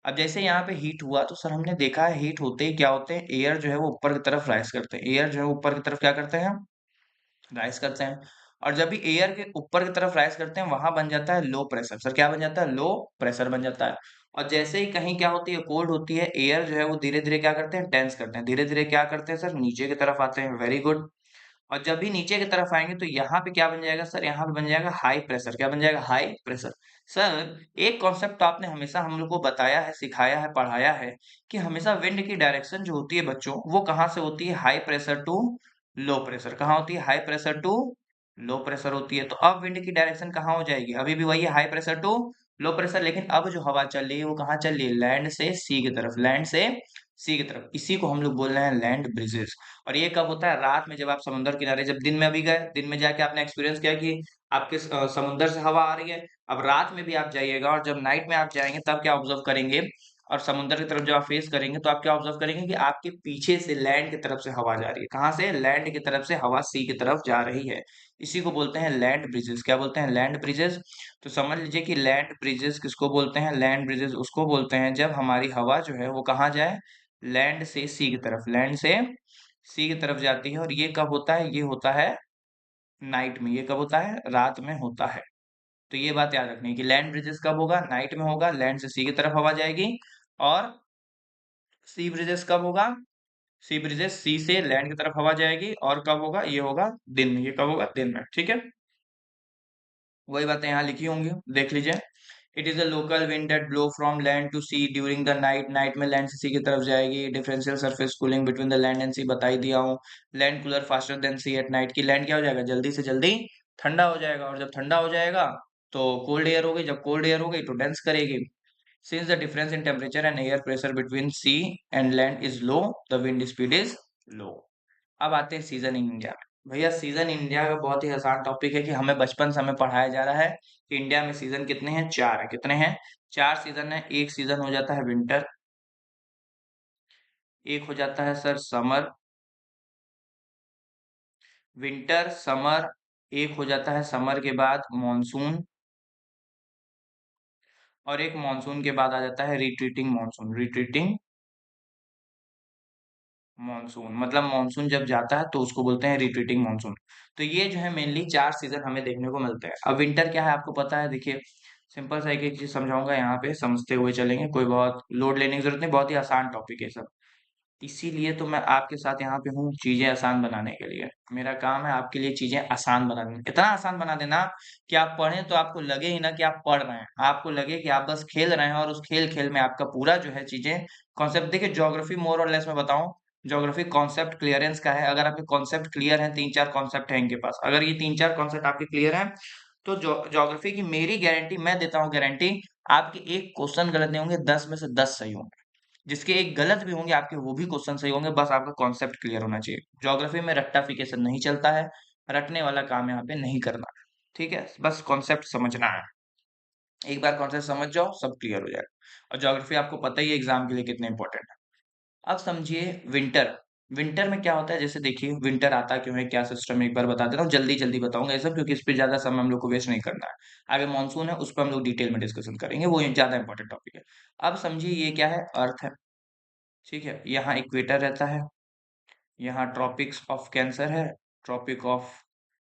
अब जैसे यहाँ पे हीट हुआ तो सर हमने देखा है हीट होते ही क्या होते हैं, एयर जो है वो ऊपर की तरफ राइज करते हैं, एयर जो है ऊपर की तरफ क्या करते हैं, राइज करते हैं। और जब भी एयर के ऊपर की तरफ राइज करते हैं वहां बन जाता है लो प्रेशर। सर क्या बन जाता है, लो प्रेशर बन जाता है। और जैसे ही कहीं क्या होती है, कोल्ड होती है, एयर जो है वो धीरे धीरे क्या करते हैं, टेंस करते हैं, धीरे धीरे क्या करते हैं सर, नीचे की तरफ आते हैं। Very good. और जब भी नीचे की तरफ आएंगे तो यहाँ पे क्या बन जाएगा सर, यहाँ पे बन जाएगा हाई प्रेशर। क्या बन जाएगा, हाई प्रेशर। सर एक कॉन्सेप्ट तो आपने हमेशा हम लोग को बताया है, सिखाया है, पढ़ाया है कि हमेशा विंड की डायरेक्शन जो होती है बच्चों, वो कहाँ से होती है, high pressure to low pressure. कहाँ होती है, high pressure to low pressure होती है। तो अब विंड की डायरेक्शन कहाँ हो जाएगी, अभी भी वही है, high pressure to low pressure, लेकिन अब जो हवा चल रही है वो कहाँ चल रही है, लैंड से सी की तरफ, लैंड से सी की तरफ। इसी को हम लोग बोल रहे हैं लैंड ब्रिजेस। और ये कब होता है, रात में जब आप समुद्र किनारे, जब दिन में अभी गए, दिन में जाके आपने एक्सपीरियंस किया कि आपके समुद्र से हवा आ रही है। अब रात में भी आप जाइएगा और जब नाइट में आप जाएंगे तब क्या ऑब्जर्व करेंगे, और समुद्र की तरफ जब आप फेस करेंगे तो आप क्या ऑब्जर्व करेंगे कि आपके पीछे से लैंड की तरफ से हवा जा रही है। कहाँ से, लैंड की तरफ से हवा सी की तरफ जा रही है। इसी को बोलते हैं लैंड ब्रिजेस। क्या बोलते हैं, लैंड ब्रिजेस। तो समझ लीजिए कि लैंड ब्रिजेस किसको बोलते हैं, लैंड ब्रिजेस उसको बोलते हैं जब हमारी हवा जो है वो कहाँ जाए, लैंड से सी की तरफ, लैंड से सी की तरफ जाती है। और ये कब होता है, ये होता है नाइट में। ये कब होता है, रात में होता है। तो ये बात याद रखनी है कि लैंड ब्रिजेस कब होगा, नाइट में होगा, लैंड से सी की तरफ हवा जाएगी। और सी ब्रिजेस कब होगा, सी ब्रिजेस सी से लैंड की तरफ हवा जाएगी, और कब होगा, ये होगा दिन में। ये कब होगा, दिन में। ठीक है, वही बातें यहाँ लिखी होंगी, देख लीजिए। It is a local wind that blow from land to sea during the night. Night में लैंड से सी की तरफ जाएगी। Differential surface cooling between the land and sea बता ही दिया हूँ। Land cooler faster than sea at night. की लैंड क्या हो जाएगा, जल्दी से जल्दी ठंडा हो जाएगा। और जब ठंडा हो जाएगा तो कोल्ड एयर हो गई, जब कोल्ड एयर हो गई तो डेंस करेगी। Since the difference in temperature and air pressure between sea and land is low, the wind speed is low. अब आते हैं सीजन इन इंडिया में। भैया सीजन इंडिया का बहुत ही आसान टॉपिक है कि हमें बचपन से हमें पढ़ाया जा रहा है कि इंडिया में सीजन कितने हैं, चार है। कितने हैं, चार सीजन है। एक सीजन हो जाता है विंटर, एक हो जाता है सर समर, विंटर समर, एक हो जाता है समर के बाद मॉनसून, और एक मॉनसून के बाद आ जाता है रिट्रीटिंग मॉनसून। रिट्रीटिंग मॉनसून मतलब मॉनसून जब जाता है तो उसको बोलते हैं रिट्रीटिंग मॉनसून। तो ये जो है मेनली चार सीजन हमें देखने को मिलते हैं। अब विंटर क्या है आपको पता है, देखिए सिंपल सा एक चीज समझाऊंगा, यहाँ पे समझते हुए चलेंगे, कोई बहुत लोड लेने की जरूरत नहीं, बहुत ही आसान टॉपिक है सब। इसीलिए तो मैं आपके साथ यहाँ पे हूँ, चीजें आसान बनाने के लिए। मेरा काम है आपके लिए चीजें आसान बना देना, इतना आसान बना देना कि आप पढ़ें तो आपको लगे ही ना कि आप पढ़ रहे हैं, आपको लगे कि आप बस खेल रहे हैं, और उस खेल खेल में आपका पूरा जो है चीजें कॉन्सेप्ट। देखिए ज्योग्राफी मोर और लेस मैं बताऊं, ज्योग्राफी कॉन्सेप्ट क्लियरेंस का है। अगर आपके कॉन्सेप्ट क्लियर है, तीन चार कॉन्सेप्ट है इनके पास, अगर ये तीन चार कॉन्सेप्ट आपके क्लियर है तो ज्योग्राफी की मेरी गारंटी, मैं देता हूँ गारंटी, आपके एक क्वेश्चन गलत नहीं होंगे, 10 में से 10 सही होंगे। जिसके एक गलत भी होंगे आपके, वो भी क्वेश्चन सही होंगे, बस आपका कॉन्सेप्ट क्लियर होना चाहिए। ज्योग्राफी में रट्टाफिकेशन नहीं चलता है, रटने वाला काम यहाँ पे नहीं करना है। ठीक है, बस कॉन्सेप्ट समझना है। एक बार कॉन्सेप्ट समझ जाओ सब क्लियर हो जाएगा। और ज्योग्राफी आपको पता ही है एग्जाम के लिए कितने इंपॉर्टेंट है। अब समझिए विंटर। विंटर में क्या होता है, जैसे देखिए विंटर आता क्यों है, क्या सिस्टम है, एक बार बता देता हूँ, जल्दी जल्दी बताऊंगा ये सब, क्योंकि इस पे ज्यादा समय हम लोग को वेस्ट नहीं करना है। आगे मानसून है, उस पर हम लोग डिटेल में डिस्कशन करेंगे, वो ज्यादा इंपॉर्टेंट टॉपिक है। अब समझिए ये क्या है, अर्थ है। ठीक है, यहाँ इक्वेटर रहता है, यहाँ ट्रॉपिक्स ऑफ कैंसर है, ट्रॉपिक ऑफ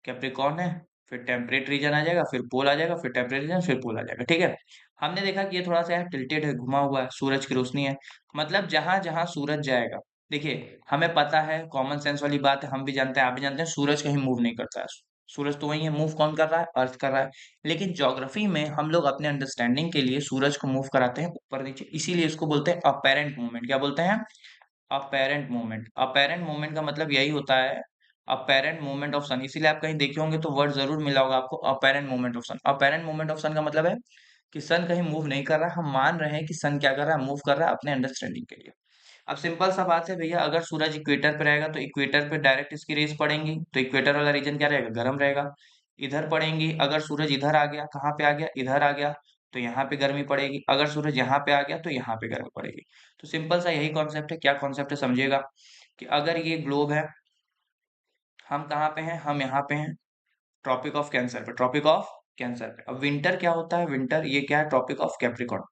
कैप्रिकॉर्न है, फिर टेम्परेट रीजन आ जाएगा, फिर पोल आ जाएगा, फिर टेम्परेट रीजन, फिर पोल आ जाएगा। ठीक है, हमने देखा कि ये थोड़ा सा टिल्टेड है, घुमा हुआ है, सूरज की रोशनी है, मतलब जहां जहां सूरज जाएगा। देखिए हमें पता है, कॉमन सेंस वाली बात है, हम भी जानते हैं, आप भी जानते हैं, सूरज कहीं मूव नहीं करता है। सूरज तो वही है, मूव कौन कर रहा है, अर्थ कर रहा है। लेकिन ज्योग्राफी में हम लोग अपने अंडरस्टैंडिंग के लिए सूरज को मूव कराते हैं ऊपर नीचे, इसीलिए इसको बोलते हैं अपेरेंट मूवमेंट। क्या बोलते हैं, अपेरेंट मूवमेंट। अपेरेंट मूवमेंट का मतलब यही होता है, अपेरेंट मूवमेंट ऑफ सन। इसीलिए आप कहीं देखे होंगे तो वर्ड जरूर मिला होगा आपको, apparent movement of sun. Apparent movement of sun का मतलब है कि सन कहीं मूव नहीं कर रहा है, हम मान रहे हैं कि सन क्या कर रहा है, मूव कर रहा है अपने अंडरस्टैंडिंग के लिए। अब सिंपल सा बात है भैया, अगर सूरज इक्वेटर पे रहेगा तो इक्वेटर पे डायरेक्ट इसकी रेस पड़ेंगी, तो इक्वेटर वाला रीजन क्या रहेगा, गर्म रहेगा। इधर पड़ेंगी, अगर सूरज इधर आ गया, कहाँ पे आ गया, इधर आ गया, तो यहाँ पे गर्मी पड़ेगी। अगर सूरज यहाँ पे आ गया तो यहाँ पे गर्मी पड़ेगी। तो सिंपल सा यही कॉन्सेप्ट है। क्या कॉन्सेप्ट है समझिएगा, कि अगर ये ग्लोब है, हम कहाँ पे हैं, हम यहाँ पे हैं, ट्रॉपिक ऑफ कैंसर पे, ट्रॉपिक ऑफ कैंसर पे। अब विंटर क्या होता है, विंटर ये क्या है, ट्रॉपिक ऑफ कैप्रिकॉर्न।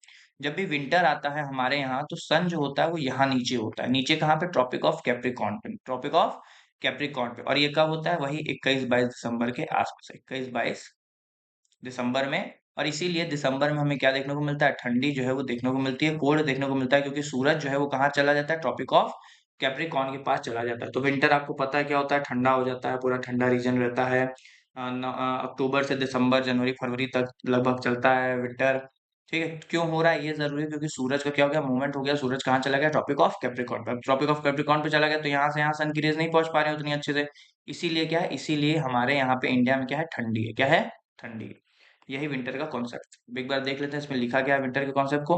जब भी विंटर आता है हमारे यहाँ तो सन जो होता है वो यहाँ नीचे होता है, नीचे कहाँ पे, ट्रॉपिक ऑफ कैप्रिकॉर्न पे, ट्रॉपिक ऑफ कैप्रिकॉर्न पे। और ये कब होता है, वही 21-22 दिसंबर के आसपास, 21-22 दिसंबर में। और इसीलिए दिसंबर में हमें क्या देखने को मिलता है, ठंडी जो है वो देखने को मिलती है, कोल्ड देखने को मिलता है, क्योंकि सूरज जो है वो कहाँ चला जाता है, ट्रॉपिक ऑफ कैप्रिकॉर्न के पास चला जाता है। तो विंटर आपको पता है क्या होता है, ठंडा हो जाता है, पूरा ठंडा रीजन रहता है। अक्टूबर से दिसंबर, जनवरी, फरवरी तक लगभग चलता है विंटर। ठीक है, क्यों हो रहा है ये जरूरी है, क्योंकि सूरज का क्या हो गया, मूवमेंट हो गया, सूरज कहाँ चला गया, ट्रॉपिक ऑफ कैप्रिकॉर्न पे। ट्रॉपिक ऑफ कैप्रिकॉर्न पे चला गया तो यहाँ से यहाँ सन की रेज नहीं पहुंच पा रहे हैं उतनी अच्छे से। इसीलिए क्या है, इसीलिए हमारे यहाँ पे इंडिया में क्या है, ठंडी है, क्या है, ठंडी है। यही विंटर का कॉन्सेप्ट। एक बार देख लेते हैं इसमें लिखा क्या है विंटर के कॉन्सेप्ट को।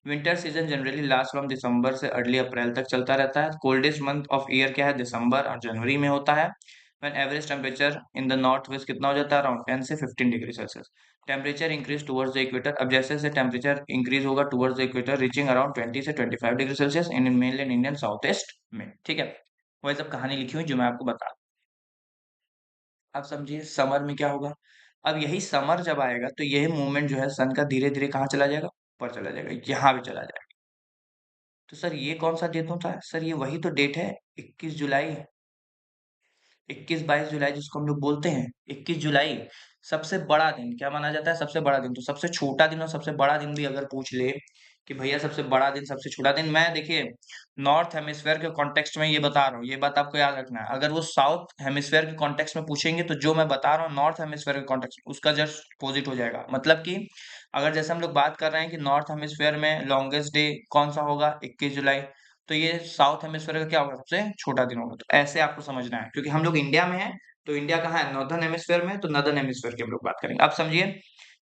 Winter season generally last from December से अर्ली अप्रैल तक चलता रहता है। कोल्डेस्ट मंथ ऑफ ईयर क्या है, दिसंबर और जनवरी में होता है। When average temperature in the north west कितना हो जाता है, अराउंड 10 से 15 degree Celsius. Temperature increase towards the equator, अब जैसे जैसे टेम्परेचर इंक्रीज होगा towards the equator, reaching around 20 से 25 degree Celsius in mainland Indian south east में। ठीक है, वही सब कहानी लिखी हुई जो मैं आपको बता। अब समझिए समर में क्या होगा। अब यही समर जब आएगा तो यही मूवमेंट जो है सन का धीरे धीरे कहाँ चला जाएगा, ऊपर चला जाएगा, यहाँ भी चला जाएगा। तो सर ये कौन सा डेट होता है, सर ये वही तो डेट है, 21 जुलाई। 21-22 जुलाई जिसको हम लोग बोलते हैं, 21 जुलाई सबसे बड़ा दिन क्या माना जाता है, सबसे बड़ा दिन। तो सबसे छोटा दिन और सबसे बड़ा दिन भी अगर पूछ ले कि भैया सबसे बड़ा दिन सबसे छोटा दिन, मैं देखिए नॉर्थ हेमिस्फेयर के कॉन्टेक्स्ट में ये बता रहा हूँ, ये बात आपको याद रखना है। अगर वो साउथ हेमिस्फेयर के कॉन्टेक्स्ट में पूछेंगे तो जो मैं बता रहा हूँ नॉर्थ हेमिस्फेयर के कॉन्टेक्स्ट उसका जस्ट अपोजिट हो जाएगा। मतलब कि अगर जैसे हम लोग बात कर रहे हैं कि नॉर्थ हेमिस्फेयर में लॉन्गेस्ट डे कौन सा होगा, 21 जुलाई, तो ये साउथ हेमिस्फेयर का क्या होगा, सबसे छोटा दिन होगा। तो ऐसे आपको समझना है, क्योंकि हम लोग इंडिया में हैं तो इंडिया कहाँ है, नॉर्दर्न हेमिस्फेयर में, तो नॉर्दर्न हेमिस्फेयर की हम लोग बात करेंगे। अब समझिए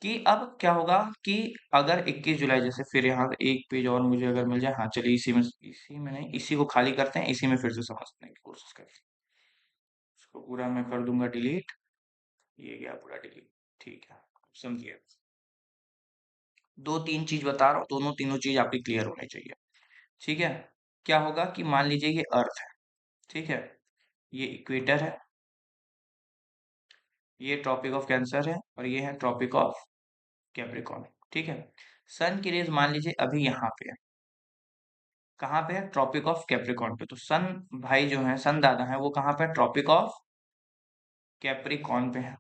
कि अब क्या होगा कि अगर 21 जुलाई, जैसे फिर यहाँ एक पेज और मुझे अगर मिल जाए, हाँ चलिए इसी में नहीं, इसी को खाली करते हैं, इसी में फिर से समझने की कोशिश करते हैं। इसको पूरा मैं कर दूंगा डिलीट, ये गया पूरा डिलीट। ठीक है, समझिए दो तीन चीज बता रहा हूँ, दोनों तीनों चीज आपकी क्लियर होनी चाहिए। ठीक है, क्या होगा कि मान लीजिए ये अर्थ है, ठीक है, ये इक्वेटर है, ये ट्रॉपिक ऑफ कैंसर है, और ये है ट्रॉपिक ऑफ कैप्रिकॉर्न। ठीक है, सन की रेज मान लीजिए अभी यहाँ पे है, कहाँ पे है, ट्रॉपिक ऑफ कैप्रिकॉर्न पे। तो सन भाई जो है, सन दादा है, वो कहाँ पे है, ट्रॉपिक ऑफ कैप्रिकॉर्न पे है।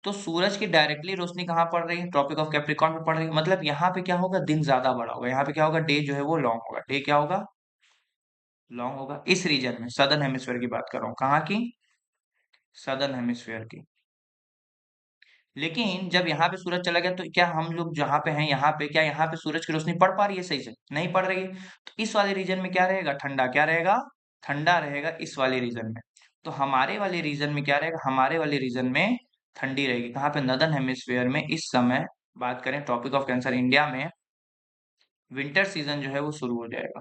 तो सूरज की डायरेक्टली रोशनी कहाँ पड़ रही है, ट्रॉपिक ऑफ कैप्रिकॉर्न पे पड़ रही है। मतलब यहाँ पे क्या होगा, दिन ज्यादा बड़ा होगा, यहाँ पे क्या होगा, डे जो है वो लॉन्ग होगा, डे क्या होगा, लॉन्ग होगा। इस रीजन में सदर्न हेमिस्फीयर की बात कर रहा हूँ, कहाँ की, सदर्न हेमिस्फीयर की। लेकिन जब यहाँ पे सूरज चला गया तो क्या हम लोग जहाँ पे हैं यहाँ पे, क्या यहाँ पे सूरज की रोशनी पड़ पा रही है सही से, नहीं पड़ रही है। तो इस वाले रीजन में क्या रहेगा, ठंडा, क्या रहेगा, ठंडा रहेगा इस वाले रीजन में। तो हमारे वाले रीजन में क्या रहेगा, हमारे वाले रीजन में ठंडी रहेगी। कहाँ पे, नदर्न हेमिस्फेयर में। इस समय बात करें ट्रॉपिक ऑफ कैंसर इंडिया में, विंटर सीजन जो है वो शुरू हो जाएगा,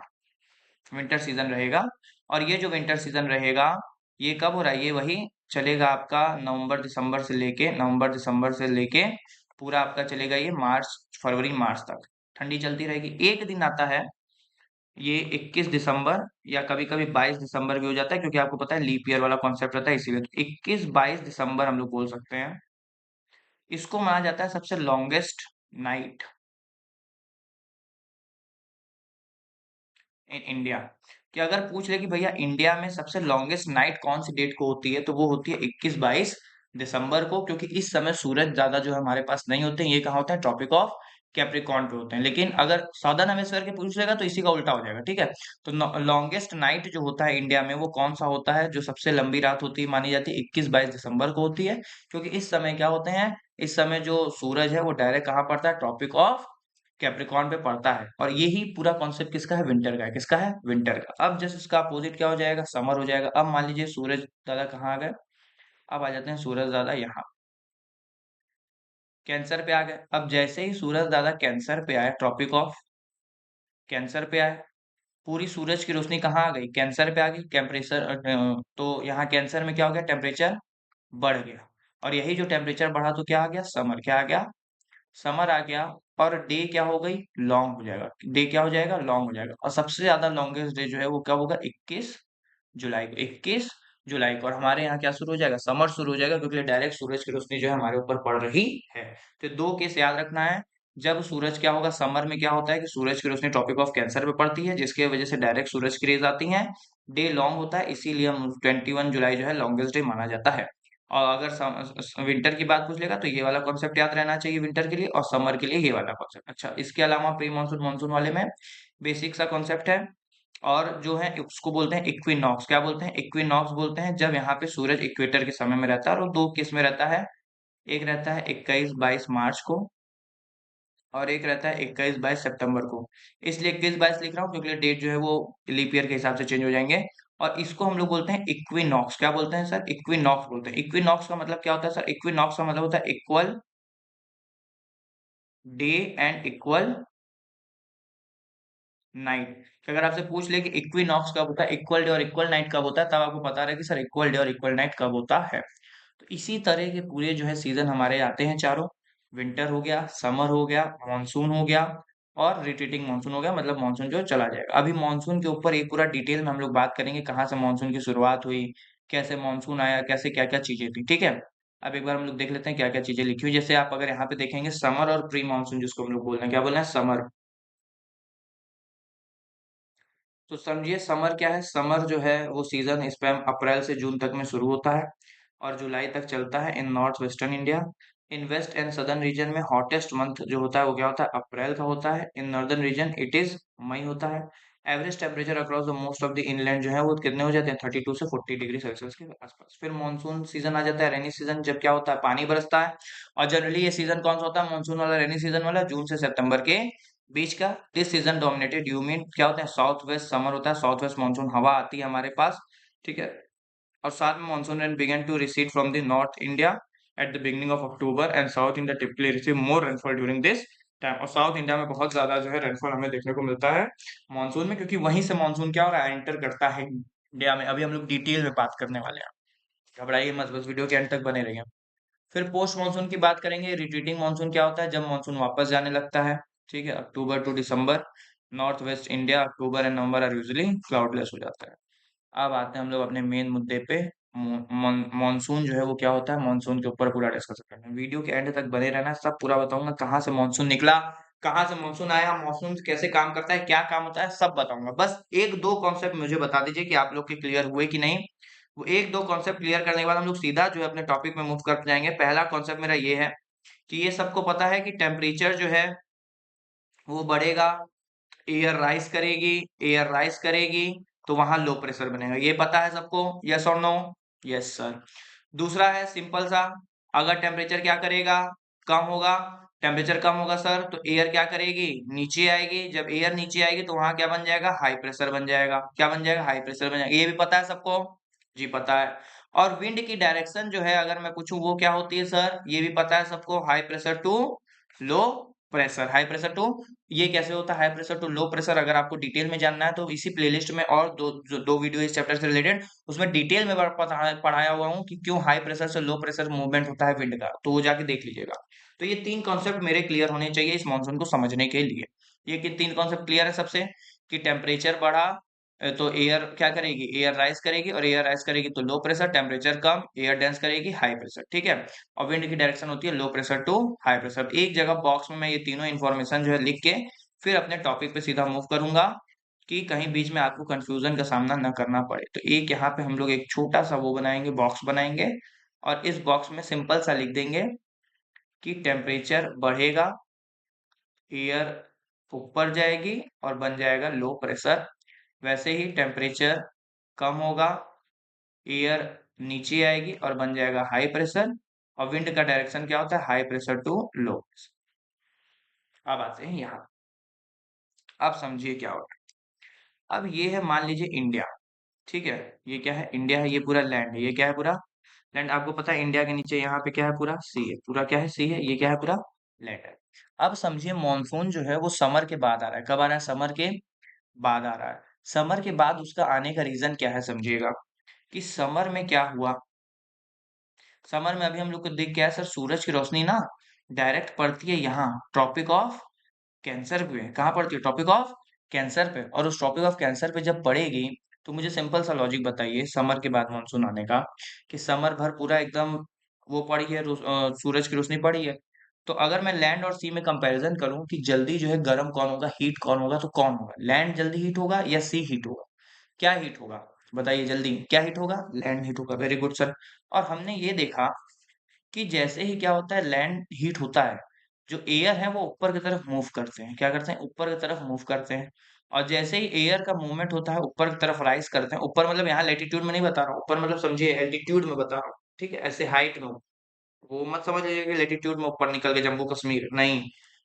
विंटर सीजन रहेगा। और ये जो विंटर सीजन रहेगा ये कब हो रहा है, ये वही चलेगा आपका नवंबर दिसंबर से लेके पूरा आपका चलेगा ये मार्च, फरवरी मार्च तक ठंडी चलती रहेगी। एक दिन आता है ये 21 दिसंबर, या कभी कभी 22 दिसंबर भी हो जाता है, क्योंकि आपको पता है लीप ईयर वाला कॉन्सेप्ट रहता है, इसीलिए तो 21-22 दिसंबर हम लोग बोल सकते हैं। इसको माना जाता है सबसे लॉन्गेस्ट नाइट इन इंडिया। कि अगर पूछ ले कि भैया इंडिया में सबसे लॉन्गेस्ट नाइट कौन सी डेट को होती है, तो वो होती है 21-22 दिसंबर को, क्योंकि इस समय सूरज ज्यादा जो है हमारे पास नहीं होते हैं। ये कहाँ होता है, ट्रॉपिक ऑफ कैप्रिकॉर्न पे होते हैं। लेकिन अगर साउदर्न हेमिस्फीयर के पूछ लेगा तो इसी का उल्टा हो जाएगा। ठीक है, तो लॉन्गेस्ट नाइट जो होता है इंडिया में वो कौन सा होता है, जो सबसे लंबी रात होती है मानी जाती है, 21-22 दिसंबर को होती है। क्योंकि इस समय क्या होते हैं, इस समय जो सूरज है वो डायरेक्ट कहाँ पड़ता है, ट्रॉपिक ऑफ कैप्रिकॉर्न पे पड़ता है। और यही पूरा कॉन्सेप्ट किसका है, विंटर का है। किसका है, विंटर का। अब जैसे इसका अपोजिट क्या हो जाएगा, समर हो जाएगा। अब मान लीजिए सूरज दादा कहाँ आ गए, अब आ जाते हैं सूरज दादा यहाँ कैंसर पे आ गए। अब जैसे ही सूरज दादा कैंसर पे आए, ट्रॉपिक ऑफ कैंसर पे आए, पूरी सूरज की रोशनी कहाँ आ गई, कैंसर पे आ गई। टेम्परेचर तो यहाँ कैंसर में क्या हो गया, टेम्परेचर बढ़ गया। और यही जो टेम्परेचर बढ़ा तो क्या आ गया, समर, क्या आ गया, समर आ गया। और डे क्या हो गई, लॉन्ग हो जाएगा, डे क्या हो जाएगा, लॉन्ग हो जाएगा। और सबसे ज्यादा लॉन्गेस्ट डे जो है वो कब होगा, 21 जुलाई को, 21 जुलाई को। और हमारे यहाँ क्या शुरू हो जाएगा, समर शुरू हो जाएगा, क्योंकि डायरेक्ट सूरज की रोशनी जो है हमारे ऊपर पड़ रही है। तो दो केस याद रखना है। जब सूरज क्या होगा, समर में क्या होता है कि सूरज की रोशनी ट्रॉपिक ऑफ कैंसर पे पड़ती है, जिसकी वजह से डायरेक्ट सूरज की रेज आती हैं। डे लॉन्ग होता है, इसीलिए हम 21 जुलाई जो है लॉन्गेस्ट डे माना जाता है। और अगर विंटर की बात पूछ लेगा तो ये वाला कॉन्सेप्ट याद रहना चाहिए विंटर के लिए, और समर के लिए ये वाला कॉन्सेप्ट। अच्छा, इसके अलावा प्री मानसून मानसून वाले में बेसिक सा कॉन्सेप्ट है। और जो है उसको बोलते हैं इक्विनॉक्स। क्या बोलते हैं, इक्विनॉक्स बोलते हैं जब यहाँ पे सूरज इक्वेटर के समय में रहता है। और वो दो किस में रहता है, एक रहता है 21-22 मार्च को, और एक रहता है 21-22 सितंबर को। इसलिए 21-22 लिख रहा हूँ क्योंकि डेट जो है वो लीप ईयर के हिसाब से चेंज हो जाएंगे। और इसको हम लोग बोलते हैं इक्विनॉक्स। क्या बोलते हैं सर, इक्विनॉक्स बोलते हैं। इक्विनॉक्स का मतलब क्या होता है सर, इक्विनॉक्स का मतलब होता है equal day and equal night. कि अगर आपसे पूछ ले कि इक्विनॉक्स कब होता है, इक्वल डे और इक्वल नाइट कब होता है, तब आपको पता रहे कि सर इक्वल डे और इक्वल नाइट कब होता है। तो इसी तरह के पूरे जो है सीजन हमारे आते हैं चारों। विंटर हो गया, समर हो गया, मानसून हो गया, और रिट्रीटिंग मानसून हो गया, मतलब मानसून जो चला जाएगा। अभी मानसून के ऊपर एक पूरा डिटेल में हम लोग बात करेंगे, कहाँ से मानसून की शुरुआत हुई, कैसे मानसून आया, कैसे क्या क्या चीजें थी। ठीक है, अब एक बार हम लोग देख लेते हैं क्या क्या चीजें लिखी हुई। जैसे आप अगर यहाँ पे देखेंगे समर और प्री मानसून, जिसको हम लोग बोल रहे हैं, क्या बोल रहे हैं, समर। तो समझिए समर क्या है, समर जो है वो सीजन इस पे अप्रैल से जून तक में शुरू होता है और जुलाई तक चलता है in north western India. In west and southern region में हॉटेस्ट मंथ जो होता है वो क्या होता है, अप्रैल का होता है। In northern region it is May होता है। Average temperature across the most of the inland जो है वो कितने हो जाते हैं, 32 से 40 डिग्री सेल्सियस के आसपास। फिर मानसून सीजन आ जाता है, रेनी सीजन, जब क्या होता है, पानी बरसता है। और जनरली ये सीजन कौन सा होता है, मानसून वाला, रेनी सीजन वाला, जून से सितंबर के बीच का। This season dominated, you mean क्या होता है, साउथ वेस्ट समर होता है, साउथ वेस्ट मानसून हवा आती है हमारे पास। ठीक है, और साथ में monsoon rain begin to recede from the north India at the beginning of October, and south India typically receive more rainfall during this time. और साउथ इंडिया में बहुत ज्यादा जो है रेनफॉल हमें देखने को मिलता है मानसून में, क्योंकि वहीं से मानसून क्या हो रहा है, एंटर करता है इंडिया में। अभी हम लोग डिटेल में बात करने वाले हैं, घबराइए मत, बस वीडियो के एंड तक बने रहिए। फिर पोस्ट मानसून की बात करेंगे। रिट्रीटिंग मानसून क्या होता है, जब मानसून वापस जाने लगता है। ठीक है, October to December. North west India October and November are usually cloudless हो जाता है। अब आते हैं हम लोग अपने मेन मुद्दे पे। मानसून जो है वो क्या होता है, मानसून के ऊपर पूरा डिस्कस करना है। वीडियो के एंड तक बने रहना, सब पूरा बताऊंगा, कहाँ से मानसून निकला, कहाँ से मानसून आया, मानसून कैसे काम करता है, क्या काम होता है, सब बताऊंगा। बस एक दो कॉन्सेप्ट मुझे बता दीजिए कि आप लोग के क्लियर हुए कि नहीं। वो एक दो कॉन्सेप्ट क्लियर करने के बाद हम लोग सीधा जो है अपने टॉपिक में मूव कर जाएंगे। पहला कॉन्सेप्ट मेरा ये है कि ये सबको पता है कि टेम्परेचर जो है वो बढ़ेगा, एयर राइज करेगी, एयर राइज करेगी, तो वहां लो प्रेशर बनेगा। ये पता है सबको, यस और नो, यस सर। दूसरा है सिंपल सा, अगर टेम्परेचर क्या करेगा, कम होगा, टेम्परेचर कम होगा सर, तो एयर क्या करेगी, नीचे आएगी। जब एयर नीचे आएगी तो वहां क्या बन जाएगा, हाई प्रेशर बन जाएगा। क्या बन जाएगा, हाई प्रेशर बन जाएगा। ये भी पता है सबको, जी पता है। और विंड की डायरेक्शन जो है अगर मैं पूछूं वो क्या होती है सर, ये भी पता है सबको, high pressure to low pressure, high pressure to, ये कैसे होता है high pressure to low pressure. अगर आपको डिटेल में जानना है तो इसी प्लेलिस्ट में और दो वीडियो इस चैप्टर से रिलेटेड, उसमें डिटेल में पढ़ाया हुआ हूँ कि क्यों हाई प्रेशर से लो प्रेशर मूवमेंट होता है विंड का, तो वो जाके देख लीजिएगा। तो ये तीन कॉन्सेप्ट मेरे क्लियर होने चाहिए इस मानसून को समझने के लिए। ये कि तीन कॉन्सेप्ट क्लियर है सबसे, कि टेम्परेचर बढ़ा तो एयर क्या करेगी, एयर राइज करेगी, और एयर राइज करेगी तो लो प्रेशर, टेम्परेचर कम, एयर डेंस करेगी, हाई प्रेशर। ठीक है, और विंड की डायरेक्शन होती है low pressure to high pressure. एक जगह बॉक्स में मैं ये तीनों इन्फॉर्मेशन जो है लिख के फिर अपने टॉपिक पे सीधा मूव करूंगा, कि कहीं बीच में आपको कंफ्यूजन का सामना न करना पड़े। तो एक यहाँ पे हम लोग एक छोटा सा वो बनाएंगे, बॉक्स बनाएंगे, और इस बॉक्स में सिंपल सा लिख देंगे कि टेम्परेचर बढ़ेगा, एयर ऊपर जाएगी और बन जाएगा लो प्रेशर। वैसे ही टेम्परेचर कम होगा, एयर नीचे आएगी और बन जाएगा हाई प्रेशर। और विंड का डायरेक्शन क्या होता है, हाई प्रेशर टू लो। अब आते हैं यहाँ, अब समझिए क्या होता है। अब ये है, मान लीजिए इंडिया। ठीक है, ये क्या है, इंडिया है, ये पूरा लैंड है, ये क्या है, पूरा लैंड। आपको पता है इंडिया के नीचे यहाँ पे क्या है, पूरा सी है, पूरा क्या है, सी है, ये क्या है, पूरा लैंड है। अब समझिए मॉनसून जो है वो समर के बाद आ रहा है। कब आ रहा है, समर के बाद आ रहा है। समर के बाद उसका आने का रीजन क्या है, समझिएगा कि समर में क्या हुआ। समर में अभी हम लोग को दिख गया सर, सूरज की रोशनी ना डायरेक्ट पड़ती है यहाँ ट्रॉपिक ऑफ कैंसर पे। कहाँ पड़ती है, ट्रॉपिक ऑफ कैंसर पे। और उस ट्रॉपिक ऑफ कैंसर पे जब पड़ेगी तो मुझे सिंपल सा लॉजिक बताइए समर के बाद मानसून आने का, कि समर भर पूरा एकदम वो पड़ी है, सूरज की रोशनी पड़ी है। तो अगर मैं लैंड और सी में कंपैरिजन करूं कि जल्दी जो है गर्म कौन होगा, हीट कौन होगा, तो कौन होगा? लैंड जल्दी हीट होगा या सी हीट होगा? क्या हीट होगा? बताइए जल्दी, क्या हीट होगा? लैंड हीट होगा। Very good sir. और हमने ये देखा कि जैसे ही क्या होता है, लैंड हीट होता है, जो एयर है वो ऊपर की तरफ मूव करते हैं। क्या करते हैं? ऊपर की तरफ मूव करते हैं। और जैसे ही एयर का मूवमेंट होता है, ऊपर की तरफ राइज करते हैं। ऊपर मतलब यहाँ लैटिट्यूड में नहीं बता रहा हूँ, ऊपर मतलब समझिए एल्टीट्यूड में बता रहा हूँ। ठीक है, ऐसे हाइट में। वो मत समझ लीजिए कि लैटिट्यूड में ऊपर निकल के जम्मू कश्मीर, नहीं,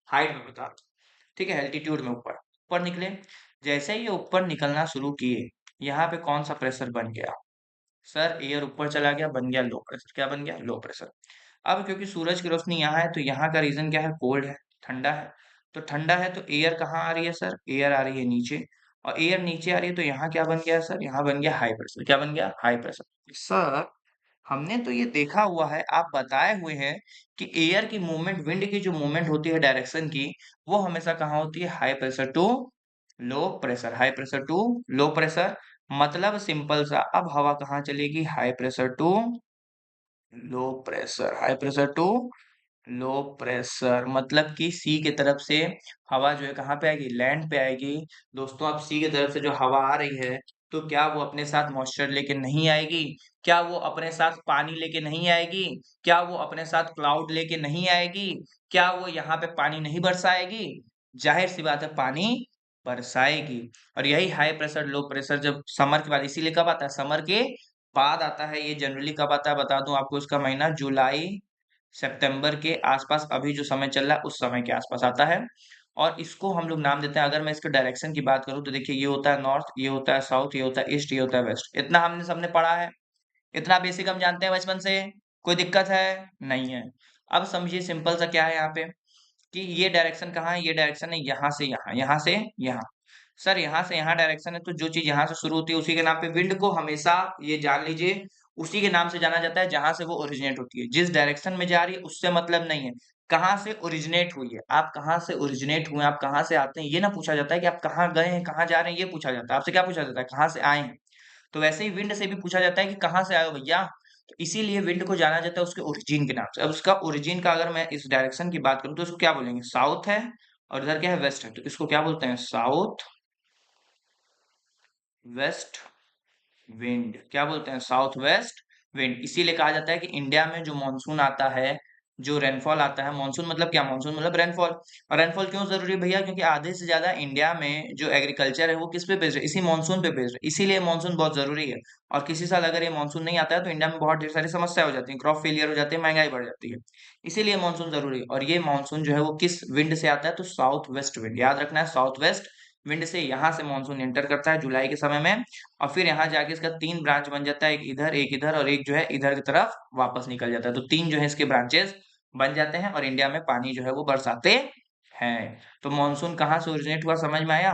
हाइट में बता रहा हूँ। ठीक है, एल्टीट्यूड में ऊपर ऊपर निकले। जैसे ही ये ऊपर निकलना शुरू किए, यहाँ पे कौन सा प्रेशर बन गया? सर एयर ऊपर चला गया, बन गया लो प्रेशर। क्या बन गया? Low pressure. अब क्योंकि सूरज की रोशनी यहाँ है, तो यहाँ का रीजन क्या है? कोल्ड है, ठंडा है। तो ठंडा है तो एयर कहाँ आ रही है सर? एयर आ रही है नीचे। और एयर नीचे आ रही है तो यहाँ क्या बन गया सर? यहाँ बन गया हाई प्रेशर। क्या बन गया? High pressure. सर हमने तो ये देखा हुआ है, आप बताए हुए हैं कि एयर की मूवमेंट, विंड की जो मूवमेंट होती है डायरेक्शन की, वो हमेशा कहाँ होती है? High pressure to low pressure. High pressure to low pressure. मतलब सिंपल सा, अब हवा कहाँ चलेगी? High pressure to low pressure. High pressure to low pressure, मतलब कि सी की तरफ से हवा जो है कहाँ पे आएगी? लैंड पे आएगी। दोस्तों अब सी की तरफ से जो हवा आ रही है, तो क्या वो अपने साथ मॉइस्चर लेके नहीं आएगी? क्या वो अपने साथ पानी लेके नहीं आएगी? क्या वो अपने साथ क्लाउड लेके नहीं आएगी? क्या वो यहाँ पे पानी नहीं बरसाएगी? जाहिर सी बात है, पानी बरसाएगी। और यही हाई प्रेशर लो प्रेशर जब समर के बाद, इसीलिए कब आता है? समर के बाद आता है। ये जनरली कब आता है बता दूं आपको, इसका महीना जुलाई सितंबर के आसपास, अभी जो समय चल रहा है उस समय के आसपास आता है। और इसको हम लोग नाम देते हैं, अगर मैं इसके डायरेक्शन की बात करूं तो देखिए, ये होता है नॉर्थ, ये होता है साउथ, ये होता है ईस्ट, ये होता है वेस्ट। इतना हमने सबने पढ़ा है, इतना बेसिक हम जानते हैं बचपन से। कोई दिक्कत है? नहीं है। अब समझिए सिंपल सा क्या है यहाँ पे, कि ये डायरेक्शन कहाँ है? ये डायरेक्शन है यहाँ से यहाँ, यहाँ से यहाँ। सर यहाँ से यहाँ डायरेक्शन है, तो जो चीज यहाँ से शुरू होती है उसी के नाम पे, विंड को हमेशा ये जान लीजिए उसी के नाम से जाना जाता है जहां से वो ओरिजिनेट होती है। जिस डायरेक्शन में जा रही है उससे मतलब नहीं है, कहाँ से ओरिजिनेट हुई है। आप कहाँ से ओरिजिनेट हुए, आप कहाँ से आते हैं, ये ना पूछा जाता है कि आप कहाँ गए हैं, कहाँ जा रहे हैं, ये पूछा जाता है आपसे। क्या पूछा जाता है? कहाँ से आए हैं। तो वैसे ही विंड से भी पूछा जाता है कि कहाँ से आए हो भैया। तो इसीलिए विंड को जाना जाता है उसके ओरिजिन के नाम से। अब उसका ओरिजिन का अगर मैं इस डायरेक्शन की बात करूं तो इसको क्या बोलेंगे? साउथ है, और इधर क्या है? वेस्ट है। तो इसको क्या बोलते हैं? South west wind. क्या बोलते हैं? South west wind. इसीलिए कहा जाता है कि इंडिया में जो मानसून आता है, जो रेनफॉल आता है, मानसून मतलब क्या? मानसून मतलब रेनफॉल। और रेनफॉल क्यों जरूरी है भैया? क्योंकि आधे से ज्यादा इंडिया में जो एग्रीकल्चर है वो किस पे बेस्ड है? इसी मानसून पे बेस्ड है। इसीलिए मानसून बहुत जरूरी है। और किसी साल अगर ये मानसून नहीं आता है तो इंडिया में बहुत ढेर सारी समस्या हो जाती है, क्रॉप फेलियर हो जाती है, महंगाई बढ़ जाती है। इसीलिए मानसून जरूरी है। और ये मानसून जो है वो किस विंड से आता है? तो साउथ वेस्ट विंड। याद रखना है, साउथ वेस्ट विंड से यहाँ से मानसून एंटर करता है जुलाई के समय में। और फिर यहाँ जाके इसका 3 ब्रांच बन जाता है, एक इधर और एक जो है इधर की तरफ वापस निकल जाता है। तो 3 जो है इसके ब्रांचेस बन जाते हैं और इंडिया में पानी जो है वो बरसाते हैं। तो मानसून कहाँ से ओरिजिनेट हुआ, समझ में आया?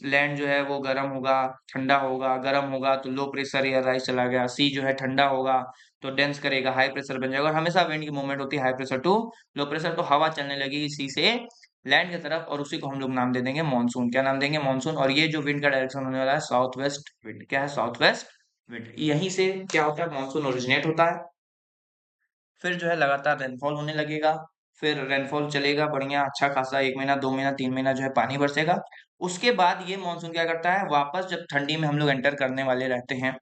लैंड जो है वो गर्म होगा, ठंडा होगा, गर्म होगा तो लो प्रेशर एयर राइज चला गया। सी जो है ठंडा होगा तो डेंस करेगा, हाई प्रेशर बन जाएगा। और हमेशा विंड की मूवमेंट होती है high pressure to low pressure, तो हवा चलने लगेगी सी से लैंड की तरफ, और उसी को हम लोग नाम दे देंगे मानसून। क्या नाम देंगे? मानसून। और ये जो विंड का डायरेक्शन होने वाला है, साउथ वेस्ट विंड। क्या है? South west wind. यहीं से क्या होता है? मानसून ओरिजिनेट होता है। फिर जो है लगातार रेनफॉल होने लगेगा। फिर रेनफॉल चलेगा बढ़िया अच्छा खासा, 1 महीना 2 महीना 3 महीना जो है पानी बरसेगा। उसके बाद ये मानसून क्या करता है? वापस जब ठंडी में हम लोग एंटर करने वाले रहते हैं,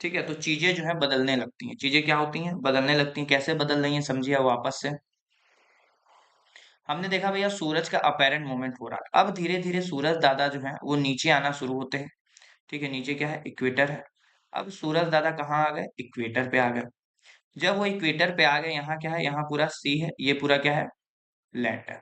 ठीक है, तो चीजें जो है बदलने लगती हैं। चीजें क्या होती हैं? बदलने लगती हैं। कैसे बदल रही हैं समझिए अब वापस से। हमने देखा भैया सूरज का अपेरेंट मूवमेंट हो रहा है। अब धीरे धीरे सूरज दादा जो है वो नीचे आना शुरू होते हैं। ठीक है, नीचे क्या है? इक्वेटर है। अब सूरज दादा कहाँ आ गए? इक्वेटर पे आ गए। जब वो इक्वेटर पे आ गए, यहाँ क्या है? यहाँ पूरा सी है, ये पूरा क्या है? लैंड है।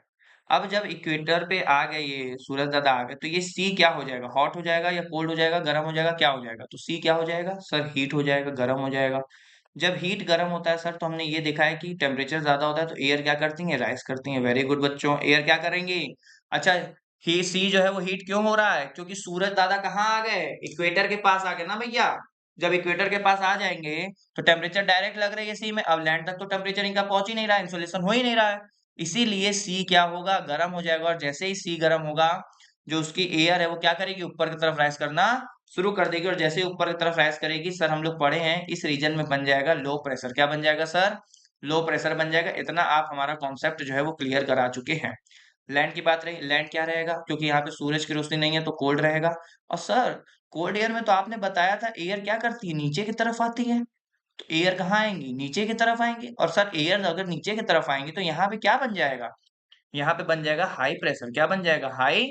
अब जब इक्वेटर पे आ गए, ये सूरज दादा आ गए, तो ये सी क्या हो जाएगा? हॉट हो जाएगा या कोल्ड हो जाएगा, गर्म हो जाएगा, क्या हो जाएगा? तो सी क्या हो जाएगा सर? हीट हो जाएगा, गर्म हो जाएगा। जब हीट गर्म होता है सर, तो हमने ये देखा है कि टेम्परेचर ज्यादा होता है तो एयर क्या करती है? राइज करती है। वेरी गुड बच्चों, एयर क्या करेंगी? अच्छा, ही सी जो है वो हीट क्यों हो रहा है? क्योंकि सूरज दादा कहाँ आ गए? इक्वेटर के पास आ गए ना भैया। जब इक्वेटर के पास आ जाएंगे तो टेम्परेचर डायरेक्ट लग रही है सी में। अब लैंड तक तो टेम्परेचर इनका पहुंच ही नहीं रहा है, इंसोलेशन हो ही नहीं रहा है। इसीलिए सी क्या होगा? गर्म हो जाएगा। और जैसे ही सी गर्म होगा, जो उसकी एयर है वो क्या करेगी? ऊपर की तरफ राइज करना शुरू कर देगी और जैसे ही ऊपर की तरफ राइज करेगी सर, हम लोग पढ़े हैं इस रीजन में बन जाएगा लो प्रेशर। क्या बन जाएगा सर? लो प्रेशर बन जाएगा। इतना आप हमारा कॉन्सेप्ट जो है वो क्लियर करा चुके हैं। लैंड की बात रही, लैंड क्या रहेगा? क्योंकि यहाँ पे सूरज की रोशनी नहीं है तो कोल्ड रहेगा। और सर कोल्ड एयर में तो आपने बताया था एयर क्या करती है, नीचे की तरफ आती है। तो एयर कहाँ आएंगी? नीचे की तरफ आएंगी। और सर एयर अगर नीचे की तरफ आएंगी तो यहाँ पे क्या बन जाएगा? यहाँ पे बन जाएगा हाई प्रेशर। क्या बन जाएगा? हाई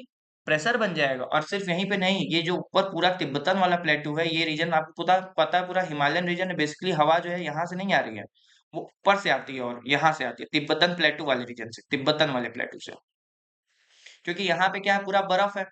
प्रेशर बन जाएगा। और सिर्फ यहीं पे नहीं, ये जो ऊपर पूरा तिब्बतन वाला प्लेटू है, ये रीजन आपको पता है, पूरा हिमालयन रीजन है। बेसिकली हवा जो है यहाँ से नहीं आ रही है, वो ऊपर से आती है और यहाँ से आती है तिब्बतन प्लेटू वाले रीजन से, तिब्बतन वाले प्लेटू से। क्योंकि यहाँ पे क्या है, पूरा बर्फ है,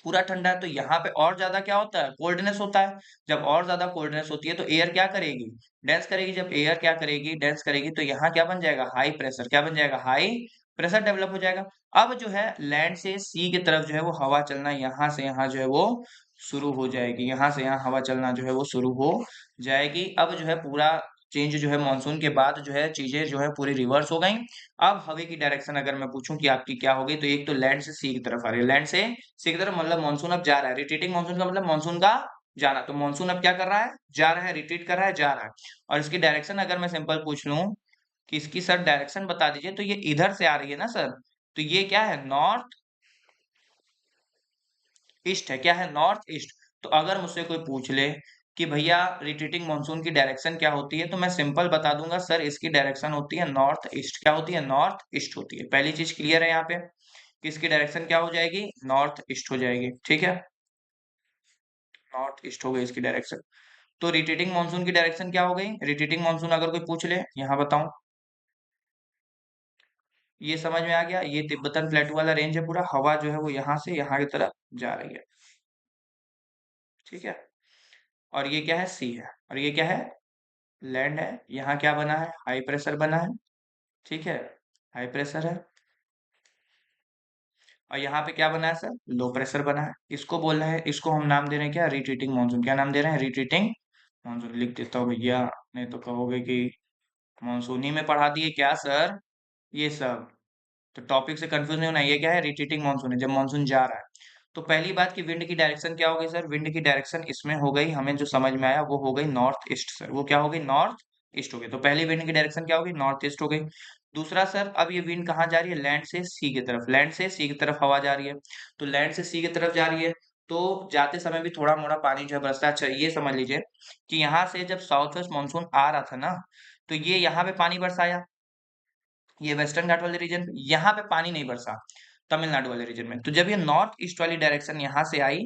पूरा ठंडा है, तो यहाँ पे और ज्यादा क्या होता है? कोल्डनेस होता है। जब और ज्यादा कोल्डनेस होती है तो एयर क्या करेगी? डेंस करेगी। जब एयर क्या करेगी? डेंस करेगी। तो यहाँ क्या बन जाएगा? High pressure. क्या बन जाएगा? हाई प्रेशर डेवलप हो जाएगा। अब जो है लैंड से सी की तरफ जो है वो हवा चलना यहाँ से यहाँ जो है वो शुरू हो जाएगी। यहाँ से यहाँ हवा चलना जो है वो शुरू हो जाएगी। अब जो है पूरा चेंज जो है मानसून के बाद जो है चीजें जो है पूरी रिवर्स हो गई। अब हवा की डायरेक्शन अगर मैं पूछूं कि आपकी क्या होगी, तो एक तो लैंड से सी की तरफ आ रही है, लैंड से सी की तरफ, मतलब मानसून अब जा रहा है। रिट्रीटिंग मानसून का मतलब मानसून का जाना। तो मानसून अब क्या कर रहा है? जा रहा है, रिट्रीट कर रहा है, जा रहा है। और इसकी डायरेक्शन अगर मैं सिंपल पूछ लूं कि इसकी सर डायरेक्शन बता दीजिए, तो ये इधर से आ रही है ना सर। तो ये क्या है? नॉर्थ ईस्ट है। क्या है? North east. तो अगर मुझसे कोई पूछ ले कि भैया रिट्रीटिंग मानसून की डायरेक्शन क्या होती है, तो मैं सिंपल बता दूंगा सर, इसकी डायरेक्शन होती है नॉर्थ ईस्ट। क्या होती है? नॉर्थ ईस्ट होती है। पहली चीज क्लियर है यहाँ पे कि इसकी डायरेक्शन क्या हो जाएगी? नॉर्थ ईस्ट हो जाएगी। ठीक है, नॉर्थ ईस्ट हो गई इसकी डायरेक्शन। तो रिट्रीटिंग मानसून की डायरेक्शन क्या हो गई? रिट्रीटिंग मानसून अगर कोई पूछ ले, यहाँ बताऊं, ये समझ में आ गया। ये तिब्बतन प्लेटू वाला रेंज है, पूरा हवा जो है वो यहाँ से यहाँ की तरफ जा रही है। ठीक है, और ये क्या है? सी है। और ये क्या है? लैंड है। यहाँ क्या बना है? हाई प्रेशर बना है। ठीक है, हाई प्रेशर है। और यहाँ पे क्या बना है सर? लो प्रेशर बना है। इसको बोलना है, इसको हम नाम दे रहे हैं क्या? Retreating monsoon. क्या नाम दे रहे हैं? Retreating monsoon. लिख देता हूँ भैया, नहीं तो कहोगे कि मानसून ही में पढ़ा दिए क्या सर ये सब। तो टॉपिक से कंफ्यूज नहीं होना। ये क्या है? रिट्रीटिंग मानसून है, जब मानसून जा रहा है। तो पहली बात कि विंड की डायरेक्शन क्या हो गई सर? विंड की डायरेक्शन इसमें हो गई, हमें जो समझ में आया वो हो गई नॉर्थ ईस्ट सर। वो क्या हो गई? नॉर्थ ईस्ट हो गई। तो पहली विंड की डायरेक्शन क्या होगी? नॉर्थ ईस्ट हो गई। दूसरा सर, अब ये विंड कहाँ जा रही है? लैंड से सी की तरफ। लैंड से सी की तरफ हवा जा रही है। तो लैंड से सी की तरफ जा रही है, तो जाते समय भी थोड़ा मोड़ा पानी जो है बरसता है। अच्छा ये समझ लीजिए कि यहाँ से जब साउथ वेस्ट मानसून आ रहा था ना, तो ये यहाँ पे पानी बरसाया, ये वेस्टर्न घाट वाले रीजन, यहाँ पे पानी नहीं बरसा तमिलनाडु वाले रीजन में। तो जब ये नॉर्थ ईस्ट वाली डायरेक्शन यहाँ से आई,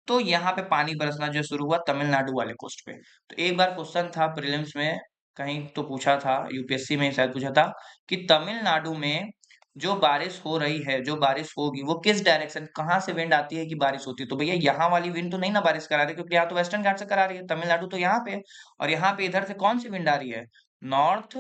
तो यहाँ पे पानी बरसना जो शुरू हुआ तमिलनाडु वाले कोस्ट पे। तो एक बार क्वेश्चन था प्रीलिम्स में, कहीं तो पूछा था, यूपीएससी में शायद पूछा था कि तमिलनाडु में जो बारिश हो रही है, जो बारिश होगी, वो किस डायरेक्शन, कहाँ से विंड आती है कि बारिश होती है? तो भैया यहाँ वाली विंड तो नहीं ना बारिश करा रही, क्योंकि यहाँ तो वेस्टर्न घाट से करा रही है, तमिलनाडु तो यहाँ पे है। और यहाँ पे इधर से कौन सी विंड आ रही है? नॉर्थ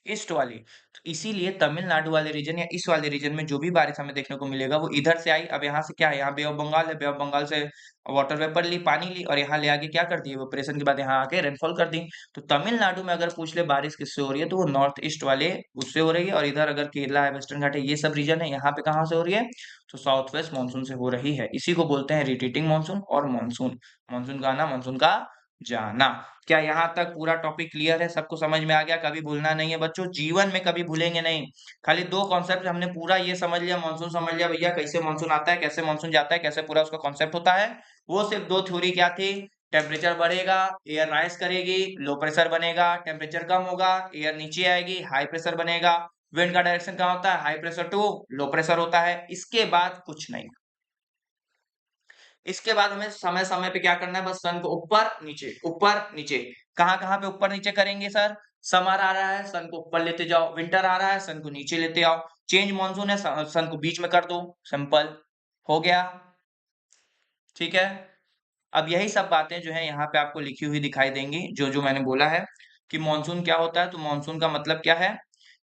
ईस्ट वाली। तो इसीलिए तमिलनाडु वाले रीजन या इस वाले रीजन में जो भी बारिश हमें देखने को मिलेगा वो इधर से आई। अब यहाँ से क्या है? यहाँ बे ऑफ बंगाल है, बे ऑफ बंगाल से वाटर वेपर ली, पानी ली, और यहाँ ले आके क्या कर दी? इवेपोरेशन के बाद यहाँ आके रेनफॉल कर दी। तो तमिलनाडु में अगर पूछ ले बारिश किससे हो रही है, तो वो नॉर्थ ईस्ट वाले उससे हो रही है। और इधर अगर केरला है, वेस्टर्न घाट है, ये सब रीजन है, यहाँ पे कहाँ से हो रही है? तो साउथ वेस्ट मानसून से हो रही है। इसी को बोलते हैं रिट्रीटिंग मानसून और मानसून। मानसून का आना, मानसून का जाना। क्या यहाँ तक पूरा टॉपिक क्लियर है? सबको समझ में आ गया? कभी भूलना नहीं है बच्चों, जीवन में कभी भूलेंगे नहीं। खाली दो कॉन्सेप्ट हमने पूरा ये समझ लिया, मानसून समझ लिया भैया, कैसे मानसून आता है, कैसे मानसून जाता है, कैसे पूरा उसका कॉन्सेप्ट होता है। वो सिर्फ दो थ्योरी क्या थी? टेम्परेचर बढ़ेगा, एयर राइज करेगी, लो प्रेशर बनेगा। टेम्परेचर कम होगा, एयर नीचे आएगी, हाई प्रेशर बनेगा। विंड का डायरेक्शन कहाँ होता है? High pressure to low pressure होता है। इसके बाद कुछ नहीं। इसके बाद हमें समय समय पे क्या करना है? बस सन को ऊपर नीचे, ऊपर नीचे। कहाँ कहाँ पे ऊपर नीचे करेंगे सर? समर आ रहा है, सन को ऊपर लेते जाओ। विंटर आ रहा है, सन को नीचे लेते आओ। चेंज मॉनसून है, सन को बीच में कर दो। सिंपल हो गया। ठीक है, अब यही सब बातें जो है यहाँ पे आपको लिखी हुई दिखाई देंगी, जो जो मैंने बोला है कि मानसून क्या होता है। तो मानसून का मतलब क्या है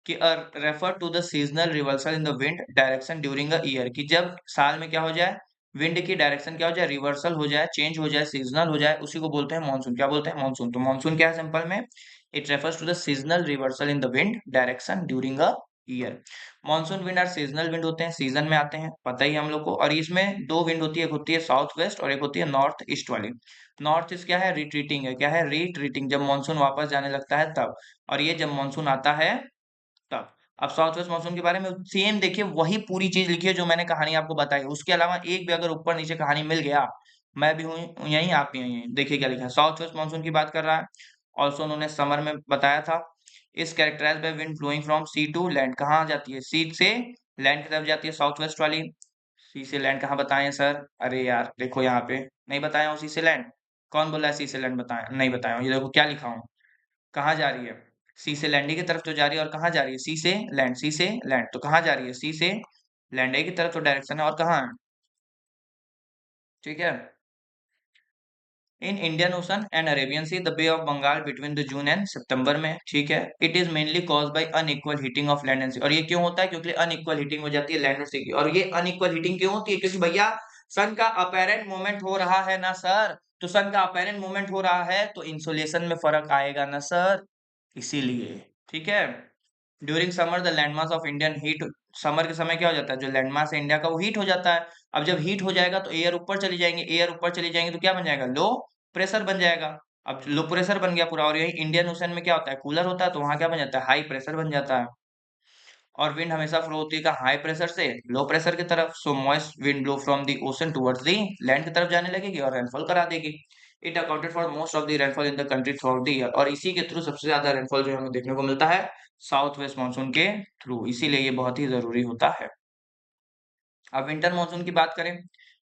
कि refer to the seasonal reversal in the wind direction during a year, कि जब साल में क्या हो जाए? विंड की डायरेक्शन क्या हो जाए? रिवर्सल हो जाए, चेंज हो जाए, सीजनल हो जाए, उसी को बोलते हैं मानसून। क्या बोलते हैं? मानसून। तो मानसून क्या है सिंपल में? It refers to the seasonal reversal in the wind direction during a year. Monsoon wind are seasonal wind होते हैं, सीजन में आते हैं, पता ही हम लोग को। और इसमें दो विंड होती है, एक होती है साउथ वेस्ट और एक होती है नॉर्थ ईस्ट वाली। नॉर्थ ईस्ट क्या है, रिट्रीटिंग है, क्या है, रिट्रीटिंग, जब मानसून वापस जाने लगता है तब। और ये जब मानसून आता है तब। अब साउथ वेस्ट मानसून के बारे में सेम देखिए, वही पूरी चीज लिखी है जो मैंने कहानी आपको बताई, उसके अलावा एक भी अगर ऊपर नीचे कहानी मिल गया, मैं भी हूँ यहीं, आप भी यहीं, देखिए क्या लिखा है। साउथ वेस्ट मानसून की बात कर रहा है, ऑल्सो उन्होंने समर में बताया था। इस characterised by wind flowing from sea to land, कहाँ जाती है, सी से लैंड की तरफ जाती है साउथ वेस्ट वाली। सी से लैंड कहाँ बताए हैं सर, अरे यार देखो यहाँ पे नहीं बताया हूँ सी से लैंड, कौन बोला है सी से लैंड बताया, नहीं बताया हूँ, ये देखो क्या लिखा हूँ, कहाँ जा रही है, सी से लैंड की तरफ तो जा रही है, और कहाँ जा रही है, सी से लैंड, सी से लैंड तो कहाँ जा रही है, सी से लैंड की तरफ तो डायरेक्शन है, और कहाँ है, ठीक है। In Indian ocean and Arabian sea, the bay of Bengal between the June and September में, ठीक है। It is mainly cause by unequal heating of land and sea, और ये क्यों होता है, क्योंकि अनइक्वल हीटिंग हो जाती है लैंड और सी की। और ये अनइक्वल हीटिंग क्यों होती है, क्योंकि भैया सन का अपेरेंट मूवमेंट हो रहा है ना सर, तो सन का अपेरेंट मूवमेंट हो रहा है तो इंसोलेशन में फर्क आएगा ना सर, इसीलिए, ठीक है। During summer the landmass of Indian heat, summer के समय क्या हो जाता है, जो लैंडमास है इंडिया का वो हीट हो जाता है। अब जब हीट हो जाएगा तो एयर ऊपर चली जाएंगे, एयर ऊपर चली जाएंगे तो क्या बन जाएगा, लो प्रेशर बन जाएगा। अब लो प्रेशर बन गया पूरा, और यही इंडियन ओशन में क्या होता है, कूलर होता है, तो वहां क्या बन जाता है, हाई प्रेशर बन जाता है। और विंड हमेशा फ्लो होती है हाई प्रेशर से लो प्रेशर की तरफ, so moist wind blow from the ocean towards the land की तरफ जाने लगेगी और रेनफॉल करा देगी। It accounted for most of the rainfall in the country throughout the year, और इसी के थ्रू सबसे ज्यादा रेनफॉल जो हमें देखने को मिलता है साउथ वेस्ट मानसून के थ्रू, इसीलिए ये बहुत ही जरूरी होता है। अब विंटर मानसून की बात करें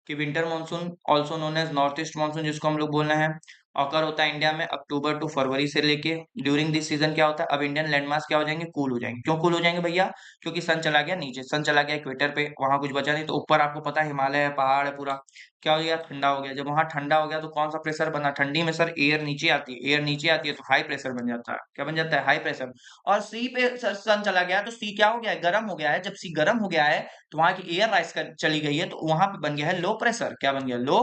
कि winter monsoon also known as north east monsoon, जिसको हम लोग बोल रहे हैं, ऑकर होता है इंडिया में अक्टूबर टू फरवरी से लेके। ड्यूरिंग दिस सीजन क्या होता है, अब इंडियन लैंडमास क्या हो जाएंगे, कूल हो जाएंगे। क्यों कूल हो जाएंगे भैया, क्योंकि सन चला गया नीचे, सन चला गया इक्वेटर पे, वहां कुछ बचा नहीं, तो ऊपर आपको पता है हिमालय है, पहाड़ है पूरा, क्या हो गया, ठंडा हो गया। जब वहां ठंडा हो गया तो कौन सा प्रेशर बना, ठंडी में सर एयर नीचे आती है, एयर नीचे आती है तो हाई प्रेशर बन जाता है, क्या बन जाता है, हाई प्रेशर। और सी पे सन चला गया तो सी क्या हो गया है, गर्म हो गया है। जब सी गर्म हो गया है तो वहां की एयर राइस कर चली गई है, तो वहां पे बन गया है लो प्रेशर, क्या बन गया, low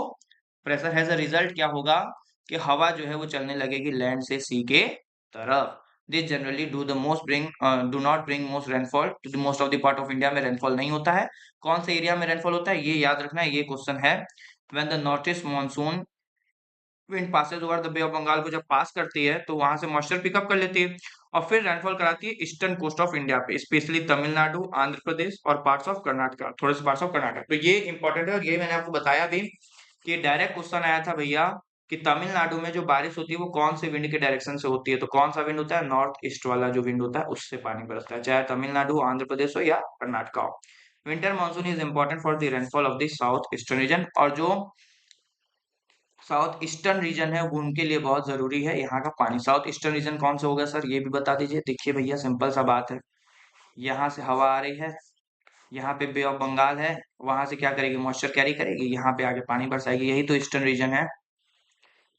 pressure. Has a result क्या होगा कि हवा जो है वो चलने लगेगी लैंड से सी के तरफ। This generally do not bring most rainfall to the most of the part of India में रेनफॉल नहीं होता है। कौन से एरिया में रेनफॉल होता है ये याद रखना है, ये क्वेश्चन है। When the north east monsoon wind passes over the bay of Bengal को जब पास करती है तो वहां से मॉइस्चर पिकअप कर लेती है और फिर रेनफॉल कराती है ईस्टर्न कोस्ट ऑफ इंडिया पे, स्पेशली तमिलनाडु, आंध्र प्रदेश और पार्ट्स ऑफ कर्नाटका, थोड़े से पार्ट्स ऑफ कर्नाटक। तो ये इंपॉर्टेंट है, और ये मैंने आपको बताया भी कि डायरेक्ट क्वेश्चन आया था भैया कि तमिलनाडु में जो बारिश होती है वो कौन से विंड के डायरेक्शन से होती है, तो कौन सा विंड होता है, नॉर्थ ईस्ट वाला जो विंड होता है उससे पानी बरसता है, चाहे तमिलनाडु, आंध्र प्रदेश हो या कर्नाटका हो। Winter monsoon is important for the rainfall of the south eastern region, और जो साउथ ईस्टर्न रीजन है वो उनके लिए बहुत जरूरी है यहाँ का पानी। साउथ ईस्टर्न रीजन कौन सा होगा सर, ये भी बता दीजिए। देखिए भैया सिंपल सा बात है, यहाँ से हवा आ रही है, यहाँ पे बे ऑफ बंगाल है, वहां से क्या करेगी, मॉइस्चर कैरी करेगी, यहाँ पे आगे पानी बरसाएगी, यही तो ईस्टर्न रीजन है,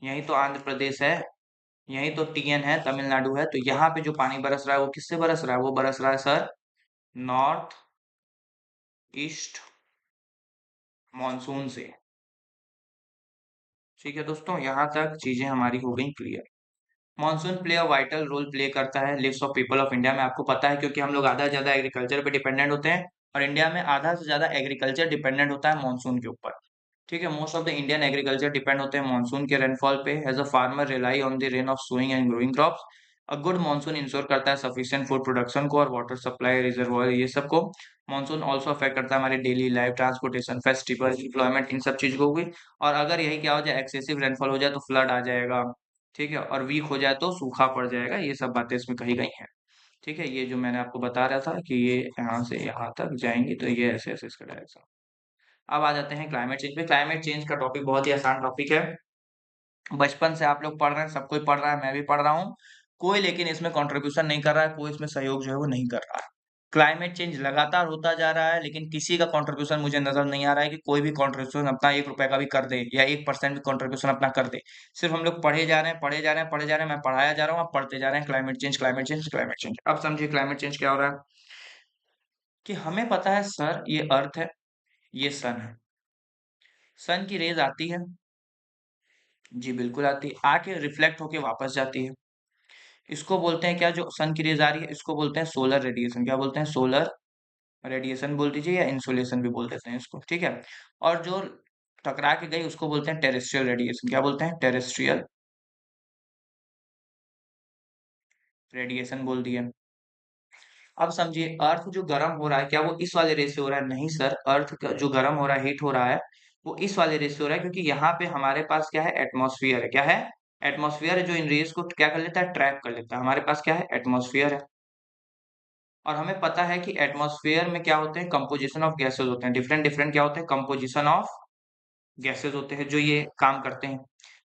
यही तो आंध्र प्रदेश है, यही तो टीएन है, तमिलनाडु है। तो यहाँ पे जो पानी बरस रहा है वो किससे बरस रहा है, वो बरस रहा है सर नॉर्थ ईस्ट मानसून से। ठीक है दोस्तों, यहाँ तक चीजें हमारी हो गई clear. Monsoon play a vital role play करता है lives of people of India में, आपको पता है क्योंकि हम लोग आधा से ज्यादा एग्रीकल्चर पे डिपेंडेंट होते हैं, और इंडिया में आधा से ज्यादा एग्रीकल्चर डिपेंडेंट होता है मानसून के ऊपर। ठीक है, most of the Indian agriculture depend होते हैं मानसून के रेनफॉल पे। As a farmer rely on the rain of sowing and growing crops. A good monsoon ensure करता है सफिशिएंट फूड प्रोडक्शन को और वाटर सप्लाई, रिजर्वायर, ये सब को। मानसून ऑल्सो अफेक्ट करता है हमारी daily life, transportation, festival, employment, इन सब चीज को भी। और अगर यही क्या हो जाए, एक्सेसिव रेनफॉल हो जाए तो फ्लड आ जाएगा, ठीक है, और वीक हो जाए तो सूखा पड़ जाएगा, ये सब बातें इसमें कही गई हैं। ठीक है, ये जो मैंने आपको बता रहा था कि ये यहाँ से यहाँ तक जाएंगी तो ये ऐसे ऐसे इसका डायरेक्शन। अब आ जाते हैं क्लाइमेट चेंज पे। क्लाइमेट चेंज का टॉपिक बहुत ही आसान टॉपिक है, बचपन से आप लोग पढ़ रहे हैं, सब कोई पढ़ रहा है, मैं भी पढ़ रहा हूँ, कोई लेकिन इसमें कंट्रीब्यूशन नहीं कर रहा है, कोई इसमें सहयोग जो है वो नहीं कर रहा है। क्लाइमेट चेंज लगातार होता जा रहा है लेकिन किसी का कंट्रीब्यूशन मुझे नजर नहीं आ रहा है कि कोई भी कंट्रीब्यूशन अपना 1 रुपए का भी कर दे या 1% भी कंट्रीब्यूशन अपना कर दे। सिर्फ हम लोग पढ़े जा रहे हैं, पढ़े जा रहे हैं, पढ़े जा रहे हैं, मैं पढ़ाया जा रहा हूँ, आप पढ़ते जा रहे हैं climate change, climate change, climate change. अब समझिए क्लाइमेट चेंज क्या हो रहा है, कि हमें पता है सर ये अर्थ है, ये सन है, सन की रेज आती है, जी बिल्कुल आती है, आके रिफ्लेक्ट होके वापस जाती है। इसको बोलते हैं क्या, जो सन की रेज आ रही है इसको बोलते हैं सोलर रेडिएशन। क्या बोलते हैं? सोलर रेडिएशन बोल दीजिए या इंसोलेशन भी बोल देते हैं इसको, ठीक है। और जो टकरा के गई उसको बोलते हैं टेरेस्ट्रियल रेडिएशन। क्या बोलते हैं? टेरेस्ट्रियल रेडिएशन बोल दिए। अब समझिए, अर्थ जो गर्म हो रहा है क्या वो इस वाले रेस से हो रहा है? नहीं सर, अर्थ का जो गर्म हो रहा है, हीट हो रहा है, वो इस वाले रेस से हो रहा है, क्योंकि यहाँ पे हमारे पास क्या है? एटमॉस्फेयर है। क्या है? एटमॉस्फेयर है, जो इन रेस को क्या कर लेता है? ट्रैप कर लेता है। हमारे पास क्या है? एटमॉस्फेयर है। और हमें पता है कि एटमॉस्फेयर में क्या होते हैं? कंपोजिशन ऑफ गैसेस होते हैं, डिफरेंट डिफरेंट क्या होते हैं? कंपोजिशन ऑफ गैसेस होते हैं जो ये काम करते हैं।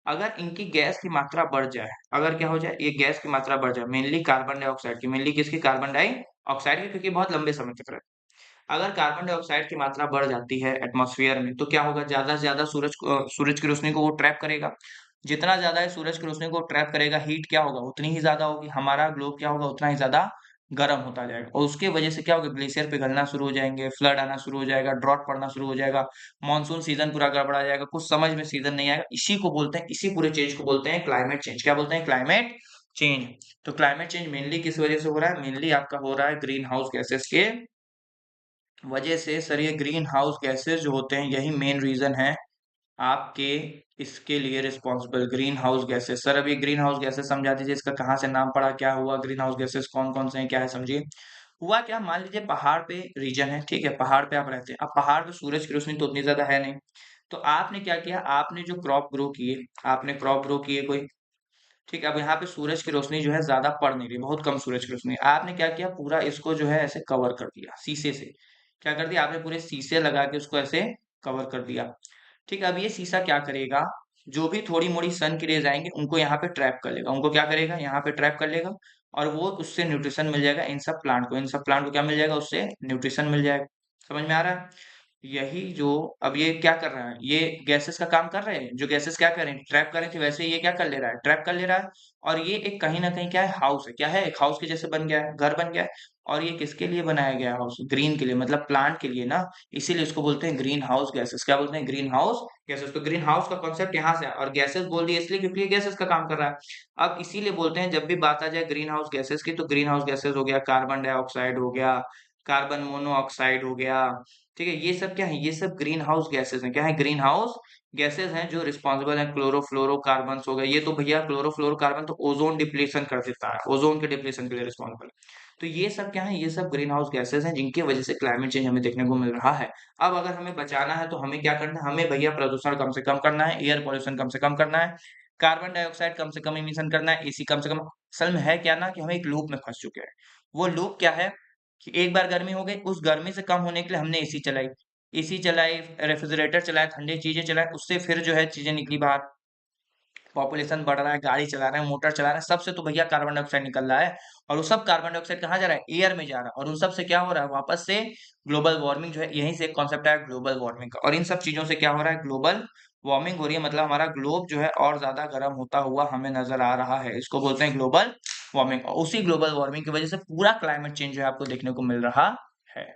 अगर इनकी गैस की मात्रा बढ़ जाए, अगर क्या हो जाए? ये गैस की मात्रा बढ़ जाए, मेनली कार्बन डाइऑक्साइड की, मेनली किसकी? कार्बन डाइऑक्साइड की, क्योंकि बहुत लंबे समय तक रहती है। अगर कार्बन डाइऑक्साइड की मात्रा बढ़ जाती है एटमॉस्फेयर में, तो क्या होगा? ज्यादा से ज्यादा सूरज की रोशनी को वो ट्रैप करेगा। जितना ज्यादा है सूरज की रोशनी को ट्रैप करेगा, हीट क्या होगा? उतनी ही ज्यादा होगी। हमारा ग्लोब क्या होगा? उतना ही ज्यादा गर्म होता जाएगा। और उसके वजह से क्या होगा? ग्लेशियर पिघलना शुरू हो जाएंगे, फ्लड आना शुरू हो जाएगा, ड्रॉट पड़ना शुरू हो जाएगा, मानसून सीजन पूरा गड़बड़ा जाएगा, कुछ समझ में सीजन नहीं आएगा। इसी को बोलते हैं, इसी पूरे चेंज को बोलते हैं क्लाइमेट चेंज। क्या बोलते हैं? Climate change. तो क्लाइमेट चेंज मेनली किस वजह से हो रहा है? मेनली आपका हो रहा है ग्रीन हाउस गैसेस के वजह से। सर ये ग्रीन हाउस गैसेस जो होते हैं, यही मेन रीजन है आपके इसके लिए responsible. Green house gases. Sir अभी ग्रीन हाउस गैसेस समझा दीजिए, इसका कहाँ से नाम पड़ा, क्या हुआ? ग्रीन हाउस गैसेस कौन कौन से हैं, क्या है, समझिए। हुआ क्या, मान लीजिए पहाड़ पे रीजन है, ठीक है, पहाड़ पे आप रहते हैं। अब पहाड़ पे सूरज की रोशनी तो उतनी ज्यादा है नहीं, तो आपने क्या किया? आपने जो क्रॉप ग्रो किए, आपने क्रॉप ग्रो किए कोई, ठीक है। अब यहाँ पे सूरज की रोशनी जो है ज्यादा पड़ नहीं रही, बहुत कम सूरज की रोशनी। आपने क्या किया? पूरा इसको जो है ऐसे कवर कर दिया शीशे से। क्या कर दिया आपने? पूरे शीशे लगा के उसको ऐसे कवर कर दिया। ठीक है। अब ये शीशा क्या करेगा? जो भी थोड़ी मोड़ी सन की रेज आएंगे उनको यहाँ पे ट्रैप कर लेगा। उनको क्या करेगा? यहाँ पे ट्रैप कर लेगा। और वो उससे न्यूट्रिशन मिल जाएगा इन सब प्लांट को। इन सब प्लांट को क्या मिल जाएगा? उससे न्यूट्रिशन मिल जाएगा। समझ में आ रहा है? यही जो अब ये क्या कर रहा है? ये गैसेस का काम कर रहे हैं। जो गैसेस क्या करें? ट्रैप करें थे, वैसे ये क्या कर ले रहा है? ट्रैप कर ले रहा है। और ये एक कहीं ना कहीं क्या है? हाउस है। क्या है? एक हाउस के जैसे बन गया है, घर बन गया है। और ये किसके लिए बनाया गया है हाउस? ग्रीन के लिए, मतलब प्लांट के लिए ना। इसीलिए इसको बोलते हैं ग्रीन हाउस गैसेस। क्या बोलते हैं? Green house gases. तो ग्रीन हाउस का कॉन्सेप्ट यहाँ से है। और गैसेस बोल दिए इसलिए क्योंकि ये गैसेस का काम कर रहा है। अब इसीलिए बोलते हैं, जब भी बात आ जाए ग्रीन हाउस गैसेस की, तो ग्रीन हाउस गैसेस हो गया कार्बन डाइऑक्साइड, हो गया कार्बन मोनोऑक्साइड, हो गया, ठीक है। ये सब क्या है? ये सब ग्रीन हाउस गैसेस हैं। क्या है? ग्रीन हाउस गैसेस हैं जो रिस्पॉन्सिबल हैं। क्लोरोफ्लोरोकार्बन हो गए। ये तो भैया क्लोरोफ्लोरोकार्बन तो ओजोन डिप्लीशन कर देता है, ओजोन के डिप्लीशन के लिए रिस्पॉन्सिबल है। तो ये सब क्या है? ये सब ग्रीन हाउस गैसेस हैं जिनकी वजह से क्लाइमेट चेंज हमें देखने को मिल रहा है। अब अगर हमें बचाना है तो हमें क्या करना है? हमें भैया प्रदूषण कम से कम करना है, एयर पॉल्यूशन कम से कम करना है, कार्बन डाइऑक्साइड कम से कम इमिशन करना है, एसी कम से कम। असल में है क्या ना, कि हम एक लूप में फंस चुके हैं। वो लूप क्या है? कि एक बार गर्मी हो गई, उस गर्मी से कम होने के लिए हमने एसी चलाई, एसी चलाई, रेफ्रिजरेटर चलाया, ठंडी चीजें चलाए, उससे फिर जो है चीजें निकली बाहर। पॉपुलेशन बढ़ रहा है, गाड़ी चला रहे हैं, मोटर चला रहे हैं, सबसे तो भैया कार्बन डाइऑक्साइड निकल रहा है। और वो सब कार्बन डाइऑक्साइड कहाँ जा रहा है? एयर में जा रहा है। और उन सब से क्या हो रहा है? वापस से ग्लोबल वार्मिंग जो है, यहीं से एक कॉन्सेप्ट है ग्लोबल वार्मिंग का। और इन सब चीजों से क्या हो रहा है? ग्लोबल वार्मिंग हो रही है। मतलब हमारा ग्लोब जो है और ज्यादा गर्म होता हुआ हमें नजर आ रहा है। इसको बोलते हैं ग्लोबल वार्मिंग। और उसी ग्लोबल वार्मिंग की वजह से पूरा क्लाइमेट चेंज जो है आपको देखने को मिल रहा है।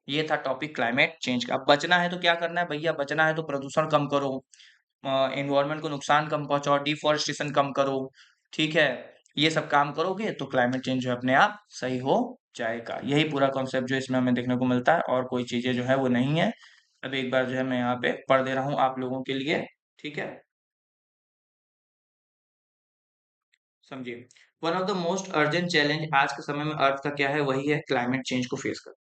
ये था टॉपिक क्लाइमेट चेंज का। अब बचना है तो क्या करना है भैया? बचना है तो प्रदूषण कम करो, एनवायरनमेंट को नुकसान कम पहुंचाओ, डिफोरेस्टेशन कम करो, ठीक है। ये सब काम करोगे तो क्लाइमेट चेंज जो है अपने आप सही हो जाएगा। यही पूरा कॉन्सेप्ट जो इसमें हमें देखने को मिलता है, और कोई चीजें जो है वो नहीं है। अब एक बार जो है मैं यहाँ पे पढ़ दे रहा हूँ आप लोगों के लिए, ठीक है। समझिए, one of the most urgent challenge आज के समय में अर्थ का क्या है? वही है क्लाइमेट चेंज को फेस करना।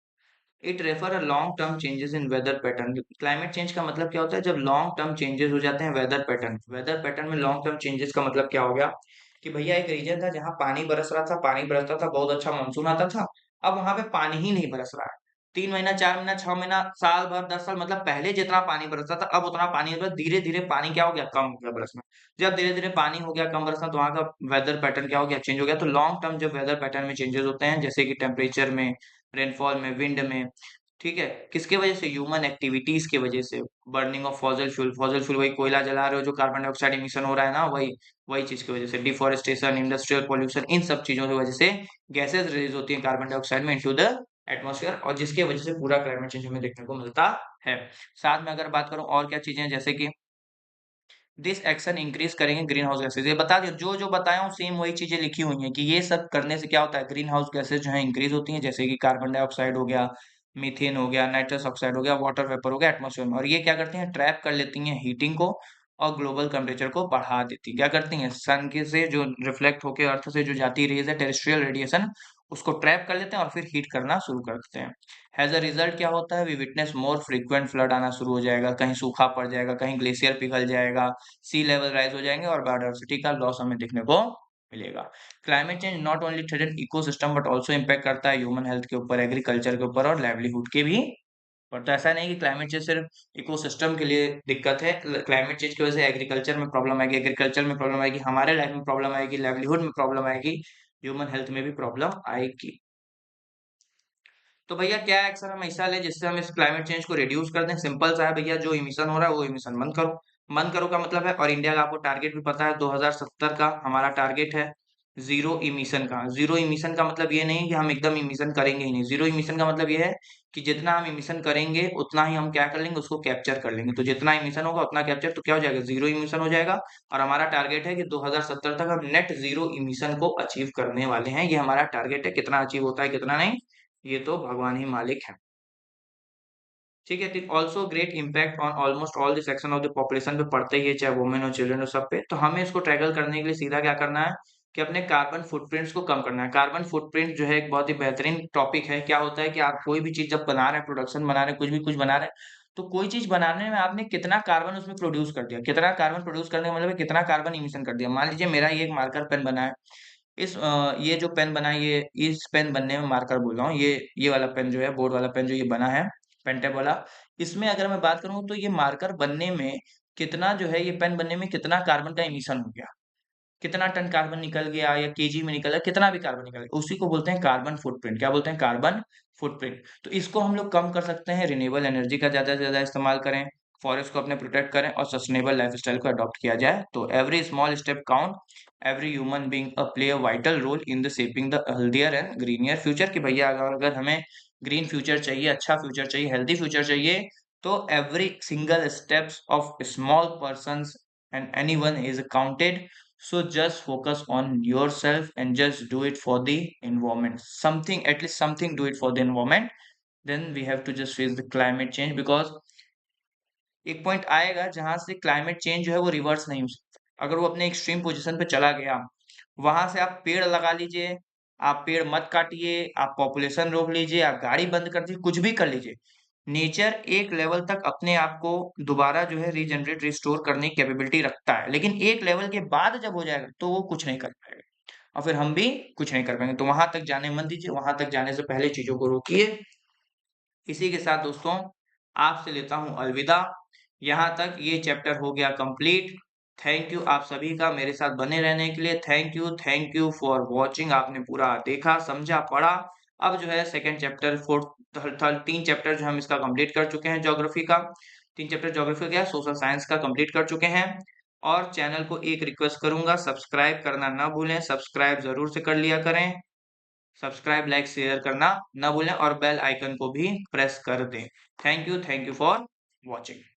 It refer a long term changes in weather pattern. Climate change का मतलब क्या होता है? जब लॉन्ग टर्म चेंजेस हो जाते हैं वेदर पैटर्न। वेदर पैटर्न में लॉन्ग टर्म चेंजेस का मतलब क्या हो गया? कि भैया एक रीजन था जहां पानी बरस रहा था, पानी बरसता था, बहुत अच्छा मानसून आता था। अब वहां पे पानी ही नहीं बरस रहा है। 3 महीना, 4 महीना, 6 महीना, साल भर, 10 साल, मतलब पहले जितना पानी बरसता था अब उतना पानी नहीं बरस। धीरे धीरे पानी क्या हो गया? कम हो गया बरसना। जब धीरे धीरे पानी हो गया कम बरसना, तो वहां का वेदर पैटर्न क्या हो गया? चेंज हो गया। तो लॉन्ग टर्म जब वेदर पैटर्न में चेंजेस होते हैं, जैसे कि टेम्परेचर में, रेनफॉल में, विंड में, ठीक है, किसके वजह से? ह्यूमन एक्टिविटीज की वजह से। Burning of fossil fuel, fossil fuel वही कोयला जला रहे हो जो कार्बन डाइऑक्साइड इमिशन हो रहा है ना, वही वही चीज की वजह से। डिफोरेस्टेशन, इंडस्ट्रियल पॉल्यूशन, इन सब चीजों की वजह से गैसेस रिलीज होती है कार्बन डाइऑक्साइड में इनटू द एटमॉस्फेयर, और जिसकी वजह से पूरा क्लाइमेट चेंज हमें देखने को मिलता है। साथ में अगर बात करूं और क्या चीजें हैं, जैसे कि दिस एक्शन इंक्रीज करेंगे ग्रीन हाउस गैसेज। ये बता दिया, जो जो बताया हूँ सेम वही चीजें लिखी हुई हैं कि ये सब करने से क्या होता है, ग्रीन हाउस गैसेज जो है इंक्रीज होती हैं, जैसे कि कार्बन डाइऑक्साइड हो गया, मीथेन हो गया, नाइट्रस ऑक्साइड हो गया, वाटर वेपर हो गया एटमोसफेयर में। और ये क्या करती हैं, ट्रैप कर लेती हैं हीटिंग को और ग्लोबल टेम्परेचर को बढ़ा देती है। क्या करती हैं, सन के से जो रिफ्लेक्ट होकर अर्थ से जो जाती रेज है, टेरेस्ट्रियल रेडिएशन, उसको ट्रैप कर लेते हैं और फिर हीट करना शुरू कर देते हैं। एज अ रिजल्ट क्या होता है, we witness more frequent flood आना शुरू हो जाएगा, कहीं सूखा पड़ जाएगा, कहीं ग्लेशियर पिघल जाएगा, सी लेवल राइज हो जाएंगे और बायोडायवर्सिटी का लॉस हमें देखने को मिलेगा। Climate change not only threaten ecosystem but also impact करता है ह्यूमन हेल्थ के ऊपर, एग्रीकल्चर के ऊपर और लाइवलीहुड के भी। पर तो ऐसा नहीं कि क्लाइमेट चेंज सिर्फ इकोसिस्टम के लिए दिक्कत है, क्लाइमेट चेंज की वजह से एग्रीकल्चर में प्रॉब्लम आएगी, एग्रीकल्चर में प्रॉब्लम आएगी, हमारे लाइफ में प्रॉब्लम आएगी, लाइवलीहुड में प्रॉब्लम आएगी, ह्यूमन हेल्थ में भी प्रॉब्लम आएगी। तो भैया क्या एक्शन हम ऐसा ले जिससे हम इस क्लाइमेट चेंज को रिड्यूस कर दें? सिंपल सा है भैया, जो इमिशन हो रहा है वो इमिशन बंद करो। बंद करो का मतलब है, और इंडिया का आपको टारगेट भी पता है, 2070 का हमारा टारगेट है जीरो इमिशन का। जीरो इमिशन का मतलब ये नहीं कि हम एकदम इमिशन करेंगे ही नहीं, जीरो इमिशन का मतलब ये है कि जितना हम इमिशन करेंगे उतना ही हम क्या कर लेंगे, उसको कैप्चर कर लेंगे। तो जितना इमिशन होगा उतना कैप्चर, तो क्या हो जाएगा, जीरो इमिशन हो जाएगा। और हमारा टारगेट है कि 2070 तक हम नेट जीरो इमिशन को अचीव करने वाले हैं। ये हमारा टारगेट है, कितना अचीव होता है कितना नहीं, ये तो भगवान ही मालिक है। ठीक है, ठीक। Also great impact on almost all the section of the population पे पड़ते ही है, चाहे वुमेन हो, चिल्ड्रन हो, सब पे। तो हमें इसको टैकल करने के लिए सीधा क्या करना है कि अपने कार्बन फुटप्रिंट्स को कम करना है। कार्बन फुटप्रिंट जो है एक बहुत ही बेहतरीन टॉपिक है। क्या होता है कि आप कोई भी चीज जब बना रहे हैं, प्रोडक्शन बना रहे हैं, कुछ भी कुछ बना रहे हैं, तो कोई चीज बनाने में आपने कितना कार्बन उसमें प्रोड्यूस कर दिया, कितना कार्बन प्रोड्यूस करने का मतलब है कितना कार्बन इमिशन कर दिया। मान लीजिए मेरा ये एक मार्कर पेन बना है, ये जो पेन बना है, ये इस पेन बनने में मार्कर बोल रहा हूँ, ये वाला पेन जो है, बोर्ड वाला पेन जो ये बना है, पेंटेब वाला, इसमें अगर मैं बात करूँ तो ये मार्कर बनने में कितना जो है, ये पेन बनने में कितना कार्बन का इमिशन हो गया, कितना टन कार्बन निकल गया या केजी में निकला, कितना भी कार्बन निकल गया, उसी को बोलते हैं कार्बन फुटप्रिंट। क्या बोलते हैं, कार्बन फुटप्रिंट। तो इसको हम लोग कम कर सकते हैं, रिन्यूएबल एनर्जी का ज्यादा से ज्यादा इस्तेमाल करें, फॉरेस्ट को अपने प्रोटेक्ट करें और सस्टेनेबल लाइफस्टाइल को अडॉप्ट किया जाए। तो every small step count, every human being play a vital role in the shaping the healthier and greener future. कि भैया अगर हमें ग्रीन फ्यूचर चाहिए, अच्छा फ्यूचर चाहिए, हेल्दी फ्यूचर चाहिए, तो every single steps of small person and anyone is counted. So just focus on yourself and just do it for the environment, something, at least something, do it for the environment. Then we have to just face the climate change, because एक पॉइंट आएगा जहां से क्लाइमेट चेंज जो है वो रिवर्स नहीं हो सकता। अगर वो अपने एक्सट्रीम पोजीशन पे चला गया, वहां से आप पेड़ लगा लीजिए, आप पेड़ मत काटिए, आप पॉपुलेशन रोक लीजिए, आप गाड़ी बंद कर दीजिए, कुछ भी कर लीजिए, नेचर एक लेवल तक अपने आप को दोबारा जो है रीजनरेट, रिस्टोर करने की कैपेबिलिटी रखता है। लेकिन एक लेवल के बाद जब हो जाएगा तो वो कुछ नहीं कर पाएगा, और फिर हम भी कुछ नहीं कर पाएंगे। तो वहां तक जाने मत दीजिए, वहां तक जाने से पहले चीजों को रोकिए। इसी के साथ दोस्तों आपसे लेता हूं अलविदा। यहाँ तक ये चैप्टर हो गया कंप्लीट। थैंक यू आप सभी का मेरे साथ बने रहने के लिए। Thank you for watching. आपने पूरा देखा, समझा, पढ़ा। अब जो है सेकंड चैप्टर, फोर्थ, थर्ड, तीन चैप्टर जो हम इसका कंप्लीट कर चुके हैं ज्योग्राफी का। तीन चैप्टर ज्योग्राफी का, सोशल साइंस का कंप्लीट कर चुके हैं। और चैनल को एक रिक्वेस्ट करूंगा, सब्सक्राइब करना ना भूलें, सब्सक्राइब जरूर से कर लिया करें। सब्सक्राइब, लाइक, शेयर करना ना भूलें और बेल आइकन को भी प्रेस कर दें। Thank you for watching.